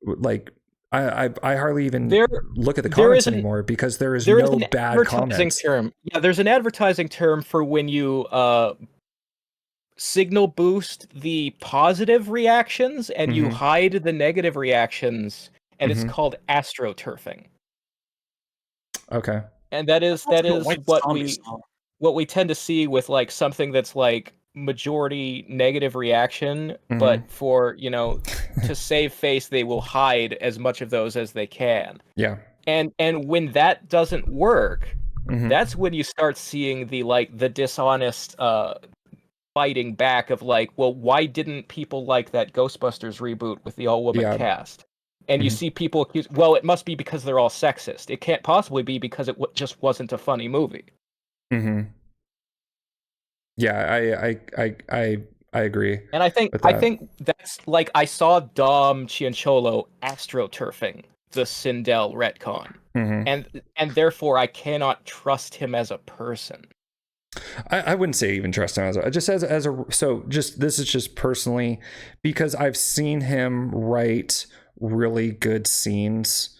like, I hardly even look at the comments anymore because there is no bad comments. There's an advertising term for when you signal boost the positive reactions and you hide the negative reactions, and it's called astroturfing. Okay. And that is what we tend to see with like something that's like majority negative reaction, but for to save face they will hide as much of those as they can. Yeah. And when that doesn't work, that's when you start seeing the dishonest fighting back of like, well, why didn't people like that Ghostbusters reboot with the all-woman cast? And you see people accuse, well, it must be because they're all sexist. It can't possibly be because it just wasn't a funny movie. Yeah, I agree. And I think that's like, I saw Dom Cianciolo astroturfing the Sindel retcon, and therefore I cannot trust him as a person. I wouldn't say even trust him as this is just personally because I've seen him write really good scenes.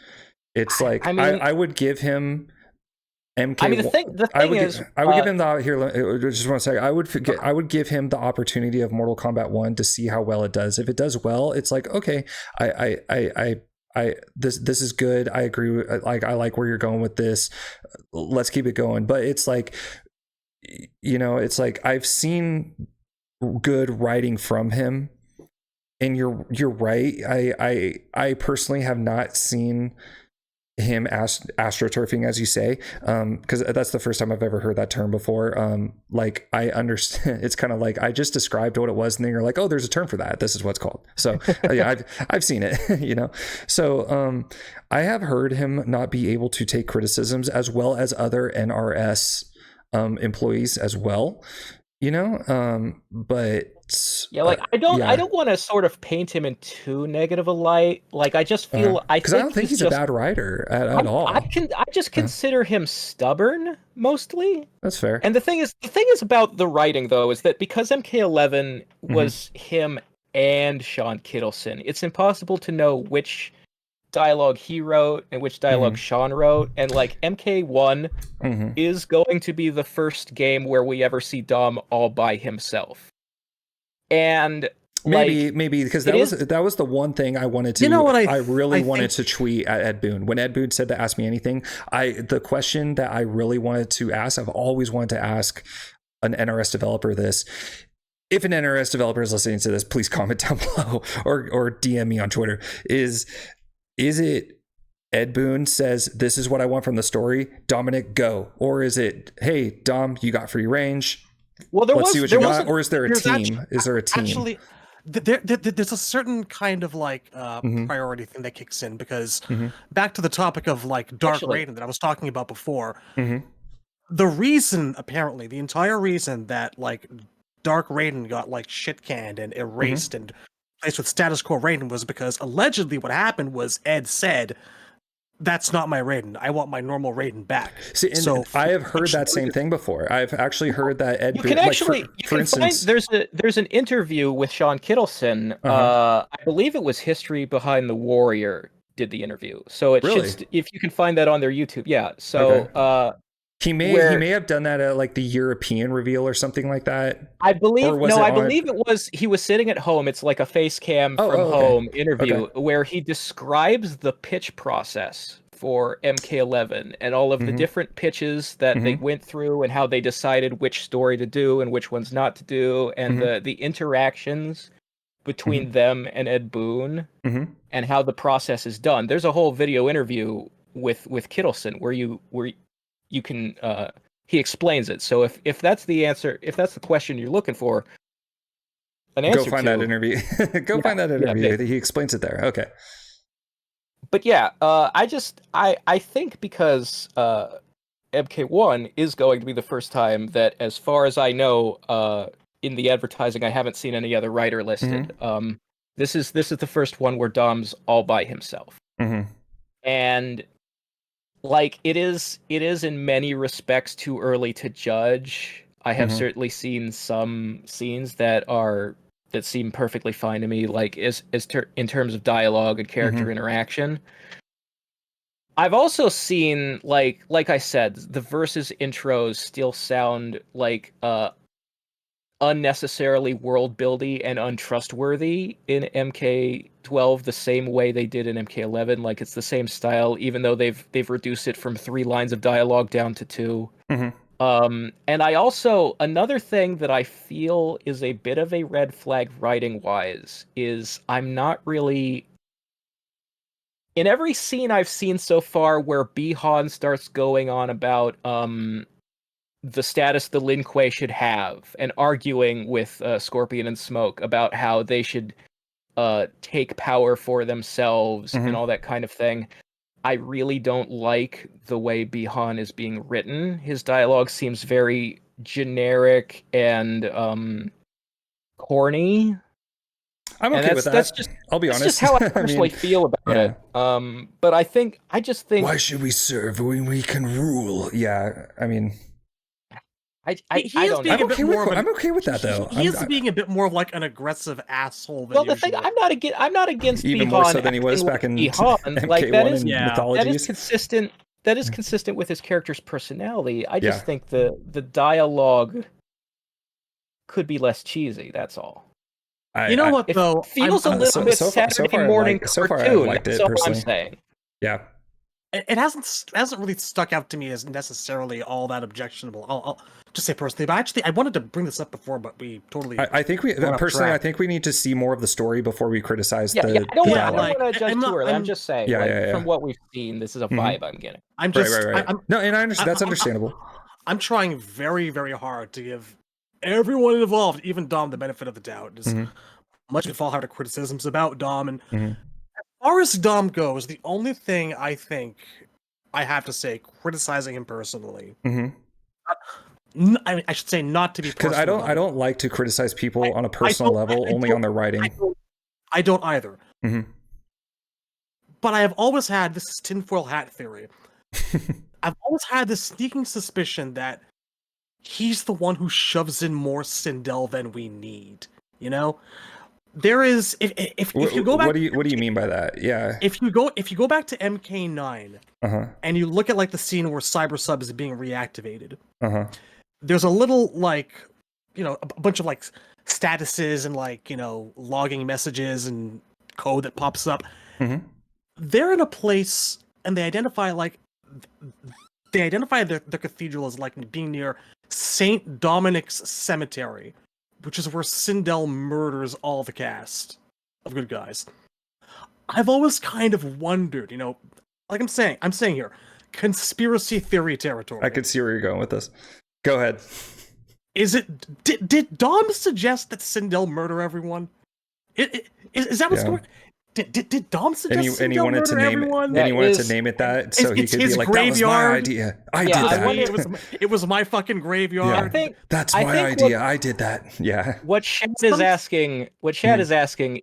It's like I would give him MK. I mean, the thing is, I would give him the here. Just one second. I would give him the opportunity of Mortal Kombat 1 to see how well it does. If it does well, it's like, okay, this is good. I agree. I like where you're going with this. Let's keep it going. But it's like, it's like I've seen good writing from him, and you're right. I personally have not seen him astroturfing, as you say, because that's the first time I've ever heard that term before. Like, I understand, it's kind of like I just described what it was, and then you're like, oh, there's a term for that. This is what's called. So yeah, I've seen it, So I have heard him not be able to take criticisms as well as other NRS employees as well, but yeah, like I don't want to sort of paint him in too negative a light. Like, I just feel because I don't think he's a bad writer at all. I just consider him stubborn mostly. That's fair. And the thing is about the writing though is that because MK11 was him and Sean Kittleson, it's impossible to know which dialogue he wrote and which dialogue Sean wrote, and like MK1 is going to be the first game where we ever see Dom all by himself. And maybe because that was the one thing I wanted to. I really wanted to tweet at Ed Boon when Ed Boon said to ask me anything. The question that I really wanted to ask, I've always wanted to ask an NRS developer this. If an NRS developer is listening to this, please comment down below or DM me on Twitter. Is it Ed Boon says, this is what I want from the story, Dominic, go? Or is it, hey, Dom, you got free range? Well, let's see what you got. Or is there a team? Is there a team? Actually, there's a certain kind of like priority thing that kicks in because back to the topic of like Dark Raiden that I was talking about before. The reason, apparently, the entire reason that like Dark Raiden got like shit canned and erased and replaced with Status Quo Raiden was because allegedly what happened was Ed said, that's not my Raiden. I want my normal Raiden back. See, and I have heard that same thing before. I've actually heard that Ed. You can actually, for instance, there's an interview with Sean Kittleson. I believe it was History Behind the Warrior did the interview. So it should, if you can find that on their YouTube, yeah. So He may have done that at like the European reveal or something like that. I believe Or was no, it I on- believe it was he was sitting at home. It's like a face cam Oh, from okay. home interview Okay. where he describes the pitch process for MK11 and all of the Mhm. different pitches that they Mhm. went through and how they decided which story to do and which ones not to do, and the interactions between them and Ed Boon Mhm. and how the process is done. There's a whole video interview with Kittleson where you can he explains it. So if that's the answer, if that's the question you're looking for, an answer Go find to, that interview. Go find that interview. He explains it there. Okay. But yeah, I think because MK1 is going to be the first time that, as far as I know, in the advertising, I haven't seen any other writer listed. This is the first one where Dom's all by himself, and like it is in many respects too early to judge. I have certainly seen some scenes that seem perfectly fine to me, like in terms of dialogue and character interaction. I've also seen like I said, the versus intros still sound like unnecessarily world buildy and untrustworthy in MK12 the same way they did in MK11. Like it's the same style, even though they've reduced it from 3 lines of dialogue down to 2. And I also, another thing that I feel is a bit of a red flag writing wise is I'm not really, in every scene I've seen so far where Bihan starts going on about the status the Lin Kuei should have and arguing with Scorpion and Smoke about how they should take power for themselves and all that kind of thing, I really don't like the way Bihan is being written. His dialogue seems very generic and corny. I'm okay with that. That's just, I'll be honest. That's just how I personally feel about it. But I just think, why should we serve when we can rule? Yeah, I mean, I He don't being know. a bit more of I'm okay with that though. He is being a bit more of like an aggressive asshole than Well, the usual. thing, I'm not against even Bihan more so than he was acting back in Bihan. MK1 Like that is and Yeah. mythologies. that is consistent. That is consistent with his character's personality. I just think the dialogue could be less cheesy. That's all. You know what, though? It feels a little bit Saturday morning cartoon. That's all I'm saying. Yeah. It hasn't really stuck out to me as necessarily all that objectionable. I'll just say personally, but actually, I wanted to bring this up before, but we totally. I think we personally, I think we need to see more of the story before we criticize the I don't dialogue. want to judge too early. I'm just saying, from what we've seen, this is a vibe I'm getting. I'm just right. No, and I understand. That's understandable. I'm trying very, very hard to give everyone involved, even Dom, the benefit of the doubt. As much of all the criticisms about Dom, and as far as Dom goes, the only thing I think I have to say, criticizing him personally, I should say not to be because I don't like to criticize people on a personal level, only on their writing. I don't either. But I have always had this tinfoil hat theory. I've always had this sneaking suspicion that he's the one who shoves in more Sindel than we need. You know, there is if you go back. What do you mean by that? Yeah. If you go back to MK9 and you look at like the scene where Cyber Sub is being reactivated, there's a little like, you know, a bunch of like statuses and like, you know, logging messages and code that pops up. They're in a place and they identify the cathedral as like being near Saint Dominic's cemetery, which is where Sindel murders all the cast of good guys. I've always kind of wondered, you know, like I'm saying here, conspiracy theory territory. I could see where you're going with this. Go ahead. Did Dom suggest that Sindel murder everyone? Is that what's going? Did Dom suggest and he wanted to name everyone? it, and he wanted to name it that so he could be like, that was my idea. I did that. It was my fucking graveyard. Yeah. That's my idea. I did that. Yeah. What Shad is asking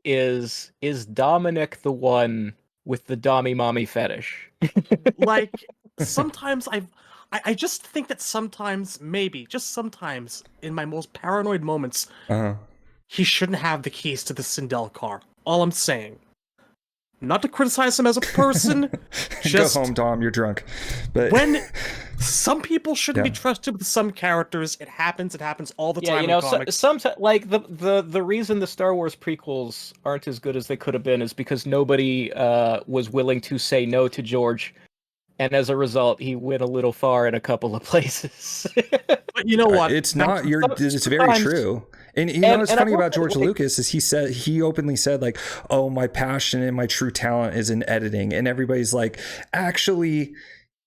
is Dominic the one with the Dommy Mommy fetish? Like sometimes I just think that sometimes, maybe just sometimes, in my most paranoid moments, he shouldn't have the keys to the Sindel car. All I'm saying. not to criticize him as a person, just go home, Tom. You're drunk. But when some people shouldn't be trusted with some characters, it happens all the time in comics. Sometimes like the reason the Star Wars prequels aren't as good as they could have been is because nobody was willing to say no to George, and as a result, he went a little far in a couple of places. But you know what? It's not your. It's very true. And you know what's funny about George Lucas is he openly said like, "Oh, my passion and my true talent is in editing," and everybody's like, "Actually,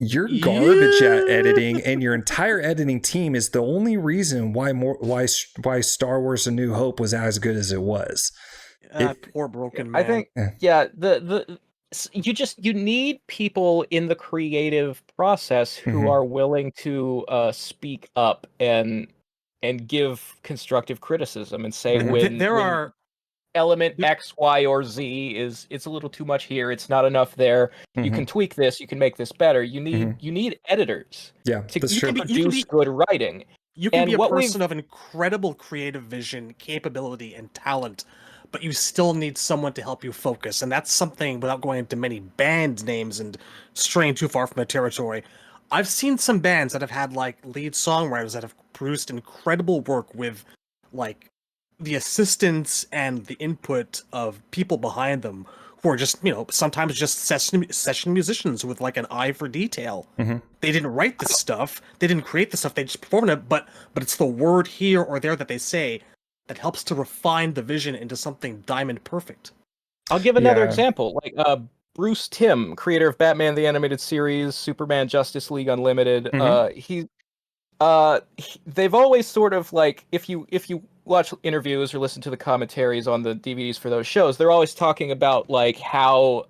you're garbage at editing, and your entire editing team is the only reason why Star Wars: A New Hope was as good as it was." Poor broken man. I think you need people in the creative process who are willing to speak up and give constructive criticism and say when element X, Y, or Z it's a little too much here, it's not enough there. You can tweak this, you can make this better. You need editors to produce good writing. You can be a person of incredible creative vision, capability, and talent, but you still need someone to help you focus. And that's something, without going into many band names and straying too far from the territory, I've seen some bands that have had like lead songwriters that have produced incredible work with like the assistance and the input of people behind them who are just, sometimes just session musicians with like an eye for detail. They didn't write this stuff, they didn't create this stuff, they just performed it, but it's the word here or there that they say that helps to refine the vision into something diamond perfect. I'll give another example, like Bruce Timm, creator of Batman the Animated Series, Superman, Justice League Unlimited. They've always sort of like, if you watch interviews or listen to the commentaries on the DVDs for those shows, they're always talking about like how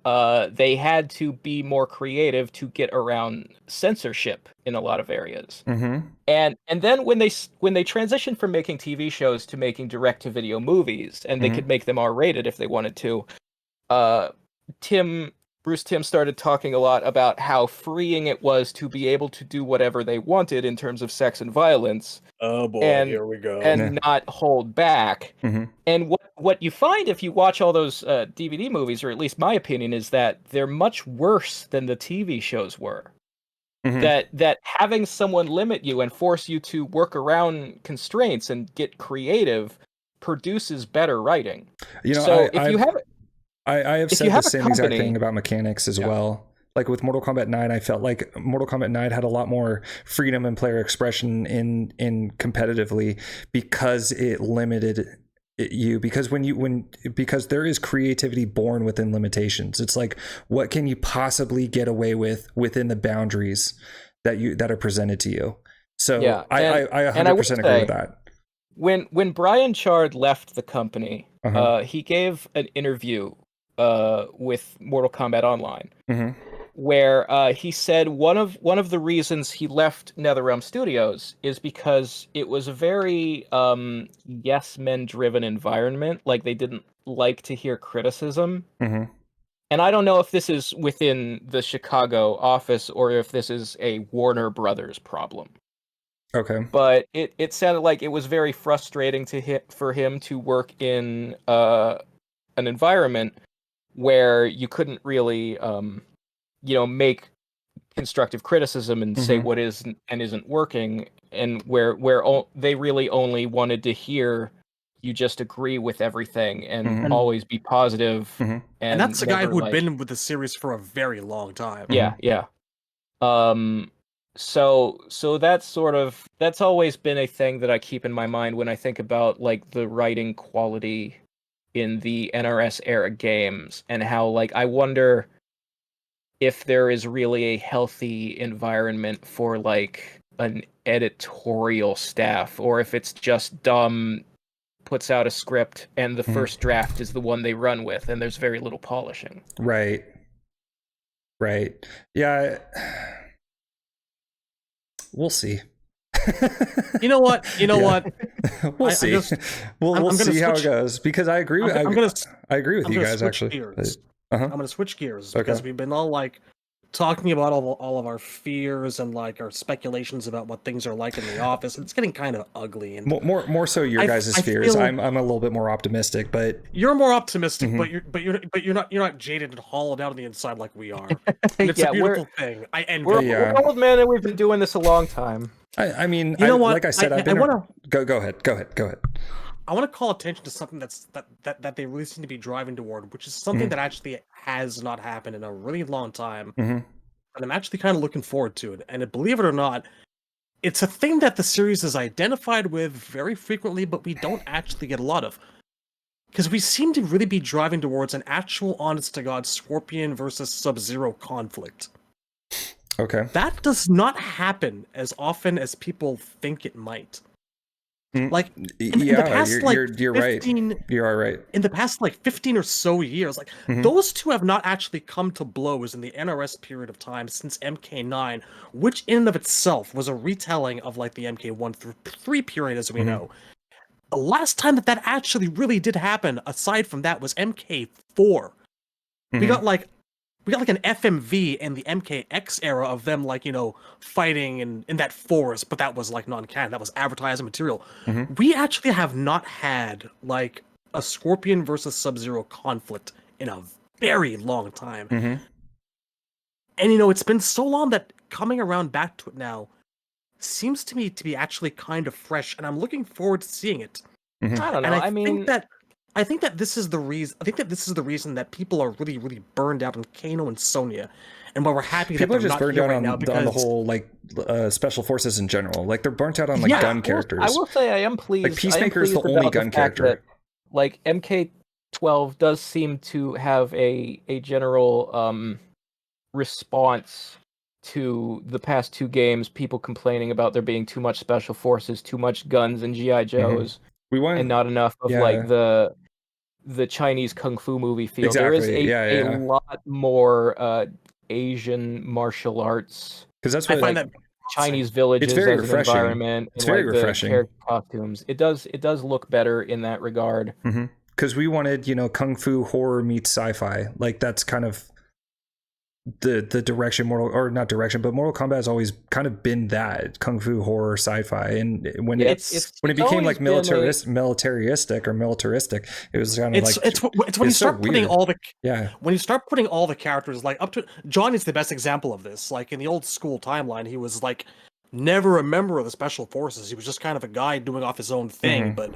they had to be more creative to get around censorship in a lot of areas. And then when they transitioned from making TV shows to making direct-to-video movies, and they could make them R-rated if they wanted to, Bruce Timm started talking a lot about how freeing it was to be able to do whatever they wanted in terms of sex and violence. Oh boy, here we go. And not hold back. And what you find if you watch all those DVD movies, or at least my opinion, is that they're much worse than the TV shows were. That having someone limit you and force you to work around constraints and get creative produces better writing. I have said the same exact thing about mechanics as well. Like with Mortal Kombat 9, I felt like Mortal Kombat 9 had a lot more freedom and player expression in competitively because it limited you. Because because there is creativity born within limitations. It's like, what can you possibly get away with within the boundaries that are presented to you? So I 100% agree with that. When Brian Chard left the company, he gave an interview with Mortal Kombat Online, where he said one of the reasons he left NetherRealm Studios is because it was a very yes men driven environment. Like, they didn't like to hear criticism. And I don't know if this is within the Chicago office or if this is a Warner Brothers problem. Okay. But it sounded like it was very frustrating for him to work in an environment where you couldn't really, make constructive criticism and say what is and isn't working, and where they really only wanted to hear you just agree with everything and always be positive. And that's a guy who'd been with the series for a very long time. Yeah. So that's always been a thing that I keep in my mind when I think about like the writing quality in the NRS era games, and how like I wonder if there is really a healthy environment for like an editorial staff, or if it's just dumb puts out a script and the first draft is the one they run with and there's very little polishing. Right. Yeah. We'll see. You know what? We'll see. We'll see how it goes, because I agree with you guys, actually. I'm going to switch gears because we've been all like talking about all of our fears and like our speculations about what things are like in the office. It's getting kind of ugly. And more so your guys' I fears. feel- I'm a little bit more optimistic, but you're more optimistic, but you're not jaded and hollowed out on the inside like we are. And it's a beautiful thing. I envy. We're old men, and we've been doing this a long time. I mean, you know what? Like I said, I've been. Go ahead. I want to call attention to something that they really seem to be driving toward, which is something that actually has not happened in a really long time. And I'm actually kind of looking forward to it. And believe it or not, it's a thing that the series is identified with very frequently, but we don't actually get a lot of. Because we seem to really be driving towards an actual honest-to-God Scorpion versus Sub-Zero conflict. Okay. That does not happen as often as people think it might. Like, in the past, you're 15, right. You are right. In the past, 15 or so years, those two have not actually come to blows in the NRS period of time since MK9, which in and of itself was a retelling of, the MK1 through 3 period, as we know. The last time that actually really did happen, aside from that, was MK4. We got, an FMV in the MKX era of them, fighting in that forest, but that was, non-canon. That was advertising material. We actually have not had, a Scorpion versus Sub-Zero conflict in a very long time. And, it's been so long that coming around back to it now seems to me to be actually kind of fresh, and I'm looking forward to seeing it. I don't know. And I think that this is the reason. I think that this is the reason that people are really, really burned out on Kano and Sonya, and why we're happy people that they're are just not burned here out right now because on the whole special forces in general. They're burnt out on gun characters. I will say I am pleased. Peacemaker is the only gun character. That, MK12 does seem to have a general response to the past 2 games. People complaining about there being too much special forces, too much guns and GI Joes. And not enough of the Chinese kung fu movie feel. Exactly. There is a lot more Asian martial arts. Because that's what I find that Chinese villages very as refreshing. an environment. It's and, very the refreshing. character costumes. It does look better in that regard. Because we wanted, kung fu horror meets sci-fi. That's kind of the direction Mortal Kombat has always kind of been that kung fu horror sci-fi, and when it became militaristic, it was kind of it's when you start putting all the when you start putting all the characters up to Johnny's the best example of this. In the old school timeline, he was never a member of the special forces. He was just kind of a guy doing off his own thing. But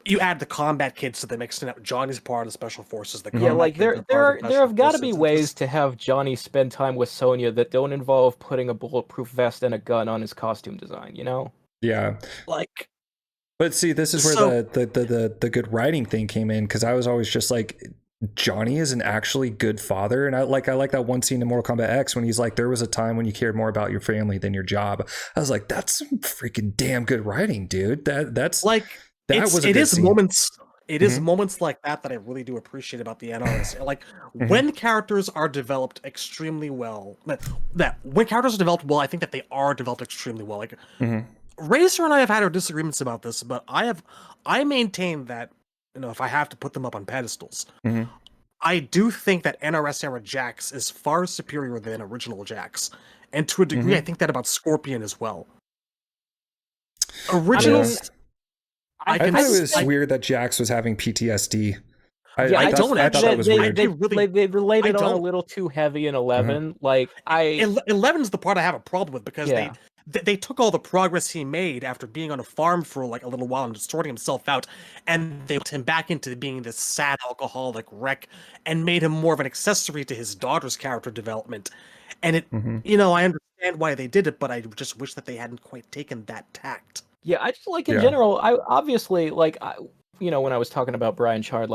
you add the combat kids to the mix, and Johnny's part of the special forces. There have got to be ways to have Johnny spend time with Sonya that don't involve putting a bulletproof vest and a gun on his costume design. Yeah. But see, this is where the good writing thing came in, because I was always just Johnny is an actually good father, and I like that one scene in Mortal Kombat X when he's there was a time when you cared more about your family than your job. I was that's some freaking damn good writing, dude. That's it is moments like that I really do appreciate about the NRS. When characters are developed extremely well, when characters are developed well, I think that they are developed extremely well. Razor and I have had our disagreements about this, but I maintain that if I have to put them up on pedestals, I do think that NRS era Jax is far superior than original Jax, and to a degree, I think that about Scorpion as well. Originals. I thought it was weird that Jax was having PTSD. I thought that was weird. They related on a little too heavy in 11. 11's the part I have a problem with, because they took all the progress he made after being on a farm for a little while and just sorting himself out, and they put him back into being this sad alcoholic wreck and made him more of an accessory to his daughter's character development. And it, I understand why they did it, but I just wish that they hadn't quite taken that tact. Yeah, I just in general, I obviously when I was talking about Brian Chard,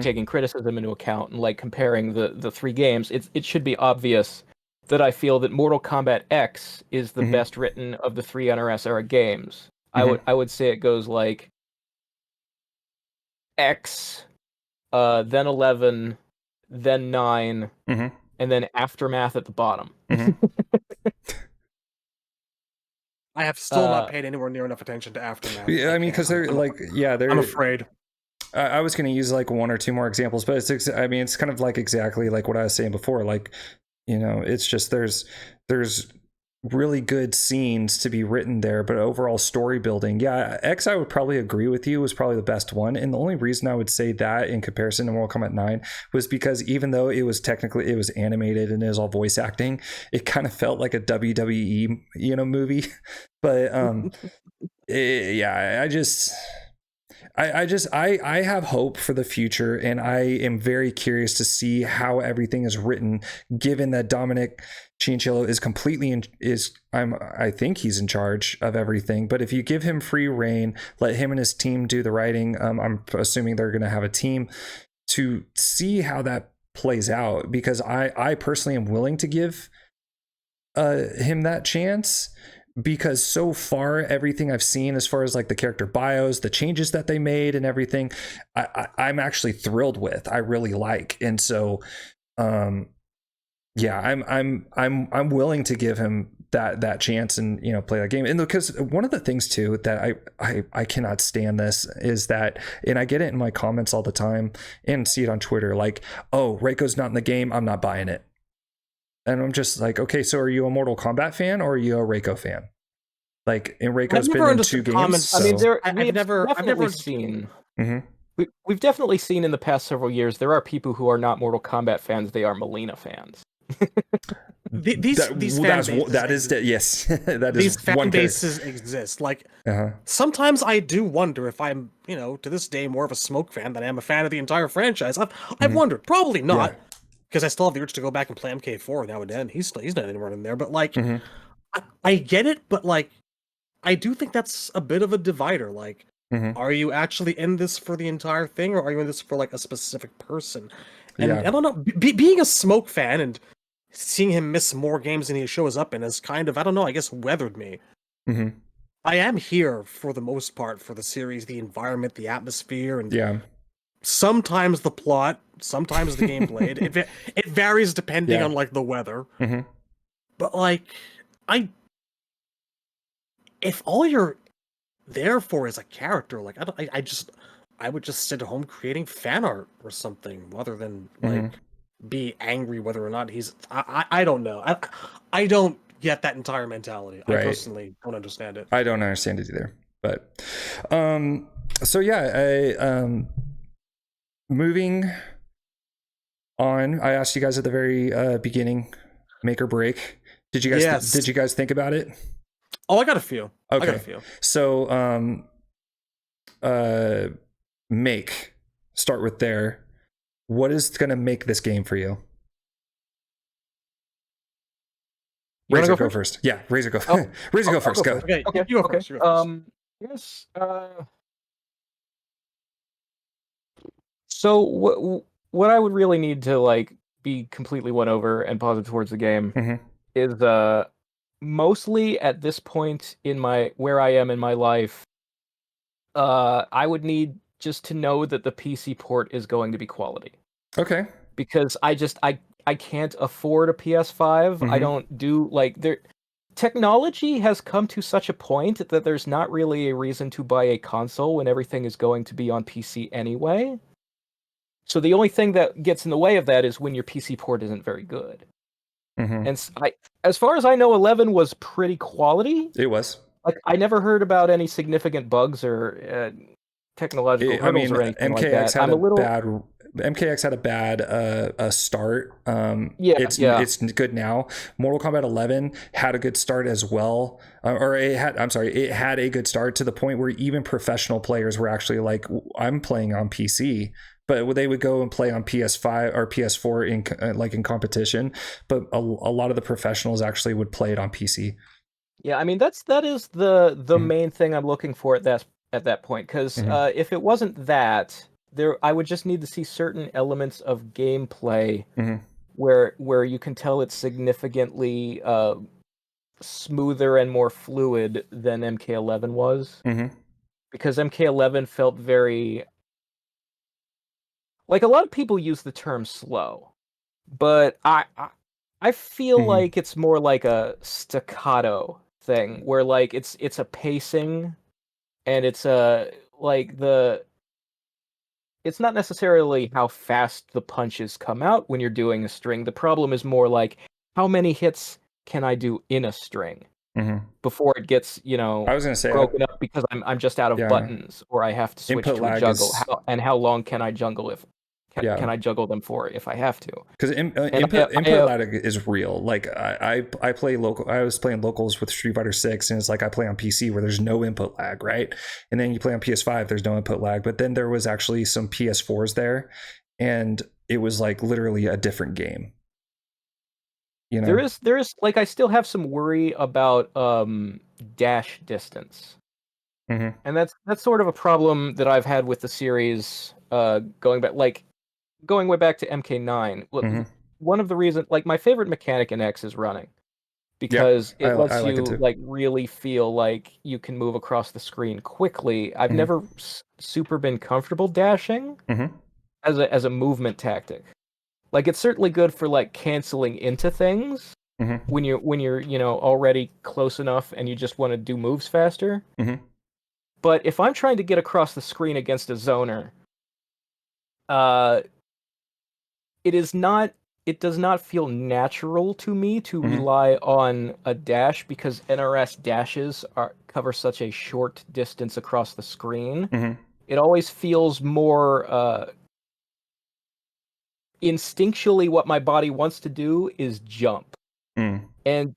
taking criticism into account and comparing the 3 games, it should be obvious that I feel that Mortal Kombat X is the best written of the 3 NRS era games. I would say it goes X, then 11, then 9, and then Aftermath at the bottom. I have still not paid anywhere near enough attention to Aftermath. Yeah, I mean, because they're they're. I'm afraid. I was going to use like one or two more examples, but I mean, it's kind of like exactly like what I was saying before. Like, it's just there's really good scenes to be written there, but overall story building, yeah, X, I would probably agree with you, was probably the best one. And the only reason I would say that in comparison to Mortal Kombat 9 was because even though it was animated and it was all voice acting, it kind of felt like a WWE, movie. But yeah, I have hope for the future, and I am very curious to see how everything is written, given that Dominic Chianchillo is completely I think he's in charge of everything. But if you give him free reign, let him and his team do the writing, I'm assuming they're going to have a team to see how that plays out, because I personally am willing to give him that chance, because so far everything I've seen as far as like the character bios, the changes that they made and everything, I'm actually thrilled with. I really like. And so yeah, I'm willing to give him that chance and play that game. And because one of the things too that I cannot stand this is that, and I get it in my comments all the time and see it on Twitter, like, oh, Reiko's not in the game, I'm not buying it. And I'm just like, okay, so are you a Mortal Kombat fan or are you a Reiko fan? Like, and Reiko's been in 2 games. So. I mean, I've never seen. Mm-hmm. We've definitely seen in the past several years there are people who are not Mortal Kombat fans; they are Melina fans. These fan bases, yes, that is these fan bases exist. Like, sometimes I do wonder if I'm, to this day, more of a Smoke fan than I am a fan of the entire franchise. I've wondered, probably not. Yeah. Because I still have the urge to go back and play MK4 now and then. He's not anywhere in there, but like, I get it, but like, I do think that's a bit of a divider. Like, are you actually in this for the entire thing, or are you in this for like a specific person? And I don't know. Being a Smoke fan and seeing him miss more games than he shows up in is kind of, I don't know, I guess weathered me. I am here for the most part for the series, the environment, the atmosphere, and sometimes the plot, sometimes the gameplay. It varies depending on like the weather. But like, if all you're there for is a character, like I would just sit at home creating fan art or something, rather than like be angry whether or not he's. I don't know. I don't get that entire mentality. Right. I personally don't understand it. I don't understand it either. But so yeah, moving on, I asked you guys at the very beginning, make or break. Did you guys think about it? Oh, I got a few. Okay. I got a few. So start with there. What is going to make this game for you? Razor, go first. Yeah, Razor, go. Razor, go first. Go. Okay, you go first. Yes. So what I would really need to like be completely won over and positive towards the game is mostly at this point in where I am in my life, I would need just to know that the PC port is going to be quality. Okay. Because I can't afford a PS5. I don't do technology has come to such a point that there's not really a reason to buy a console when everything is going to be on PC anyway. So the only thing that gets in the way of that is when your PC port isn't very good. And as far as I know, 11 was pretty quality. It was. Like, I never heard about any significant bugs or technological hurdles or anything like that. MKX had a bad start. It's good now. Mortal Kombat 11 had a good start as well, it had a good start to the point where even professional players were actually like, I'm playing on PC, but they would go and play on PS5 or PS4 in competition. But a lot of the professionals actually would play it on PC. Yeah, I mean that is the main thing I'm looking for at that point, because if it wasn't that, I would just need to see certain elements of gameplay where you can tell it's significantly smoother and more fluid than MK11 was. Because MK11 felt very, like, a lot of people use the term slow, but I feel like it's more like a staccato thing, where like it's a pacing, and it's like it's not necessarily how fast the punches come out when you're doing a string. The problem is more like how many hits can I do in a string before it gets, I was gonna say broken up because I'm just out of buttons or I have to switch input to a lag juggle. is How long can I juggle can I juggle them for if I have to? because input lag is real. Like I play local. I was playing locals with Street Fighter 6, and it's like I play on PC where there's no input lag, right? And then you play on PS5, there's no input lag. But then there was actually some PS4s there, and it was like literally a different game. You know, there is like I still have some worry about dash distance. And that's sort of a problem that I've had with the series going way back to MK9. One of the reasons, like my favorite mechanic in X is running, because it lets I like you it too. like really feel like you can move across the screen quickly. I've never super been comfortable dashing as a movement tactic. Like it's certainly good for like canceling into things when you're already close enough and you just want to do moves faster. But if I'm trying to get across the screen against a zoner, it does not feel natural to me to rely on a dash because NRS dashes cover such a short distance across the screen. It always feels more instinctually what my body wants to do is jump. And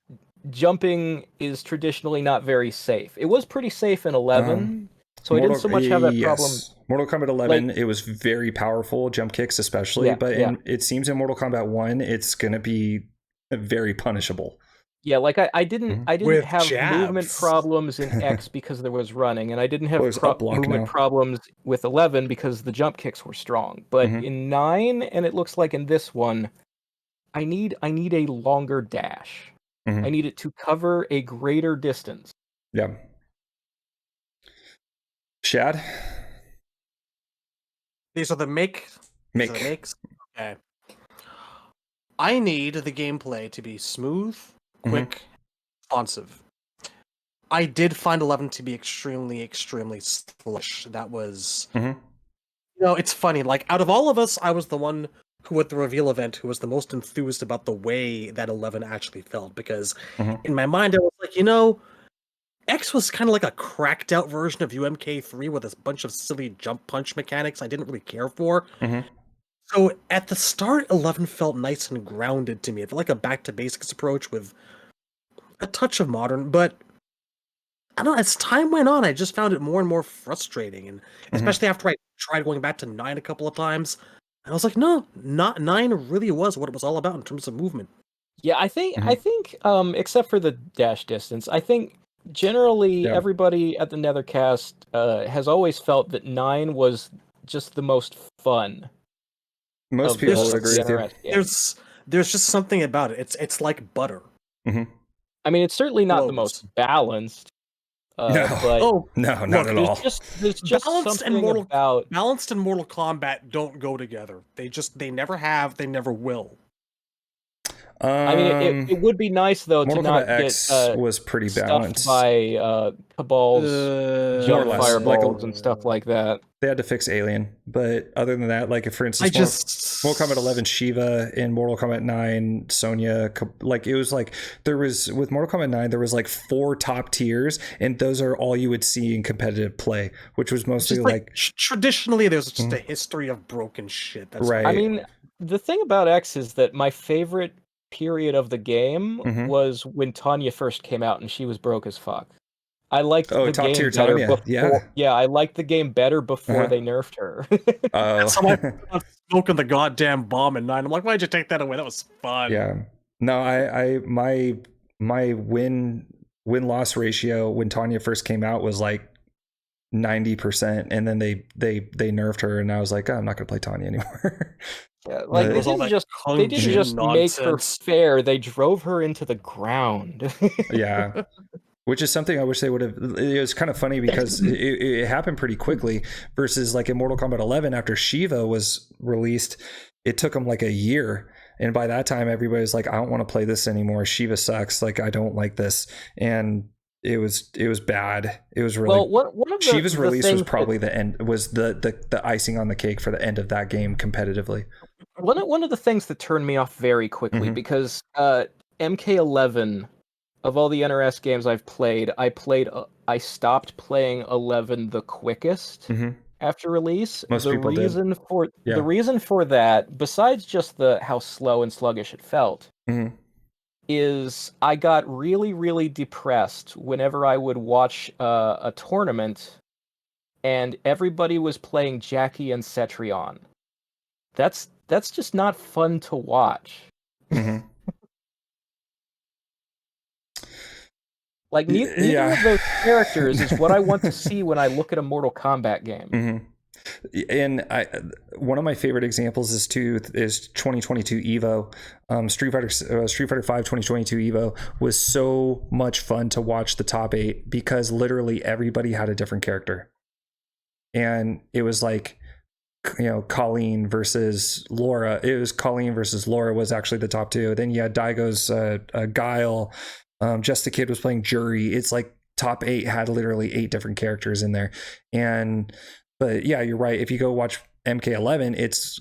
jumping is traditionally not very safe. It was pretty safe in 11, so I didn't so much have that problem. Mortal Kombat 11, it was very powerful, jump kicks especially, but it seems in Mortal Kombat 1, it's going to be very punishable. Yeah, like I didn't With have jabs. movement problems in X because there was running, and I didn't have movement now. problems with 11 because the jump kicks were strong. But in 9, and it looks like in this one, I need a longer dash. I need it to cover a greater distance. Yeah. Shad? These are the makes. Okay. I need the gameplay to be smooth, quick, responsive. I did find 11 to be extremely, extremely sluggish. That was... it's funny. Like, out of all of us, I was the one who, at the reveal event, who was the most enthused about the way that 11 actually felt. Because in my mind, I was like, X was kind of like a cracked out version of UMK3 with a bunch of silly jump punch mechanics I didn't really care for. So at the start, 11 felt nice and grounded to me. It felt like a back to basics approach with a touch of modern, but I don't know, as time went on, I just found it more and more frustrating. And especially after I tried going back to 9 a couple of times, I was like, no, not 9 really was what it was all about in terms of movement. Yeah, I think except for the dash distance, I think generally everybody at the Nethercast has always felt that 9 was just the most fun. Most people would agree with you. There's just something about it. It's like butter. I mean, it's certainly not the most balanced. No, not at all. There's just something about balanced and Mortal Kombat don't go together. They never have. They never will. I mean, it would be nice though Mortal to not Kombat X get was pretty balanced by Cabal's jump fireballs and stuff like that. They had to fix Alien, but other than that, like if for instance, Mortal Kombat 11 Shiva in Mortal Kombat 9 Sonya, like it was like there was with Mortal Kombat 9 there was like 4 top tiers, and those are all you would see in competitive play, which was mostly like traditionally there's just a history of broken shit. That's right. I mean, the thing about X is that my favorite period of the game was when Tanya first came out and she was broke as fuck. I liked the game better before. Yeah, I liked the game better before they nerfed her. So I smoking the goddamn bomb in 9. I'm like, why'd you take that away? That was fun. Yeah. No, my win loss ratio when Tanya first came out was like 90%, and then they nerfed her, and I was like, oh, I'm not gonna play Tanya anymore. Yeah, like they didn't just make her fair; they drove her into the ground. Yeah. Which is something I wish they would have. It was kind of funny because it happened pretty quickly versus like in Mortal Kombat 11 after Shiva was released, it took them like a year. And by that time, everybody's like, I don't want to play this anymore. Shiva sucks. Like, I don't like this. And it was bad. It was really Well, one of Shiva's the release was things probably the end, was the icing on the cake for the end of that game competitively. one of the things that turned me off very quickly, Mhm. because MK11, of all the NRS games I've played, I stopped playing 11 the quickest Mhm. after release. Most The people did. reason for Yeah. that, besides just the how slow and sluggish it felt, Mhm. is I got really, really depressed whenever I would watch a tournament and everybody was playing Jackie and Cetrion. That's just not fun to watch. Mhm. Like neither Yeah. of those characters is what I want to see when I look at a Mortal Kombat game. Mhm. And one of my favorite examples is 2022 Evo. Street Fighter 5 2022 Evo was so much fun to watch the top 8 because literally everybody had a different character. And it was like, Colleen versus Laura. It was Colleen versus Laura was actually the top 2. Then you had Daigo's Guile. Just the Kid was playing Jury. It's like top 8 had literally 8 different characters in there. But yeah, you're right. If you go watch MK11, it's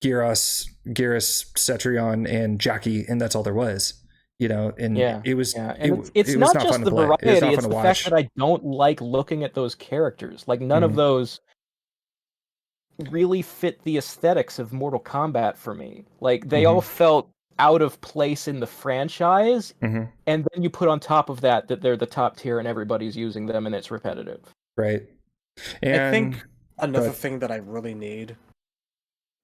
Gyros, Cetrion, and Jackie, and that's all there was. And Yeah, it was yeah, and it's it was not not fun just to the play. It was not variety; fun it's to the fact watch. that I don't like looking at those characters. Like none of Mhm. those really fit the aesthetics of Mortal Kombat for me. Like they all Mhm. felt out of place in the franchise, Mhm. and then you put on top of that they're the top tier and everybody's using them and it's repetitive. Right. I And think another thing that I really need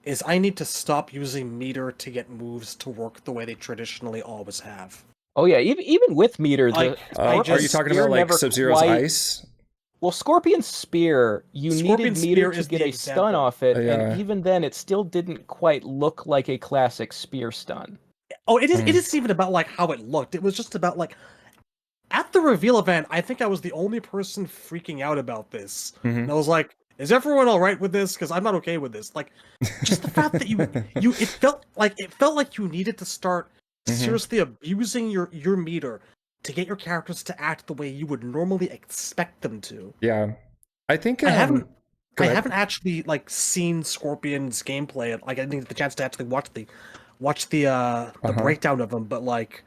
is I need to stop using meter to get moves to work the way they traditionally always have. Oh yeah, even with meter, the Like, I are you Scorpion just talking about Spear like never Sub-Zero's quite. ice? Well, Scorpion Spear, you Scorpion needed meter Spear to is get the a stun example. off it, and Yeah. even then, it still didn't quite look like a classic spear stun. Oh, it is. It Mhm. isn't even about like how it looked. It was just about like at the reveal event. I think I was the only person freaking out about this, and I Mhm. was like, "Is everyone all right with this? Because I'm not okay with this." Like, just the fact that it felt like you needed to start Mhm. seriously abusing your meter to get your characters to act the way you would normally expect them to. Yeah. I think I haven't go I ahead. haven't actually like seen Scorpion's gameplay. Like I didn't get the chance to actually watch the Uh-huh. breakdown of him, but like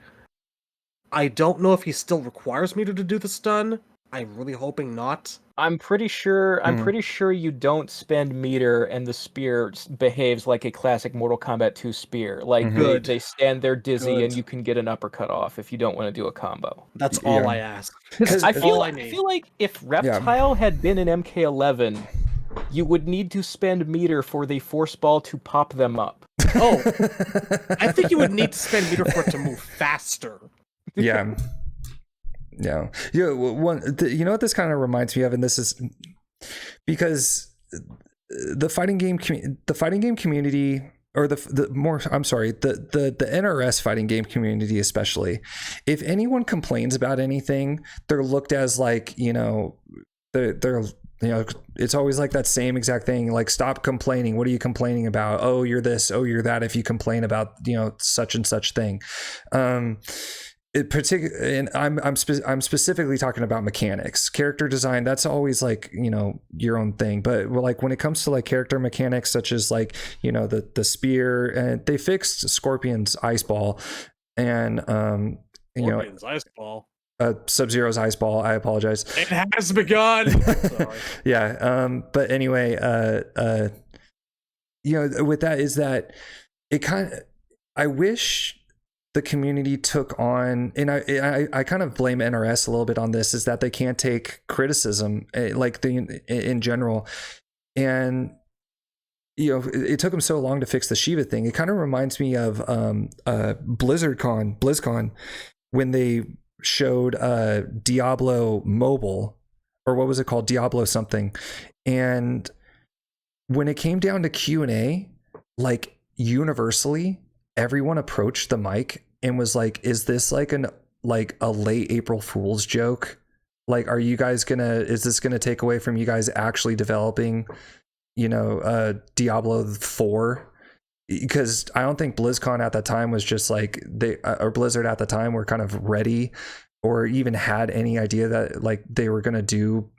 I don't know if he still requires me to do the stun. I'm really hoping not. I'm pretty sure. I'm Mhm. pretty sure you don't spend meter, and the spear behaves like a classic Mortal Kombat 2 spear. Like Mhm. Good. they stand there dizzy, and Good. you can get an uppercut off if you don't want to do a combo. That's all Yeah. I ask. Because That's Cuz all I I need. feel like if yeah. Reptile had been in MK11, you would need to spend meter for the force ball to pop them up. Oh, I think you would need to spend meter for it to move faster. Yeah. Yeah. Yeah, you know what this kind of reminds me of, and this is because the fighting game community, or the more, I'm sorry, the NRS fighting game community especially, if anyone complains about anything, they're looked as like, they're it's always like that same exact thing, like, stop complaining, what are you complaining about, oh you're this, oh you're that, if you complain about such and such thing. It particular, and I'm specifically talking about mechanics, character design. That's always like your own thing. But like when it comes to like character mechanics, such as like the spear, and they fixed Scorpion's ice ball, and Scorpion's ice ball. Sub-Zero's ice ball. I apologize. It has begun. Sorry. Yeah. But anyway, with that is that it kind of, I wish the community took on, and I kind of blame NRS a little bit on this, is that they can't take criticism, like in general. And it took them so long to fix the Shiva thing. It kind of reminds me of BlizzCon, when they showed Diablo Mobile, or what was it called, Diablo something, and when it came down to Q&A, like universally everyone approached the mic and was like, is this like a late April Fool's joke? Like, is this gonna take away from you guys actually developing Diablo 4? Because I don't think BlizzCon at that time was just like, or Blizzard at the time were kind of ready, or even had any idea that like they were going to do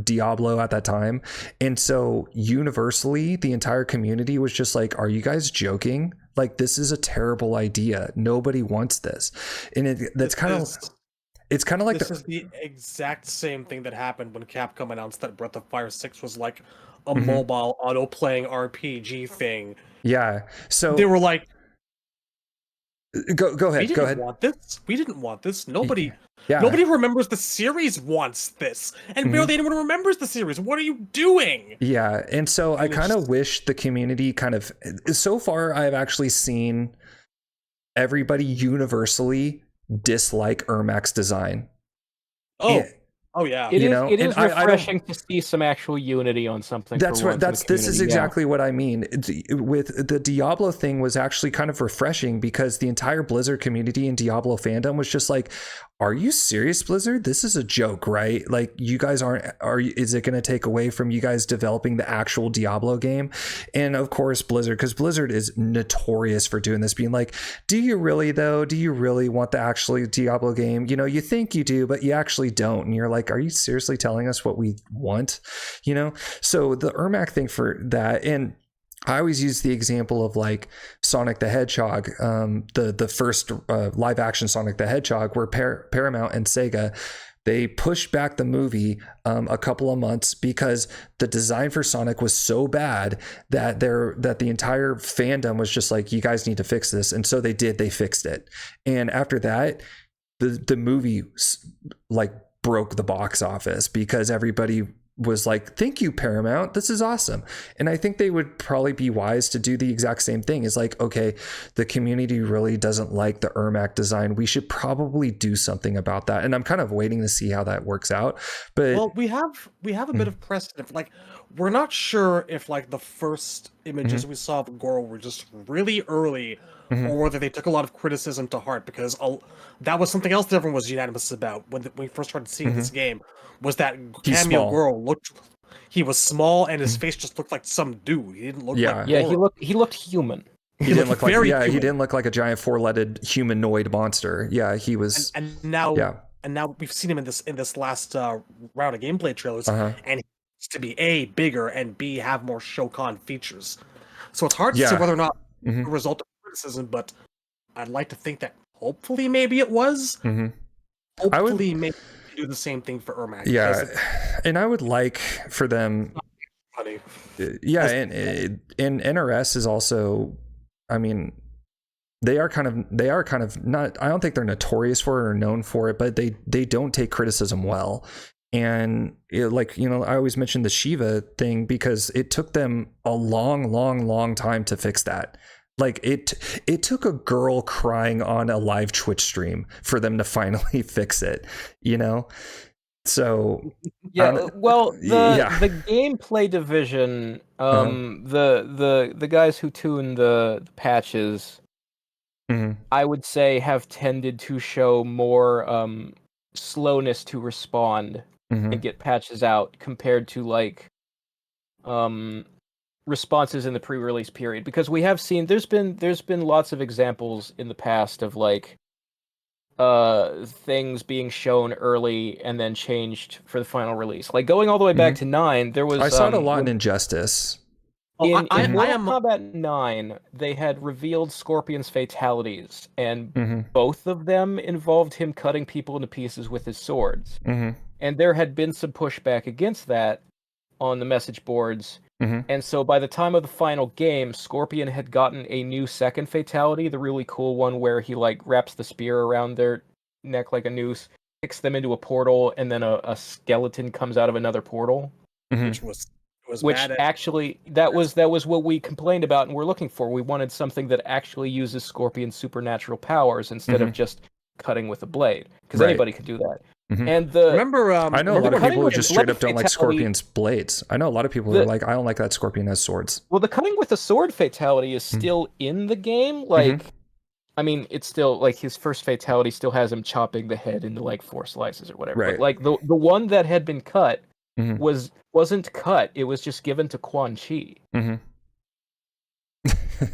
Diablo at that time. And so universally, the entire community was just like, are you guys joking? Like, this is a terrible idea. Nobody wants this. And it's kind of like this is the exact same thing that happened when Capcom announced that Breath of Fire 6 was like a mobile auto-playing RPG thing. Yeah. So they were like, go ahead. We Go ahead. Want this. We didn't want this. Nobody remembers the series wants this. And barely anyone remembers the series. What are you doing? Yeah. And so I kind of wish the community so far I've actually seen everybody universally dislike Ermac's design. Oh yeah, it is refreshing to see some actual unity on something. This is exactly what I mean. With the Diablo thing was actually kind of refreshing because the entire Blizzard community and Diablo fandom was just like, are you serious, Blizzard? This is a joke, right? Like, you guys is it going to take away from you guys developing the actual Diablo game? And of course, because Blizzard is notorious for doing this, being like, do you really though? Do you really want the actual Diablo game? You know, you think you do, but you actually don't. And you're like, are you seriously telling us what we want? You know? So the Ermac thing for that, and I always use the example of like Sonic the Hedgehog, the first live action Sonic the Hedgehog, where Paramount and Sega, they pushed back the movie a couple of months because the design for Sonic was so bad that the entire fandom was just like, you guys need to fix this. And so they fixed it. And after that, the movie like broke the box office because everybody was like, thank you, Paramount, this is awesome. And I think they would probably be wise to do the exact same thing. Is like, okay, the community really doesn't like the Ermac design, we should probably do something about that. And I'm kind of waiting to see how that works out. But well, we have a bit of precedent. Like, we're not sure if like the first images we saw of Goro were just really early, or whether they took a lot of criticism to heart, because that was something else that everyone was unanimous about when we first started seeing this game, was that cameo Goro he was small and his face just looked like some dude. He didn't look like Goro. he looked human. He didn't look like he didn't look like a giant four-legged humanoid monster. Yeah, he was. And now we've seen him in this last round of gameplay trailers, and he needs to be A, bigger, and B, have more Shokan features. So it's hard to say whether or not a result of criticism, but I'd like to think that hopefully maybe it was. Hopefully maybe do the same thing for Ermac. Yeah, and I would like for them. Funny. Yeah, and NRS is also, I mean, they are kind of not, I don't think they're notorious for it or known for it, but they don't take criticism well. And like, you know, I always mention the Shiva thing because it took them a long time to fix that. Like it took a girl crying on a live Twitch stream for them to finally fix it, you know? So the gameplay division, the guys who tune the patches, I would say have tended to show more slowness to respond and get patches out compared to like responses in the pre-release period, because we have seen there's been lots of examples in the past of like things being shown early and then changed for the final release. Like going all the way back to 9, there was I saw it a lot in Injustice. In Mortal Kombat 9, they had revealed Scorpion's fatalities, and both of them involved him cutting people into pieces with his swords. And there had been some pushback against that on the message boards. And so by the time of the final game, Scorpion had gotten a new second fatality, the really cool one where he like wraps the spear around their neck like a noose, kicks them into a portal, and then a skeleton comes out of another portal. Which actually that was what we complained about and we're looking for. We wanted something that actually uses Scorpion's supernatural powers instead of just cutting with a blade, because anybody could do that. And I know a lot of people who just straight up don't like Scorpion's blades. I know a lot of people who are like, I don't like that Scorpion has swords. Well, the cutting with the sword fatality is still in the game. Like, I mean, it's still like his first fatality still has him chopping the head into like 4 slices or whatever. Right. But like the one that had been cut wasn't cut. It was just given to Quan Chi.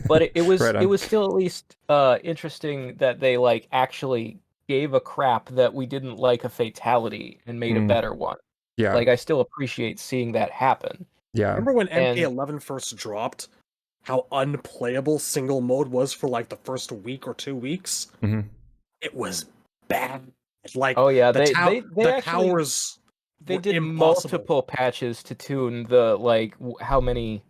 But it was still at least interesting that they like actually gave a crap that we didn't like a fatality and made a better one. Yeah. Like, I still appreciate seeing that happen. Yeah. Remember when And- MK11 first dropped? How unplayable single mode was for like the first week or 2 weeks? Mm-hmm. It was bad. Like, oh yeah, the they actually towers they were did impossible. multiple patches to tune the like how many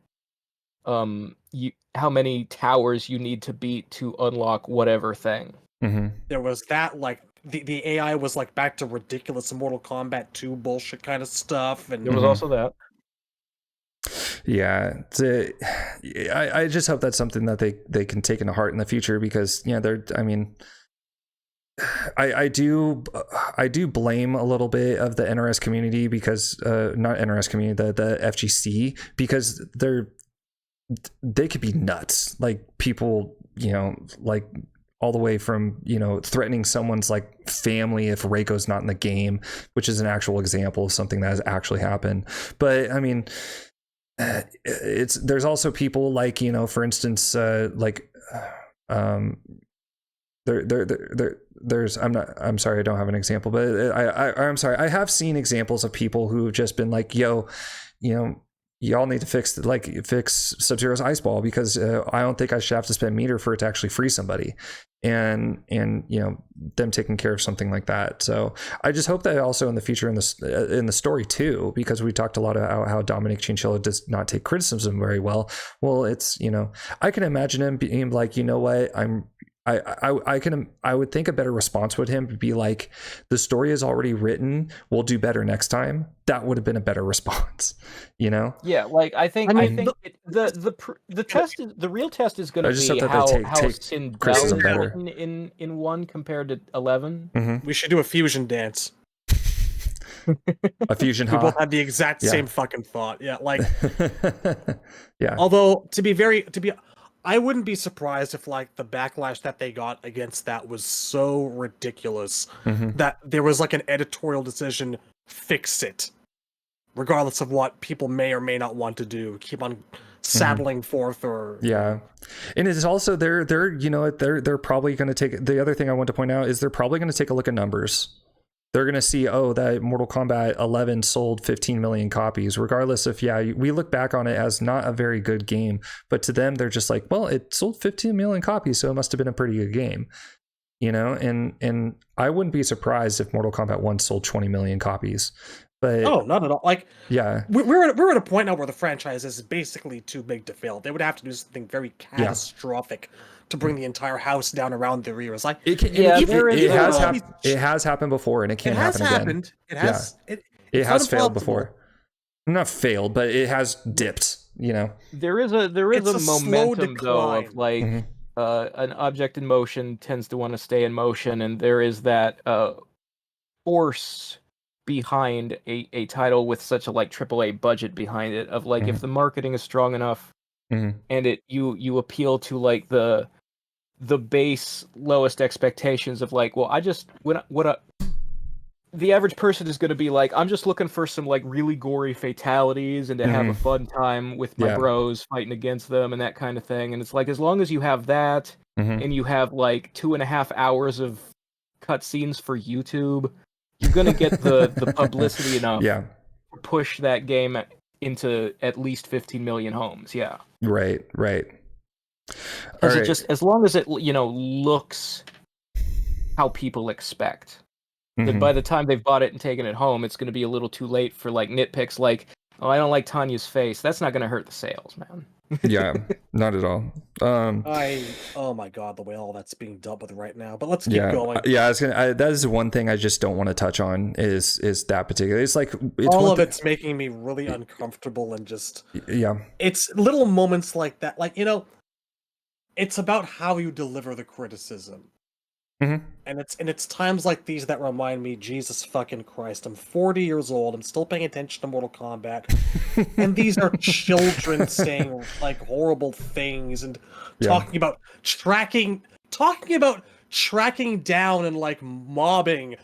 how many towers you need to beat to unlock whatever thing. Mm-hmm. There was that, like, the AI was like back to ridiculous Mortal Kombat 2 bullshit kind of stuff, and There was also that. Yeah, I just hope that's something that they can take into heart in the future, because I do blame a little bit of the NRS community, because not NRS community, the FGC, because they could be nuts. Like, people, like, all the way from, threatening someone's like family if Reiko's not in the game, which is an actual example of something that has actually happened. But I mean, there's also people like, for instance, there's I'm sorry, I don't have an example, but I'm sorry, I have seen examples of people who've just been like, yo, y'all need to fix Sub-Zero's ice ball, because I don't think I should have to spend meter for it to actually free somebody, and them taking care of something like that. So I just hope that also in the future in the story too, because we talked a lot about how Dominic Chinchilla does not take criticism very well. Well, it's, I can imagine him being like, you know what, I would think a better response would be like, the story is already written, we'll do better next time. That would have been a better response, Yeah, like I think the test is, the real test is going to be how Sindel is written in 1 compared to 11. Mm-hmm. we should do a fusion dance. A fusion. We both had the exact same fucking thought. Yeah, like, yeah. Although I wouldn't be surprised if, like, the backlash that they got against that was so ridiculous that there was like an editorial decision, fix it, regardless of what people may or may not want to do. Keep on saddling forth, or and it's also they're probably going to take, the other thing I want to point out is they're probably going to take a look at numbers. They're going to see, that Mortal Kombat 11 sold 15 million copies, regardless if, we look back on it as not a very good game, but to them, they're just like, well, it sold 15 million copies, so it must have been a pretty good game, and I wouldn't be surprised if Mortal Kombat 1 sold 20 million copies. But not at all. Like, yeah, we're at a point now where the franchise is basically too big to fail. They would have to do something very catastrophic to bring the entire house down around the rear. It's like, it has happened before, and it can't happen again. It has. It has failed before. Not failed, but it has dipped. There is a momentum though of like an object in motion tends to want to stay in motion, and there is that force behind a title with such a like AAA budget behind it, of like, if the marketing is strong enough and you appeal to like the base lowest expectations of like, well, the average person is going to be like, I'm just looking for some like really gory fatalities and to have a fun time with my bros fighting against them and that kind of thing. And it's like, as long as you have that and you have like 2.5 hours of cutscenes for YouTube, you're going to get the publicity enough to push that game into at least 15 million homes. Yeah. Right. Because it just, as long as it, looks how people expect, that by the time they've bought it and taken it home, it's going to be a little too late for like nitpicks like, oh, I don't like Tanya's face. That's not going to hurt the sales, man. Yeah, not at all. Oh my god, the way all that's being dealt with right now. But let's keep going. Yeah, that is one thing I just don't want to touch on is that particular. It's like it's making me really uncomfortable, and just it's little moments like that. Like, it's about how you deliver the criticism. And it's times like these that remind me, Jesus fucking Christ, I'm 40 years old, I'm still paying attention to Mortal Kombat, and these are children saying like horrible things and talking about tracking down and like mobbing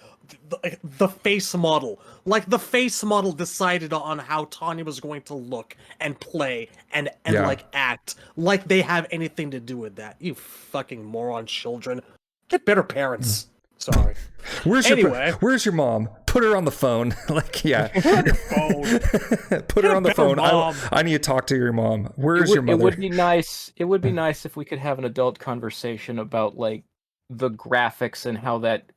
the face model. Like, the face model decided on how Tanya was going to look and play and like act, like they have anything to do with that. You fucking moron children. Get better parents. Sorry. Where's Anyway. where's your mom? Put her on the phone. Like, yeah. Put her on the phone. I need to talk to your mom. Where's your mother? It would be nice. It would be nice if we could have an adult conversation about like the graphics and how that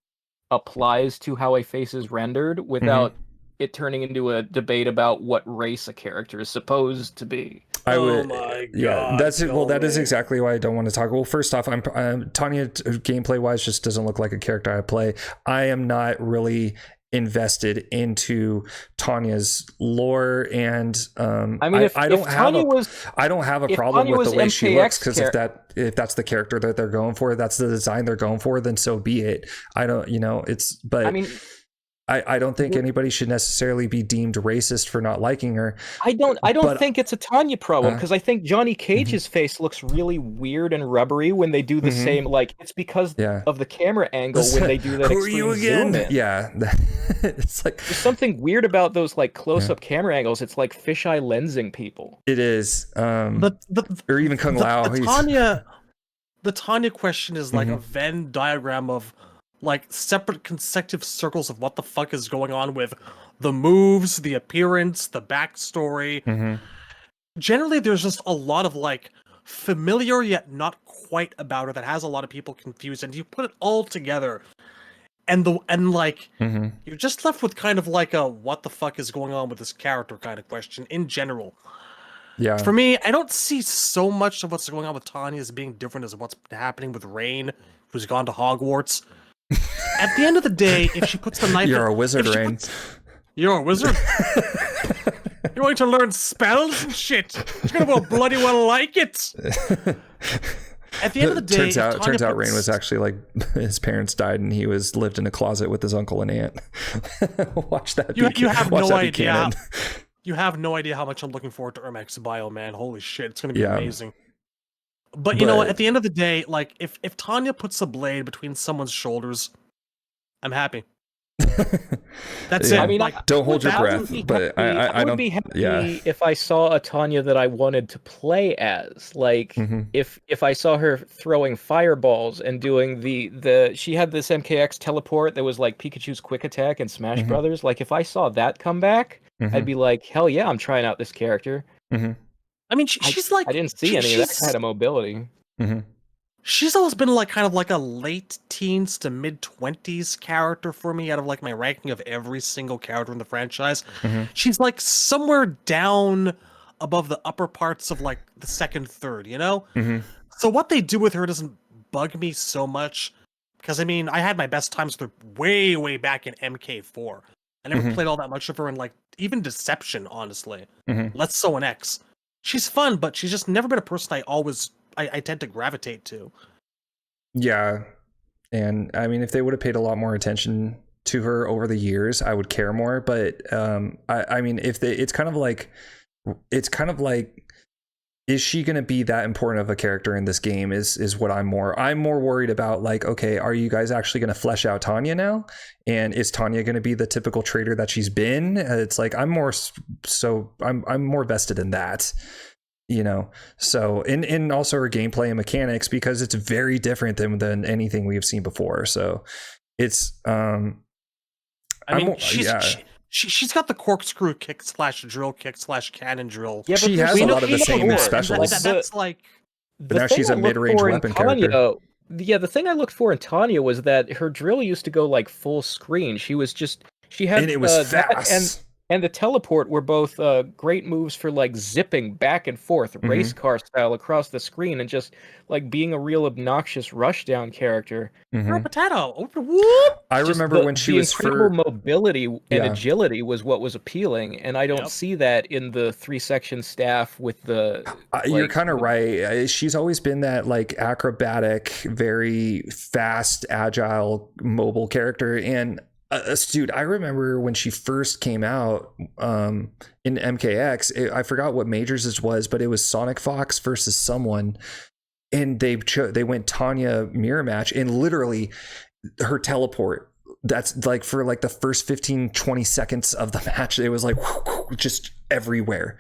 applies to how a face is rendered without it turning into a debate about what race a character is supposed to be. I would, my God. yeah, that's it. No Well, that is way. exactly why I don't want to talk. Well, first off, Tanya gameplay wise just doesn't look like a character I play. I am not really invested into Tanya's lore, and I don't have a problem with the way she looks, because if that's the character that they're going for, that's the design they're going for, then so be it. I don't, but I mean, I don't think anybody should necessarily be deemed racist for not liking her. I don't think it's a Tanya problem, because I think Johnny Cage's face looks really weird and rubbery when they do the same. Like, it's because of the camera angle when they do that. Who are you again? Zoom in. Yeah, it's like there's something weird about those like close-up camera angles. It's like fisheye lensing people. It is, or even Kung Lao. The Tanya question is like a Venn diagram of like separate consecutive circles of what the fuck is going on with the moves, the appearance, the backstory. Generally, there's just a lot of like familiar yet not quite about her that has a lot of people confused, and you put it all together, and you're just left with kind of like a what the fuck is going on with this character kind of question in general. Yeah. For me, I don't see so much of what's going on with Tanya as being different as what's happening with Rain, who's gone to Hogwarts. At the end of the day, if she puts the knife... You're a wizard, Rain. You're a wizard? You're going to learn spells and shit. You're going to bloody well like it. At the end of the day... Turns out Rain was actually like... His parents died and he lived in a closet with his uncle and aunt. Watch that. You have no idea. You have no idea how much I'm looking forward to Ermac's bio, man. Holy shit, it's going to be amazing. But you know what? At the end of the day, like, if Tanya puts a blade between someone's shoulders, I'm happy. That's it. I mean, don't hold your breath. But I would be happy if I saw a Tanya that I wanted to play as. Like, if I saw her throwing fireballs and doing she had this MKX teleport that was like Pikachu's quick attack in Smash Brothers. Like, if I saw that come back, I'd be like, hell yeah, I'm trying out this character. I mean, she's like... I didn't see any of that kind of mobility. She's always been like kind of like a late teens to mid-20s character for me out of like my ranking of every single character in the franchise. She's like somewhere down above the upper parts of like the second third, you know? So what they do with her doesn't bug me so much, because I mean, I had my best times with her way back in MK4. I never played all that much of her in like even Deception, honestly. Let's So an X. She's fun, but she's just never been a person I tend to gravitate to. Yeah. And I mean, if they would have paid a lot more attention to her over the years, I would care more. But I mean, it's kind of like, is she going to be that important of a character in this game is what I'm more worried about. Like, okay, are you guys actually going to flesh out Tanya now? And is Tanya going to be the typical traitor that she's been? It's like, I'm more vested in that, you know? So, and also her gameplay and mechanics, because it's very different than anything we have seen before. So it's, She's got the corkscrew kick / drill kick / cannon drill. Yeah, but she has a lot of the same specials. That's like... But now she's a mid-range weapon character. Yeah, the thing I looked for in Tanya was that her drill used to go like full screen. She had and it was fast. And the teleport were both great moves for like zipping back and forth, race car style across the screen, and just like being a real obnoxious rushdown character. You're a potato. Whoop! I remember when she was incredible mobility and agility was what was appealing, and I don't see that in the 3-section staff with the. You're kind of right. She's always been that like acrobatic, very fast, agile, mobile character, and. Dude, I remember when she first came out in MKX, I forgot what majors it was, but it was Sonic Fox versus someone, and they went Tanya mirror match, and literally her teleport, that's like for like the first 15-20 seconds of the match, it was like just everywhere.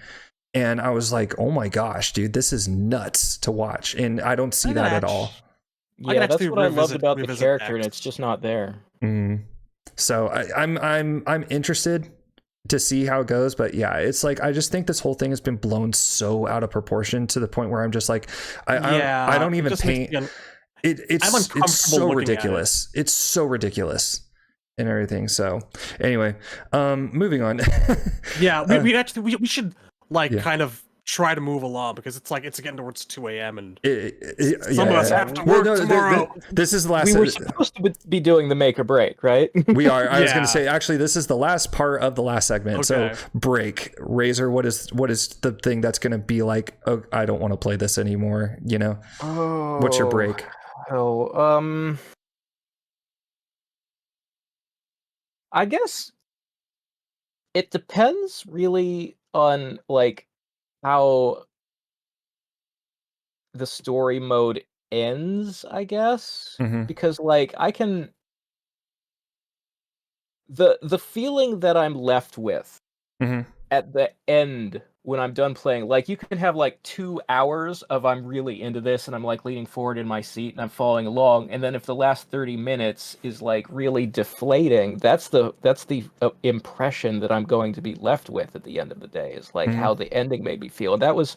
And I was like, oh my gosh, dude, this is nuts to watch. And I don't see that at all. Yeah, that's what I loved about the revisit character, and X. it's just not there. So I'm interested to see how it goes, but yeah, it's like I just think this whole thing has been blown so out of proportion to the point where I'm just like I don't even paint it's so ridiculous. It's so ridiculous and everything. So anyway, moving on. Yeah, we should kind of try to move along because it's getting towards 2 a.m. and some of us have to work tomorrow. This is the last. We were supposed to be doing the make or break, right? We are. I was going to say, actually, this is the last part of the last segment. Okay. So break. Razor, what is the thing that's going to be like, oh, I don't want to play this anymore, you know? Oh, what's your break? I guess it depends really on like how the story mode ends, I guess. Because like I can the feeling that I'm left with at the end when I'm done playing, like you can have like 2 hours of I'm really into this and I'm like leaning forward in my seat and I'm following along, and then if the last 30 minutes is like really deflating, that's the impression that I'm going to be left with at the end of the day, is like how the ending made me feel. And that was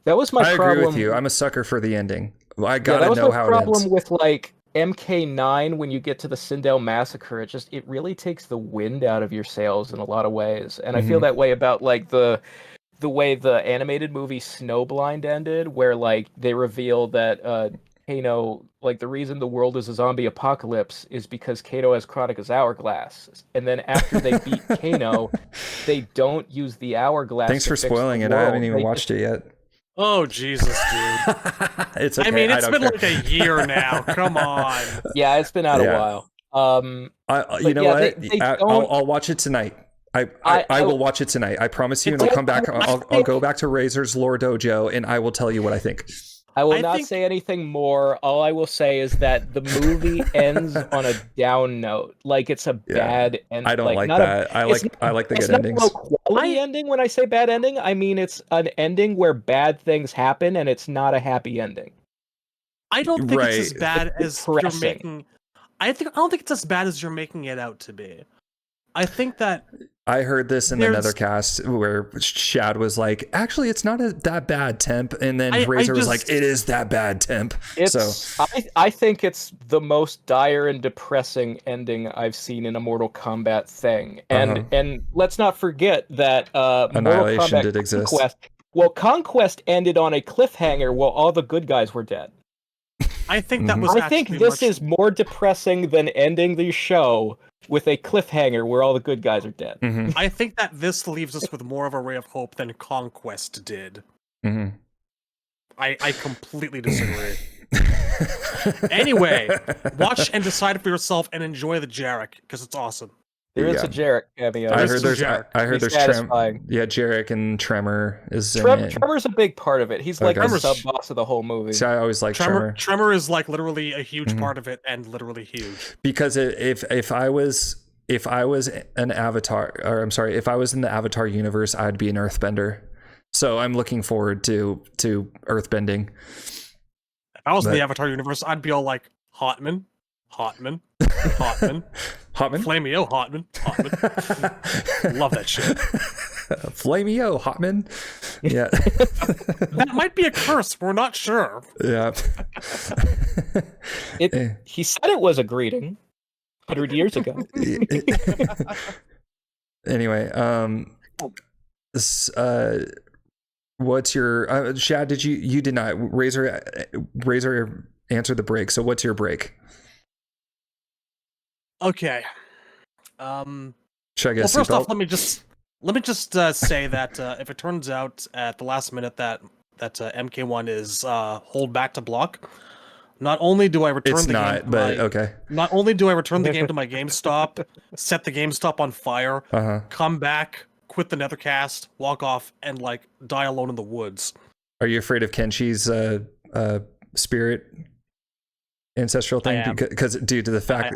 my problem. I agree with you. I'm a sucker for the ending. I gotta know how it ends. That was my problem with like MK9 when you get to the Sindel massacre. It really takes the wind out of your sails in a lot of ways, and I feel that way about like the way the animated movie Snowblind ended, where like they reveal that Kano, like the reason the world is a zombie apocalypse is because Kano has Chronika's hourglass, and then after they beat Kano, they don't use the hourglass. Thanks for spoiling it. I haven't even watched it yet. Oh Jesus, dude! It's okay. I mean, it's been like a year now. Come on. Yeah, it's been out a while. You know what? I'll watch it tonight. I will watch it tonight. I promise you, and I'll come back. I'll go back to Razor's Lore Dojo, and I will tell you what I think. I will not say anything more. All I will say is that the movie ends on a down note. Like it's a bad ending. I don't like that. I like the good endings. It's not a low quality ending. When I say bad ending, I mean it's an ending where bad things happen and it's not a happy ending. I don't think it's as bad as you're making. I don't think it's as bad as you're making it out to be. I think that I heard this in another cast where Shad was like, actually, it's not that bad, Temp. And then Razor was like, it is that bad, Temp. I think it's the most dire and depressing ending I've seen in a Mortal Kombat thing. And let's not forget that Annihilation did exist. Conquest ended on a cliffhanger while all the good guys were dead. I think that was. I think this is more depressing than ending the show with a cliffhanger where all the good guys are dead. I think that this leaves us with more of a ray of hope than Conquest did. I completely disagree. Anyway, watch and decide for yourself and enjoy the Jarek because it's awesome. There is a Jarek cameo. I heard there's Jarek and Tremor is in it. Tremor's a big part of it. He's like the sub-boss of the whole movie. See, I always like Tremor. Tremor is like literally a huge part of it, and literally huge. Because if I was an Avatar, or I'm sorry, if I was in the Avatar universe, I'd be an Earthbender. So I'm looking forward to Earthbending. If I was in the Avatar universe, I'd be all like Hotman. Hotman. Flameo Hotman. Love that shit. Flameo Hotman. Yeah. That might be a curse. We're not sure. Yeah. He said it was a greeting 100 years ago. Anyway, what's your Shad? You did not Razor answer the break. So what's your break? Okay. Should I guess? Well, first off, let me just say that if it turns out at the last minute that MK1 is hold back to block, not only do I return Not only do I return the game to my GameStop, set the GameStop on fire, come back, quit the Nethercast, walk off, and like die alone in the woods. Are you afraid of Kenshi's spirit? Ancestral thing because due to the fact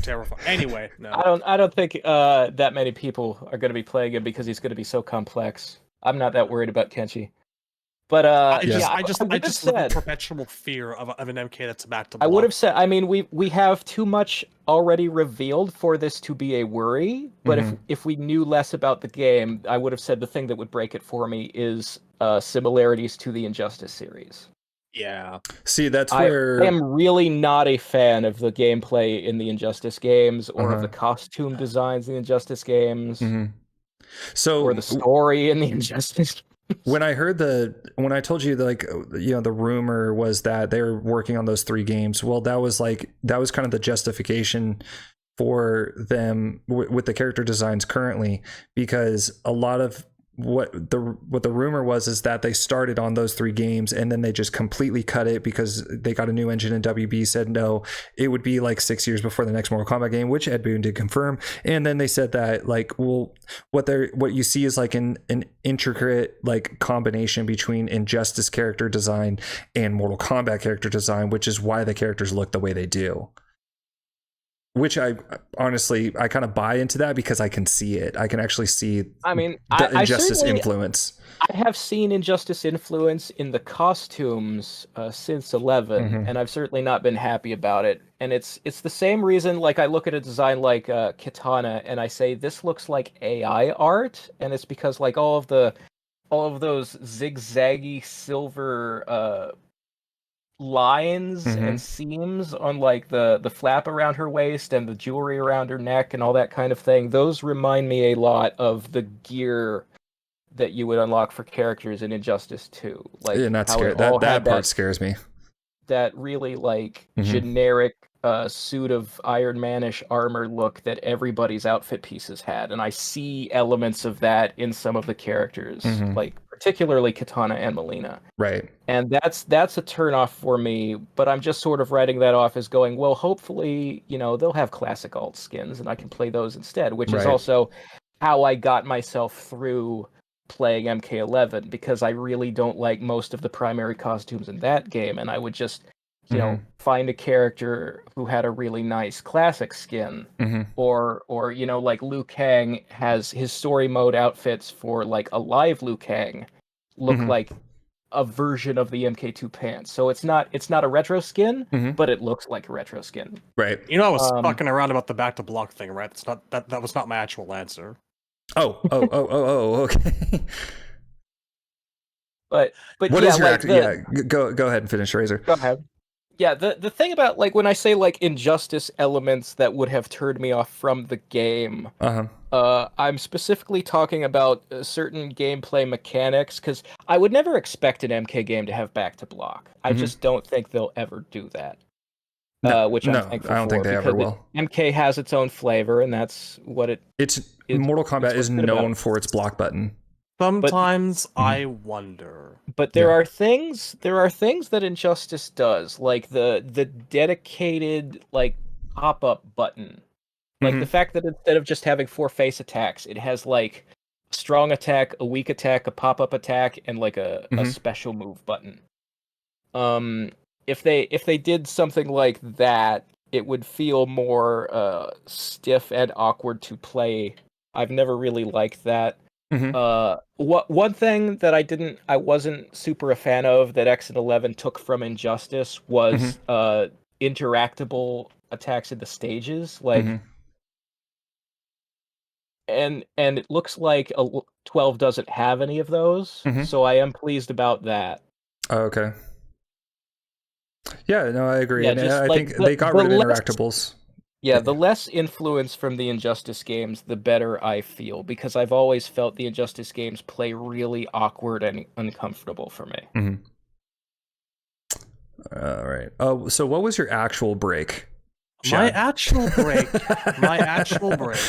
terrifying. Anyway, no. I don't think that many people are going to be playing him because he's going to be so complex. I'm not that worried about Kenshi. But I I just would have live in said perpetual fear of an MK that's back to I would block. have said, I mean, we have too much already revealed for this to be a worry. But if we knew less about the game, I would have said the thing that would break it for me is similarities to the Injustice series. Yeah. See, that's I where am really not a fan of the gameplay in the Injustice games, or of Uh-huh. the costume designs in the Injustice games, So or the story in the Injustice. when I told you that, like, the rumor was that they were working on those 3 games, well, that was kind of the justification for them with the character designs currently, because a lot of what the rumor was is that they started on those 3 games and then they just completely cut it because they got a new engine, and WB said no, it would be like 6 years before the next Mortal Kombat game, which Ed Boon did confirm. And then they said that, like, well, what you see is like an intricate like combination between Injustice character design and Mortal Kombat character design, which is why the characters look the way they do. Which I honestly kind of buy into that, because I can see it. I can actually see I mean, the I Injustice certainly influence. I have seen Injustice influence in the costumes since 11, and I've certainly not been happy about it. And it's the same reason, like, I look at a design like Kitana and I say this looks like AI art, and it's because, like, all of those zigzaggy silver lines and seams on, like, the flap around her waist and the jewelry around her neck and all that kind of thing, those remind me a lot of the gear that you would unlock for characters in Injustice 2. Like, And that's how scary. it all That had part scares me. that really, like, generic suit of Iron Man-ish armor look that everybody's outfit pieces had, and I see elements of that in some of the characters, like particularly Kitana and Melina. Right. And that's a turnoff for me, but I'm just sort of writing that off as going, well, hopefully, they'll have classic alt skins and I can play those instead, which is also how I got myself through playing MK11, because I really don't like most of the primary costumes in that game, and I would just, find a character who had a really nice classic skin, or like Liu Kang has his story mode outfits for, like, a live Liu Kang look like a version of the MK2 pants. So it's not a retro skin, but it looks like a retro skin. Right. I was fucking around about the back to block thing, right? That's not that was not my actual answer. Oh, okay. But what yeah, is your like go ahead and finish, Razor. Go ahead. Yeah, the thing about, like, when I say, like, Injustice elements that would have turned me off from the game, I'm specifically talking about certain gameplay mechanics, because I would never expect an MK game to have back to block. I just don't think they'll ever do that. Which I'm thankful I don't think for, they ever will. MK has its own flavor, and that's what Mortal Kombat is known about. for its block button. Sometimes I wonder. But there are things that Injustice does, like the dedicated, like, pop-up button. Like the fact that instead of just having 4 face attacks, it has, like, a strong attack, a weak attack, a pop-up attack, and, like, a special move button. If they did something like that, it would feel more stiff and awkward to play. I've never really liked that. One thing that I wasn't super a fan of that X and 11 took from Injustice was interactable attacks in the stages, like, and it looks like 12 doesn't have any of those, so I am pleased about that. Oh, okay. Yeah, no, I agree. Yeah, and just, I like, think they got rid of interactables. Yeah, the less influence from the Injustice games, the better I feel, because I've always felt the Injustice games play really awkward and uncomfortable for me. All right. Oh, so what was your actual break? My Shad? actual break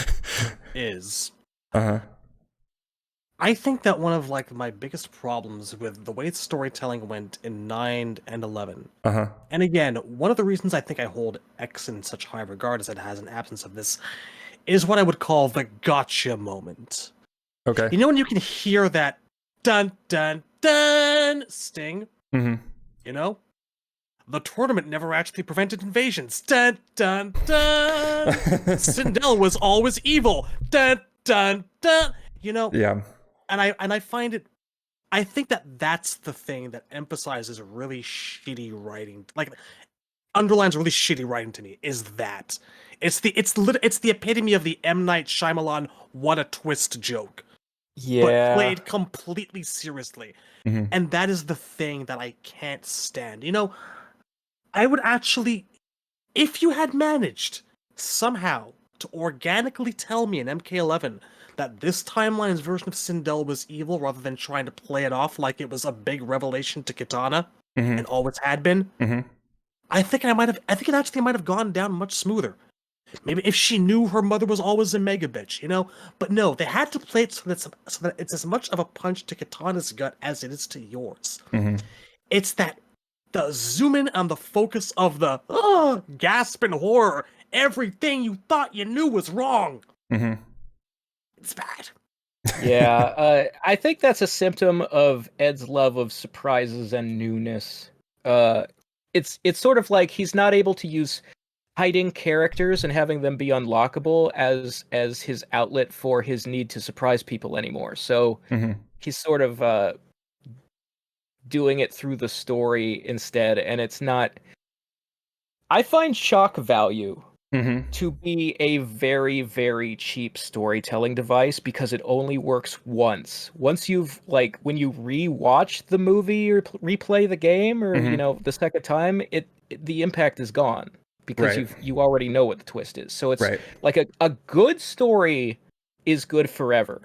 is I think that one of, like, my biggest problems with the way storytelling went in 9 and 11. And again, one of the reasons I think I hold X in such high regard, as it has an absence of this, is what I would call the gotcha moment. Okay. You know when you can hear that dun dun dun sting? You know? The tournament never actually prevented invasions. Dun dun dun. Sindel was always evil. Dun dun dun. You know? Yeah. And I find it I think that's the thing that emphasizes really shitty writing, like underlines really shitty writing to me. Is that it's the epitome of the M. Night Shyamalan what a twist joke, but Yeah. played completely seriously. Mhm. And that is the thing that I can't stand. You know, I would actually, if you had managed somehow to organically tell me in MK11 that this timeline's version of Sindel was evil rather than trying to play it off like it was a big revelation to Kitana Mhm. and always had been, Mhm. I think it actually might have gone down much smoother. Maybe if she knew her mother was always a mega bitch, you know? But no, they had to play it so that it's as much of a punch to Kitana's gut as it is to yours. Mhm. It's that the zoom in on the focus of the gasp in horror. Everything you thought you knew was wrong. Mhm. It's bad. Yeah, I think that's a symptom of Ed's love of surprises and newness. Uh, it's sort of like he's not able to use hiding characters and having them be unlockable as his outlet for his need to surprise people anymore. So Mhm. he's sort of doing it through the story instead, and it's not. I find shock value Mhm. to be a very, very cheap storytelling device because it only works once. Once you've like when you rewatch the movie or replay the game or Mhm. the second time, the impact is gone because Right. you already know what the twist is. So it's Right. like a good story is good forever,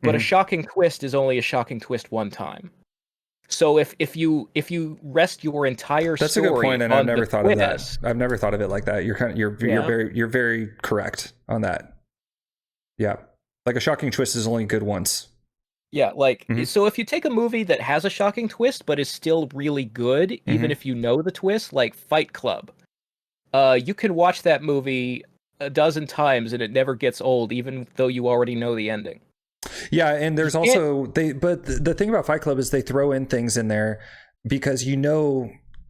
but a Mhm. shocking twist is only a shocking twist one time. So if you rest your entire That's a good story point, and I've on the never thought of that. twist, I've never thought of it like that. You're yeah. very correct on that. Yeah, like a shocking twist is only good once. Yeah, like, Mhm. so if you take a movie that has a shocking twist but is still really good, even Mhm. if you know the twist, like Fight Club, you can watch that movie a dozen times and it never gets old, even though you already know the ending. Yeah, and You there's can't, also but the thing about Fight Club is they throw in things in there because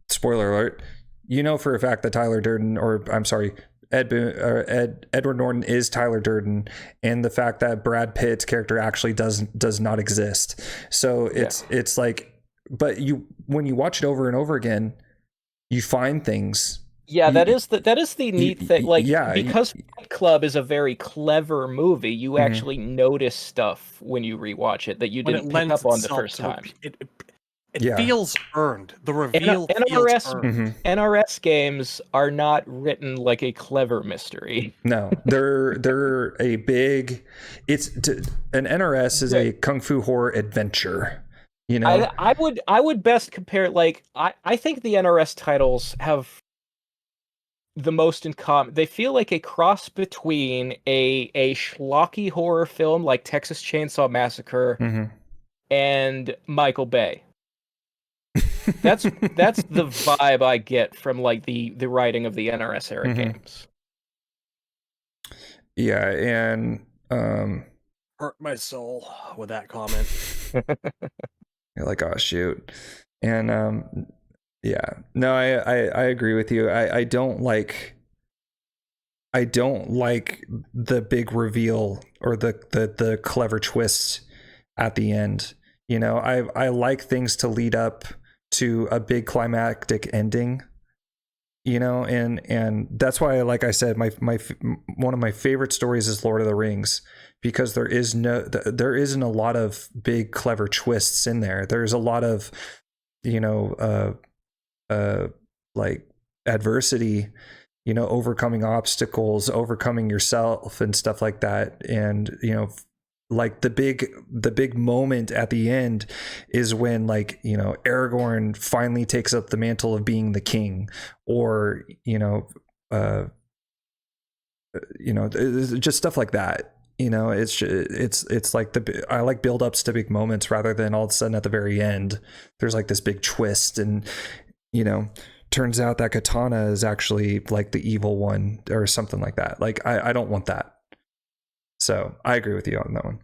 spoiler alert, you know for a fact that Tyler Durden, or I'm sorry, Edward Norton is Tyler Durden, and the fact that Brad Pitt's character actually does not exist. So yeah. it's like, but when you watch it over and over again, you find things. Yeah, You, that is the neat thing. Like, yeah. because Fight Club is a very clever movie, you Mhm. actually notice stuff when you rewatch it that you When it didn't pick lends up on the itself first to time. it Yeah. feels earned. The reveal feels NRS earned. Mhm. NRS games are not written like a clever mystery. No, they're a big. An NRS is a kung fu horror adventure. You know. I would best compare, like, I think the NRS titles have the most in common. They feel like a cross between a schlocky horror film like Texas Chainsaw Massacre Mhm. and Michael Bay. That's the vibe I get from like the writing of the NRS era Mhm. games. Yeah, and Hurt my soul with that comment. you're like, oh shoot, and yeah, no, I agree with you. I don't like the big reveal or the clever twist at the end. You know, I like things to lead up to a big climactic ending. You know, and that's why, like I said, my one of my favorite stories is Lord of the Rings, because there isn't a lot of big clever twists in there. There's a lot of, you know, like adversity, you know, overcoming obstacles, overcoming yourself and stuff like that. And, you know, like the big moment at the end is when, like, you know, Aragorn finally takes up the mantle of being the king, or, uh just stuff like that. You know, it's like I like build ups to big moments rather than all of a sudden at the very end there's like this big twist, and, you know, turns out that Katana is actually like the evil one or something like that. Like, I don't want that. So I agree with you on that one.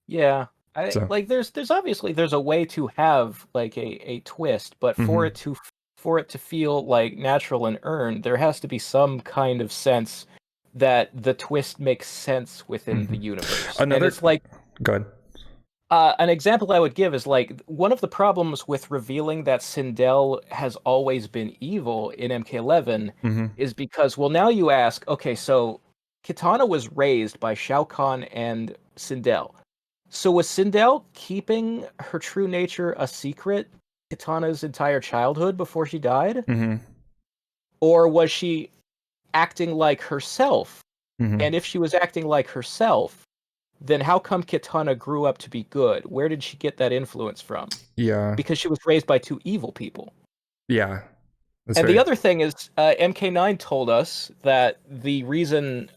Yeah. I So like there's obviously there's a way to have like a twist, but mhm. for it to feel like natural and earned, there has to be some kind of sense that the twist makes sense within the Mhm. universe. And Another it's like Go ahead. An example I would give is like one of the problems with revealing that Sindel has always been evil in MK11 Mm-hmm. is because, well, now you ask, okay, so Kitana was raised by Shao Kahn and Sindel. So was Sindel keeping her true nature a secret Kitana's entire childhood before she died? Mm-hmm. Or was she acting like herself? Mm-hmm. And if she was acting like herself, then how come Kitana grew up to be good? Where did she get that influence from? Yeah. Because she was raised by two evil people. Yeah. That's And very... the other thing is, MK9 told us that the reason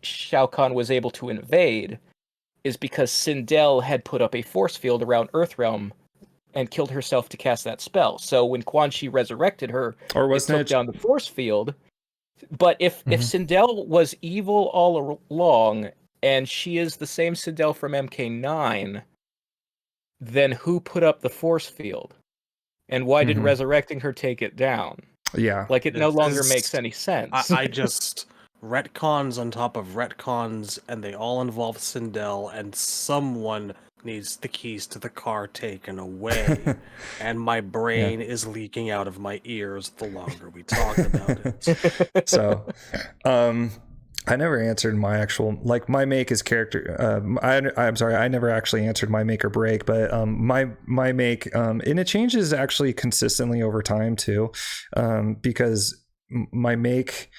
Shao Kahn was able to invade is because Sindel had put up a force field around Earthrealm and killed herself to cast that spell. So when Quan Chi resurrected her, Or it wasn't took it... down the force field. But if Mhm. Sindel was evil all along, and she is the same Sindel from MK9, then who put up the force field? And why did Mhm. resurrecting her take it down? Yeah. Like, it no This longer is- makes any sense. I just retcons on top of retcons, and they all involve Sindel, and someone needs the keys to the car taken away, and my brain is leaking out of my ears the longer we talk about it. So, I never answered my actual, like, my make is character. I'm sorry, I never actually answered my make or break, but my make, and it changes actually consistently over time too, because my make,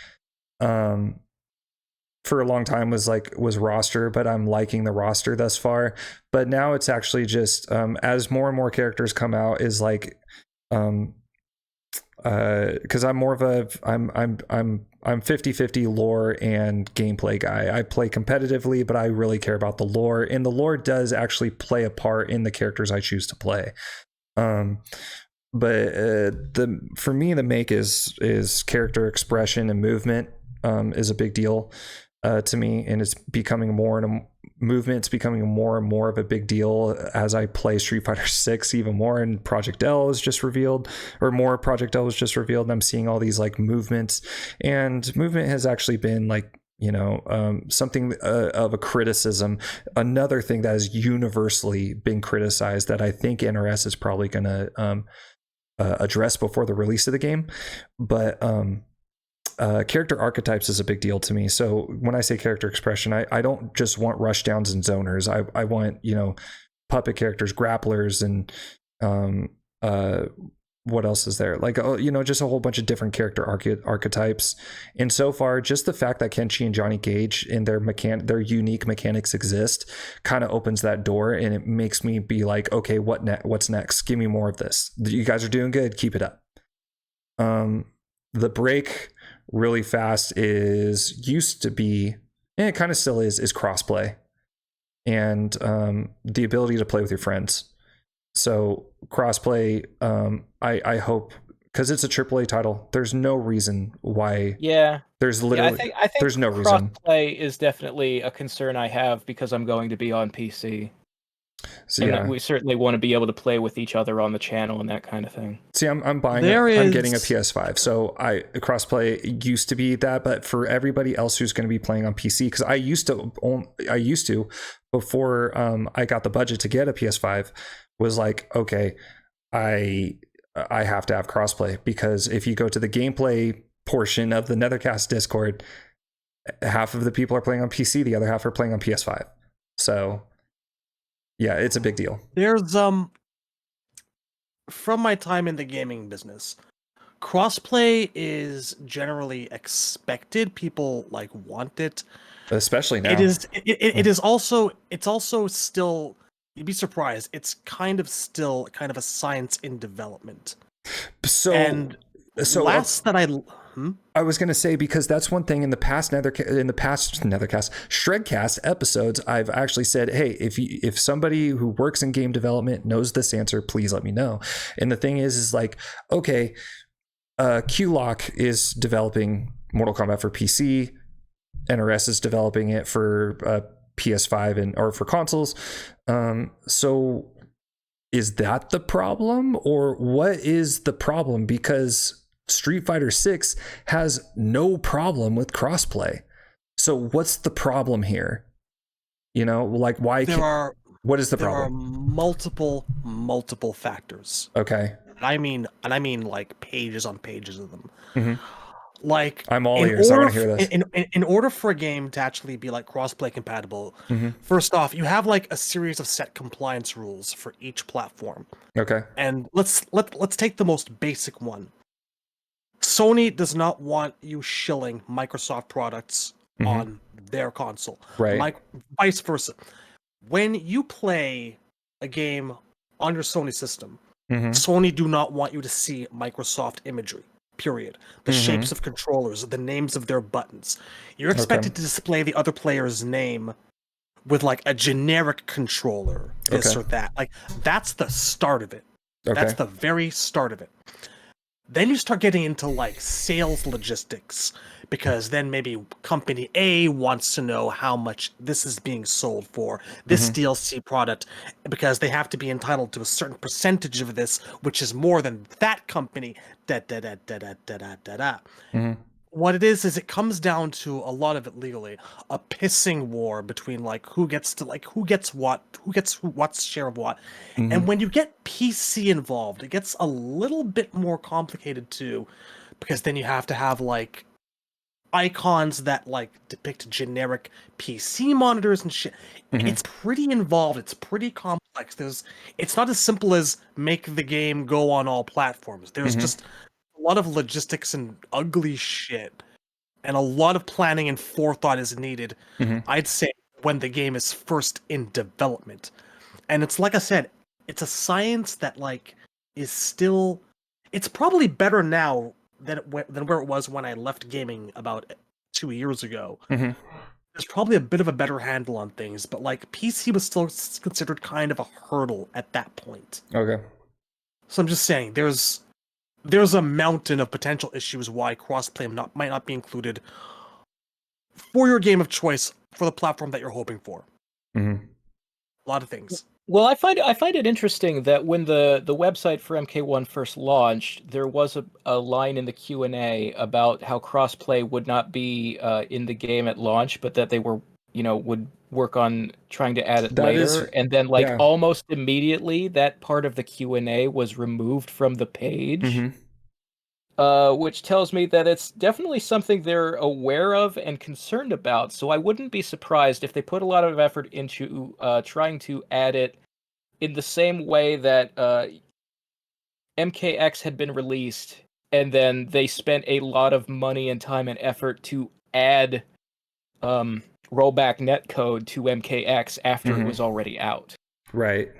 for a long time was roster, but I'm liking the roster thus far. But now it's actually just, as more and more characters come out, is like, because I'm more of a I'm 50-50 lore and gameplay guy. I play competitively, but I really care about the lore, and the lore does actually play a part in the characters I choose to play. But for me, the make is character expression and movement, is a big deal to me, and it's becoming more and movement's becoming more and more of a big deal as I play Street Fighter 6 even more, and Project L is just revealed, or more Project L was just revealed, and I'm seeing all these like movements, and movement has actually been like, you know, something of a criticism. Another thing that has universally been criticized that I think NRS is probably going to address before the release of the game, but character archetypes is a big deal to me. So when I say character expression, I don't just want rushdowns and zoners. I want, you know, puppet characters, grapplers, and what else is there? Like, you know, just a whole bunch of different character archetypes. And so far, just the fact that Kenshi and Johnny Cage and their unique mechanics exist kind of opens that door, and it makes me be like, okay, what's next? Give me more of this. You guys are doing good. Keep it up. The break really fast used to be, and it kind of still is crossplay, and the ability to play with your friends. So crossplay, I hope, because it's a AAA title, there's no reason why. Yeah. There's literally, I think there's no reason. Crossplay is definitely a concern I have because I'm going to be on PC. So, and we certainly want to be able to play with each other on the channel and that kind of thing. See, I'm buying There it. I'm is- getting a PS5. So crossplay used to be that, but for everybody else who's going to be playing on PC, because I used to before I got the budget to get a PS5, was like, okay, I have to have crossplay, because if you go to the gameplay portion of the Nethercast Discord, half of the people are playing on PC, the other half are playing on PS5. So yeah, it's a big deal. There's from my time in the gaming business, crossplay is generally expected. People like want it. Especially now. It is also, it's also still, you'd be surprised, it's kind of still kind of a science in development. I was going to say, because that's one thing in the past Nethercast Shredcast episodes, I've actually said, hey, if somebody who works in game development knows this answer, please let me know. And the thing is like, okay, Q-Lock is developing Mortal Kombat for PC, NRS is developing it for PS5 or for consoles. So is that the problem, or what is the problem? Because Street Fighter 6 has no problem with crossplay. So what's the problem here? You know, like, why there are What is the There are problem? multiple factors. Okay. And I mean like pages on pages of them. Hmm. Like I'm all ears. I want to hear this. in order for a game to actually be like crossplay compatible, Hmm. first off, you have like a series of set compliance rules for each platform. Okay. And let's take the most basic one. Sony does not want you shilling Microsoft products Hmm. on their console. Right. Vice versa. When you play a game on your Sony system, Hmm. Sony do not want you to see Microsoft imagery. Period. The Hmm. shapes of controllers, the names of their buttons. You're Okay. expected to display the other player's name with like a generic controller, this Okay. or that. Like that's the start of it. That's Okay. the very start of it. Then you start getting into like sales logistics because then maybe company A wants to know how much this is being sold for, this Hmm. DLC product, because they have to be entitled to a certain percentage of this, which is more than that company. Da da da da da da da da da. Hmm. What it is it comes down to a lot of it legally, a pissing war between like who gets to like who gets what, what's share of what. Hmm. And when you get PC involved, it gets a little bit more complicated too, because then you have to have like icons that like depict generic PC monitors and shit. Hmm. It's pretty involved, it's pretty complex. It's not as simple as make the game go on all platforms. There's Hmm. just a lot of logistics and ugly shit, and a lot of planning and forethought is needed, Hmm. I'd say, when the game is first in development. And it's like I said, it's a science that like is still, it's probably better now than where it was when I left gaming about 2 years ago. Hmm. There's probably a bit of a better handle on things, but like PC was still considered kind of a hurdle at that point. Okay. So I'm just saying, there's a mountain of potential issues why crossplay might not be included for your game of choice for the platform that you're hoping for. Hmm. A lot of things. Well, I find it interesting that when the website for MK1 first launched, there was a line in the Q&A about how crossplay would not be in the game at launch, but that they were, would work on trying to add it That is, later. And then like yeah. almost immediately that part of the Q&A was removed from the page. Hmm. Which tells me that it's definitely something they're aware of and concerned about. So I wouldn't be surprised if they put a lot of effort into trying to add it in the same way that MKX had been released, and then they spent a lot of money and time and effort to add rollback netcode to MKX after it Hmm. was already out Right.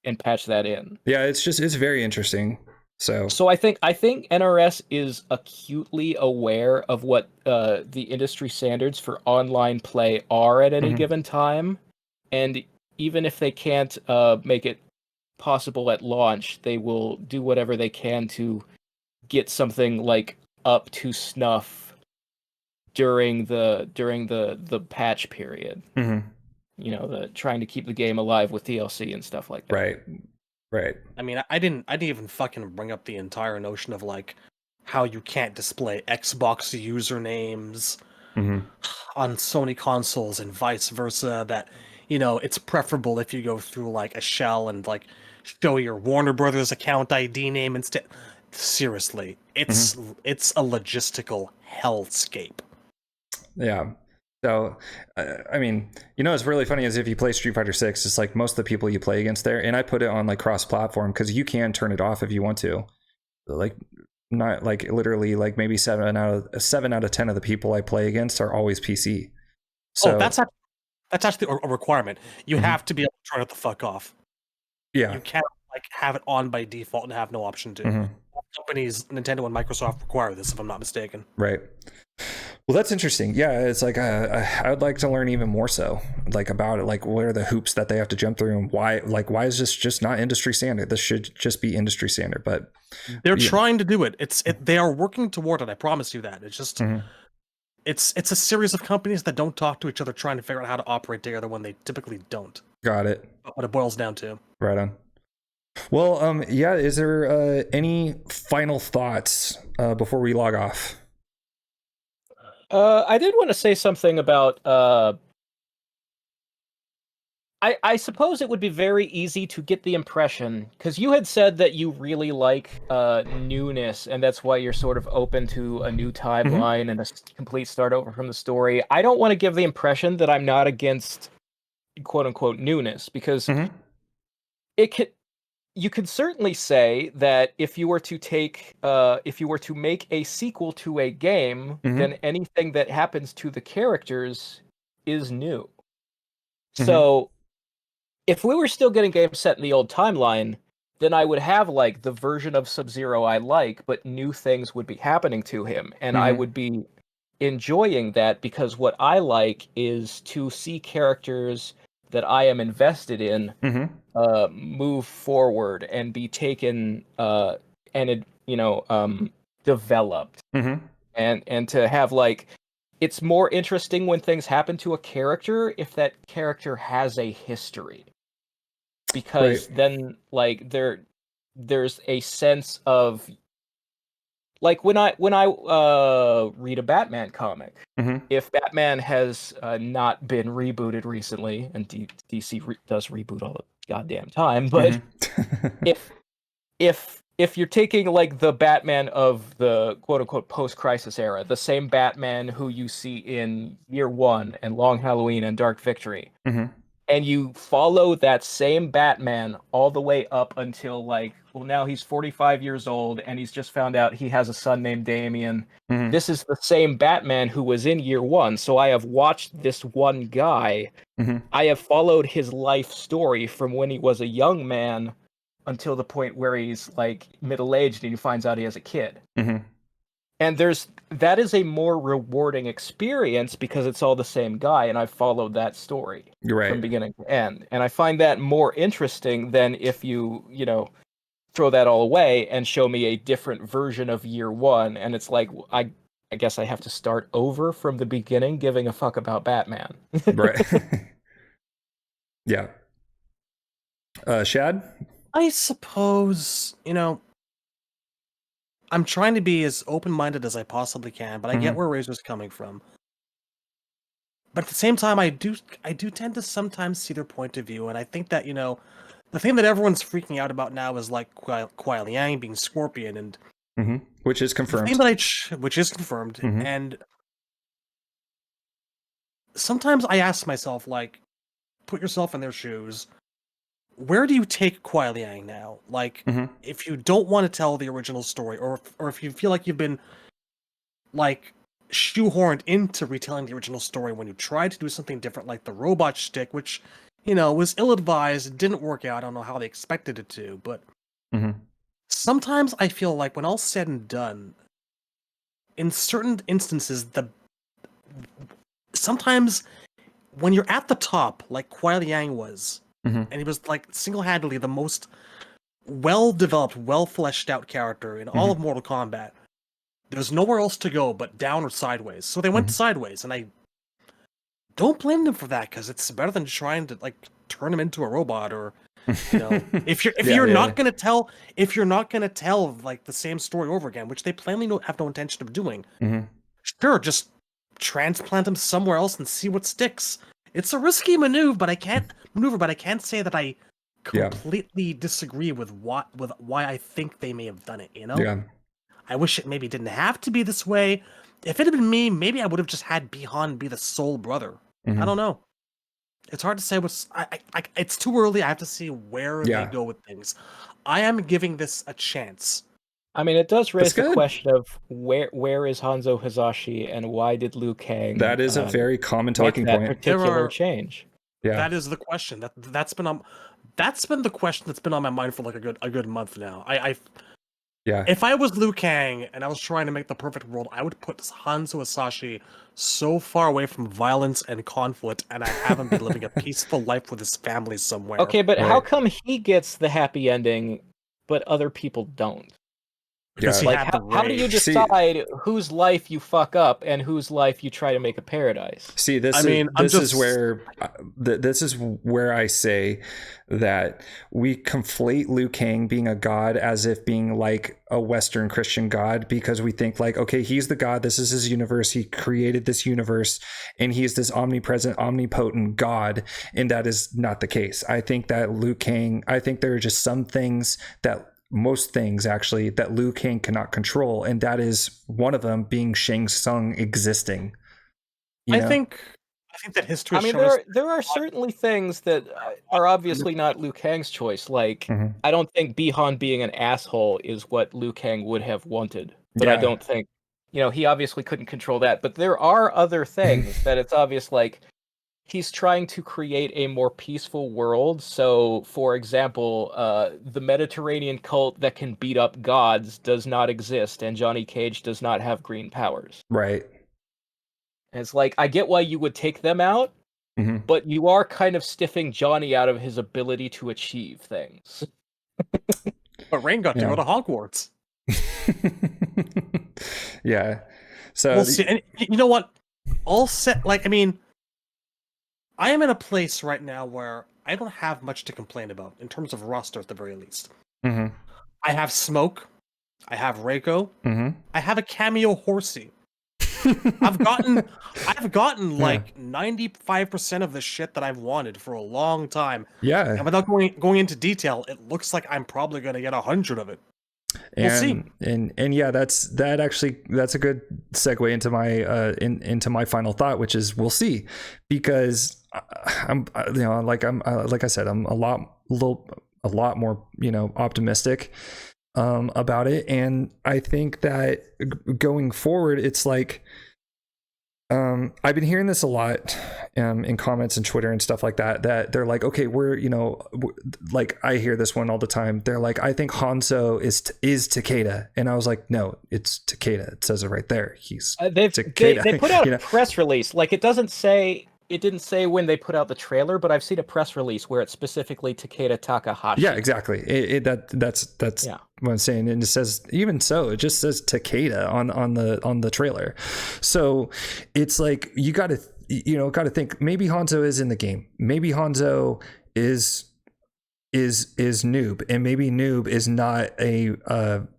and patch that in. Yeah, it's very interesting. So, So I think NRS is acutely aware of what the industry standards for online play are at any mhm. given time, and even if they can't make it possible at launch, they will do whatever they can to get something like up to snuff during the patch period. Mhm. The trying to keep the game alive with DLC and stuff like that. Right. Right. I mean, I didn't even fucking bring up the entire notion of like how you can't display Xbox usernames Mhm. on Sony consoles and vice versa. That it's preferable if you go through like a shell and like show your Warner Brothers account ID name instead. Seriously, it's Mhm. it's a logistical hellscape. Yeah. So, I mean, what's really funny is if you play Street Fighter 6, it's like most of the people you play against there, and I put it on like cross-platform because you can turn it off if you want to. Like, not like literally like maybe 7 out of 10 of the people I play against are always PC. Oh, So, that's actually a requirement. You mhm. have to be able to turn it the fuck off. Yeah. You can't like have it on by default and have no option to. Mhm. Companies, Nintendo and Microsoft, require this, if I'm not mistaken. Right. Well, that's interesting. Yeah, it's like I would like to learn even more so, like about it. Like, what are the hoops that they have to jump through, and why? Like, why is this just not industry standard? This should just be industry standard. But They're yeah, trying to do it. They are working toward it. I promise you that. It's just mhm. it's a series of companies that don't talk to each other, trying to figure out how to operate together when they typically don't. Got it. What it boils down to. Right on. Well, yeah. Is there any final thoughts before we log off? I did want to say something about I suppose it would be very easy to get the impression, because you had said that you really like newness, and that's why you're sort of open to a new timeline and a complete start over from the story. I don't want to give the impression that I'm not against quote unquote newness, because it could. You could certainly say that if you were to make a sequel to a game, then anything that happens to the characters is new. So if we were still getting games set in the old timeline, then I would have like the version of Sub-Zero I like, but new things would be happening to him, and I would be enjoying that, because what I like is to see characters that I am invested in move forward and be taken developed, and to have like, it's more interesting when things happen to a character if that character has a history, because then like there's a sense of, like, when I read a Batman comic, if Batman has not been rebooted recently, and DC does reboot all the goddamn time, but if you're taking like the Batman of the quote unquote post-crisis era, the same Batman who you see in Year One and Long Halloween and Dark Victory, and you follow that same Batman all the way up until like, well, now he's 45 years old and he's just found out he has a son named Damian. This is the same Batman who was in Year One. So I have watched this one guy. I have followed his life story from when he was a young man until the point where he's like middle-aged and he finds out he has a kid. And that is a more rewarding experience because it's all the same guy, and I've followed that story from beginning to end. And I find that more interesting than if you throw that all away and show me a different version of Year One, and it's like, I guess I have to start over from the beginning giving a fuck about Batman. Yeah. Shad? I suppose, I'm trying to be as open-minded as I possibly can, but I get where Razor's coming from. But at the same time, I do tend to sometimes see their point of view, and I think that, the thing that everyone's freaking out about now is like Kuai Liang being Scorpion, and which is confirmed. The thing that which is confirmed, and sometimes I ask myself, like, put yourself in their shoes. Where do you take Kuai Liang now? Like, if you don't want to tell the original story, or if you feel like you've been, like, shoehorned into retelling the original story when you tried to do something different, like the robot shtick, which, was ill-advised, didn't work out. I don't know how they expected it to, but sometimes I feel like when all's said and done, in certain instances, sometimes when you're at the top, like Kuai Liang was, and he was like single-handedly the most well-developed, well-fleshed-out character in all of Mortal Kombat, there's nowhere else to go but down or sideways. So they went sideways, and I don't blame them for that, because it's better than trying to like turn him into a robot, or if you're not gonna tell like the same story over again, which they plainly have no intention of doing. Sure, just transplant him somewhere else and see what sticks. It's a risky maneuver, but I can't say that I completely disagree with why I think they may have done it. I wish it maybe didn't have to be this way. If it had been me, maybe I would have just had Bihan be the sole brother. I don't know. It's hard to say what's. It's too early. I have to see where they go with things. I am giving this a chance. I mean, it does raise the question of where is Hanzo Hazashi, and why did Liu Kang? That is a very common talking that point. Particular change. Yeah, that is the question. That's been the question that's been on my mind for like a good month now. If I was Liu Kang and I was trying to make the perfect world, I would put Hanzo Hasashi so far away from violence and conflict, and I have him be living a peaceful life with his family somewhere. Okay, but how come he gets the happy ending, but other people don't? because he Like, had the how do you rage. decide whose life you fuck up and whose life you try to make a paradise? See, this is where I say that we conflate Liu Kang being a god as if being like a Western Christian god, because we think like, okay, he's the god, this is his universe, he created this universe, and he's this omnipresent, omnipotent god, and that is not the case. I think that I think there are just some things that most things actually that Liu Kang cannot control, and that is one of them being Shang Tsung existing. I think that history. I mean, there are certainly things that are obviously not Liu Kang's choice. Like, I don't think Bi-Han being an asshole is what Liu Kang would have wanted. But I don't think, he obviously couldn't control that. But there are other things that it's obvious, like, he's trying to create a more peaceful world. So, for example, the Mediterranean cult that can beat up gods does not exist, and Johnny Cage does not have green powers. Right. And it's like, I get why you would take them out, but you are kind of stiffing Johnny out of his ability to achieve things. But Rain got to go to Hogwarts. Yeah. So we'll see. And you know what? All set. Like, I mean, I am in a place right now where I don't have much to complain about in terms of roster, at the very least. I have Smoke. I have Reiko. I have a cameo Horsey. I've gotten like 95% of the shit that I've wanted for a long time. Yeah. And without going into detail, it looks like I'm probably going to get 100 of it. We'll see. And yeah, that's a good segue into my into my final thought, which is we'll see, because like I said, I'm a lot more optimistic about it, and I think that going forward, it's like I've been hearing this a lot in comments and Twitter and stuff like that, that they're like, okay, like I hear this one all the time. They're like, I think Hanzo is Takeda. And I was like, no, it's Takeda. It says it right there. He's Takeda. They put out a press release. Like, it didn't say when they put out the trailer, but I've seen a press release where it's specifically Takeda Takahashi. Yeah, exactly. That's what I'm saying. And it says, even so, it just says Takeda on the trailer. So it's like, you got to think, maybe Hanzo is in the game. Maybe Hanzo is Noob, and maybe Noob is not a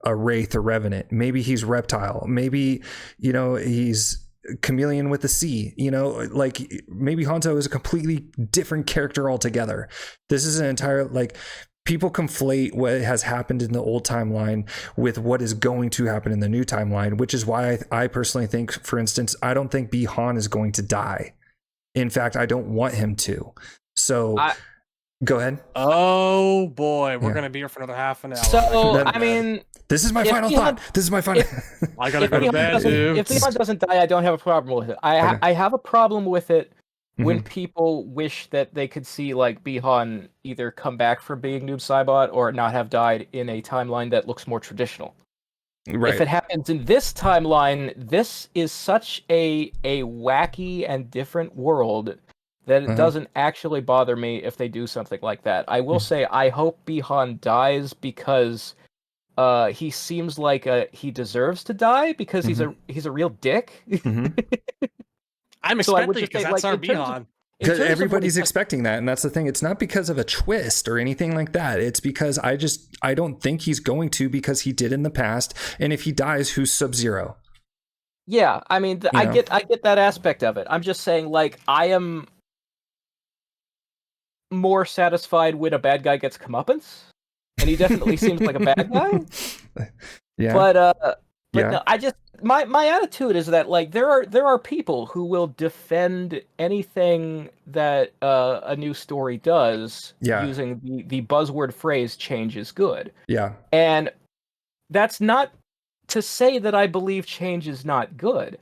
Wraith or Revenant. Maybe he's Reptile. Maybe he's Chameleon with the C. Like, maybe Hanzo is a completely different character altogether. This is an entire, like, people conflate what has happened in the old timeline with what is going to happen in the new timeline, which is why I personally think, for instance, I don't think Bi-Han is going to die. In fact, I don't want him to. So go ahead. Oh boy, we're gonna be here for another half an hour. So I mean, this is my final thought. This is my final. I gotta go to bed, dude. If Bi-Han doesn't die, I don't have a problem with it. I have a problem with it when people wish that they could see, like, Bi-Han either come back from being Noob Saibot or not have died in a timeline that looks more traditional. Right. If it happens in this timeline, this is such a wacky and different world that it doesn't actually bother me if they do something like that. I will say, I hope Bi-Han dies, because he seems like he deserves to die, because he's a real dick. I'm expecting, because that's our Bi-Han. Because everybody's expecting that, and that's the thing. It's not because of a twist or anything like that. It's because I don't think he's going to, because he did in the past. And if he dies, who's Sub-Zero? Yeah, I mean, I get that aspect of it. I'm just saying, like, I am more satisfied when a bad guy gets comeuppance, and he definitely seems like a bad guy. Yeah, but no, I just my attitude is that, like, there are people who will defend anything that a new story does using the buzzword phrase "change is good." Yeah, and that's not to say that I believe change is not good.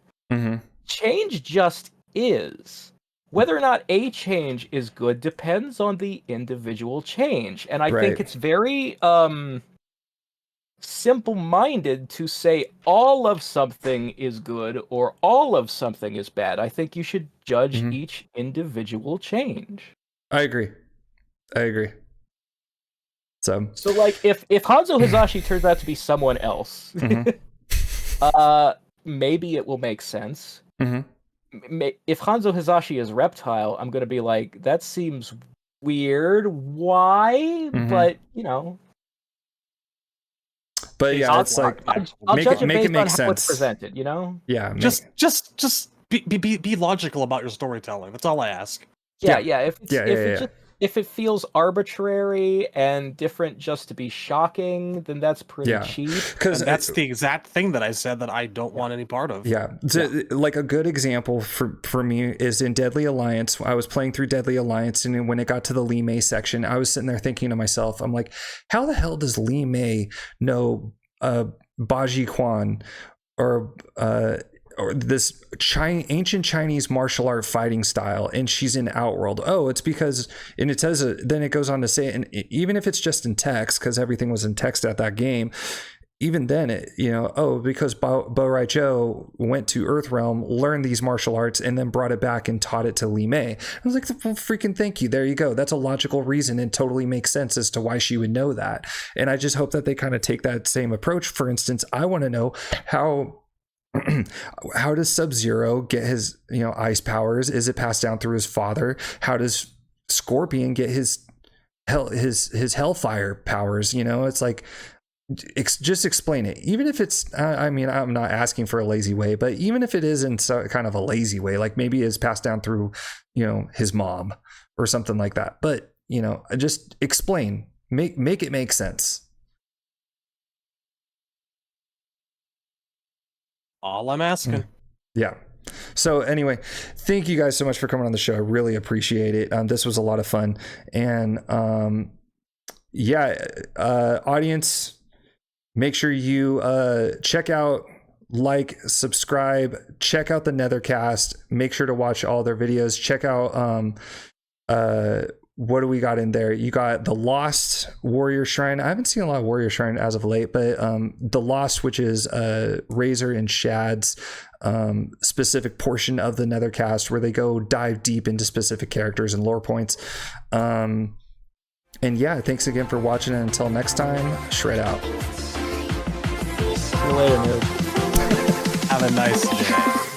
Change just is. Whether or not a change is good depends on the individual change, and I think it's very simple-minded to say all of something is good or all of something is bad. I think you should judge each individual change. I agree. So like if Hanzo Hazashi turns out to be someone else, maybe it will make sense. If Hanzo Hazashi is Reptile, I'm gonna be like, that seems weird. Why? But but yeah, it's like I'll judge it make it based make on how it's sense. presented. Yeah, just be logical about your storytelling. That's all I ask. Yeah. If it feels arbitrary and different just to be shocking, then that's pretty cheap. Because that's the exact thing that I said that I don't want any part of. Yeah. Like a good example for me is in Deadly Alliance. I was playing through Deadly Alliance, and when it got to the Lee May section, I was sitting there thinking to myself, I'm like, how the hell does Lee May know Baji Quan or this ancient Chinese martial art fighting style, and she's in Outworld? Oh, it's because, and it says, then it goes on to say, and even if it's just in text, because everything was in text at that game, even then, because Bo Raicho went to Earthrealm, learned these martial arts, and then brought it back and taught it to Lee May. I was like, well, freaking thank you. There you go. That's a logical reason and totally makes sense as to why she would know that. And I just hope that they kind of take that same approach. For instance, I want to know how does Sub-Zero get his ice powers? Is it passed down through his father? How does Scorpion get his hellfire powers? It's like, just explain it. Even if it's I'm not asking for a lazy way, but even if it is in kind of a lazy way, like maybe it's passed down through his mom or something like that, but just explain, make it make sense. All I'm asking. Yeah. So anyway, thank you guys so much for coming on the show. I really appreciate it. This was a lot of fun. And audience, make sure you check out, subscribe, check out the Nethercast. Make sure to watch all their videos. Check out what do we got in there? You got the Lost Warrior Shrine. I haven't seen a lot of Warrior Shrine as of late, but the Lost, which is Razor and Shad's specific portion of the Nethercast, where they go dive deep into specific characters and lore points. And yeah, thanks again for watching, and until next time, shred out. See you later, nerd. Have a nice day.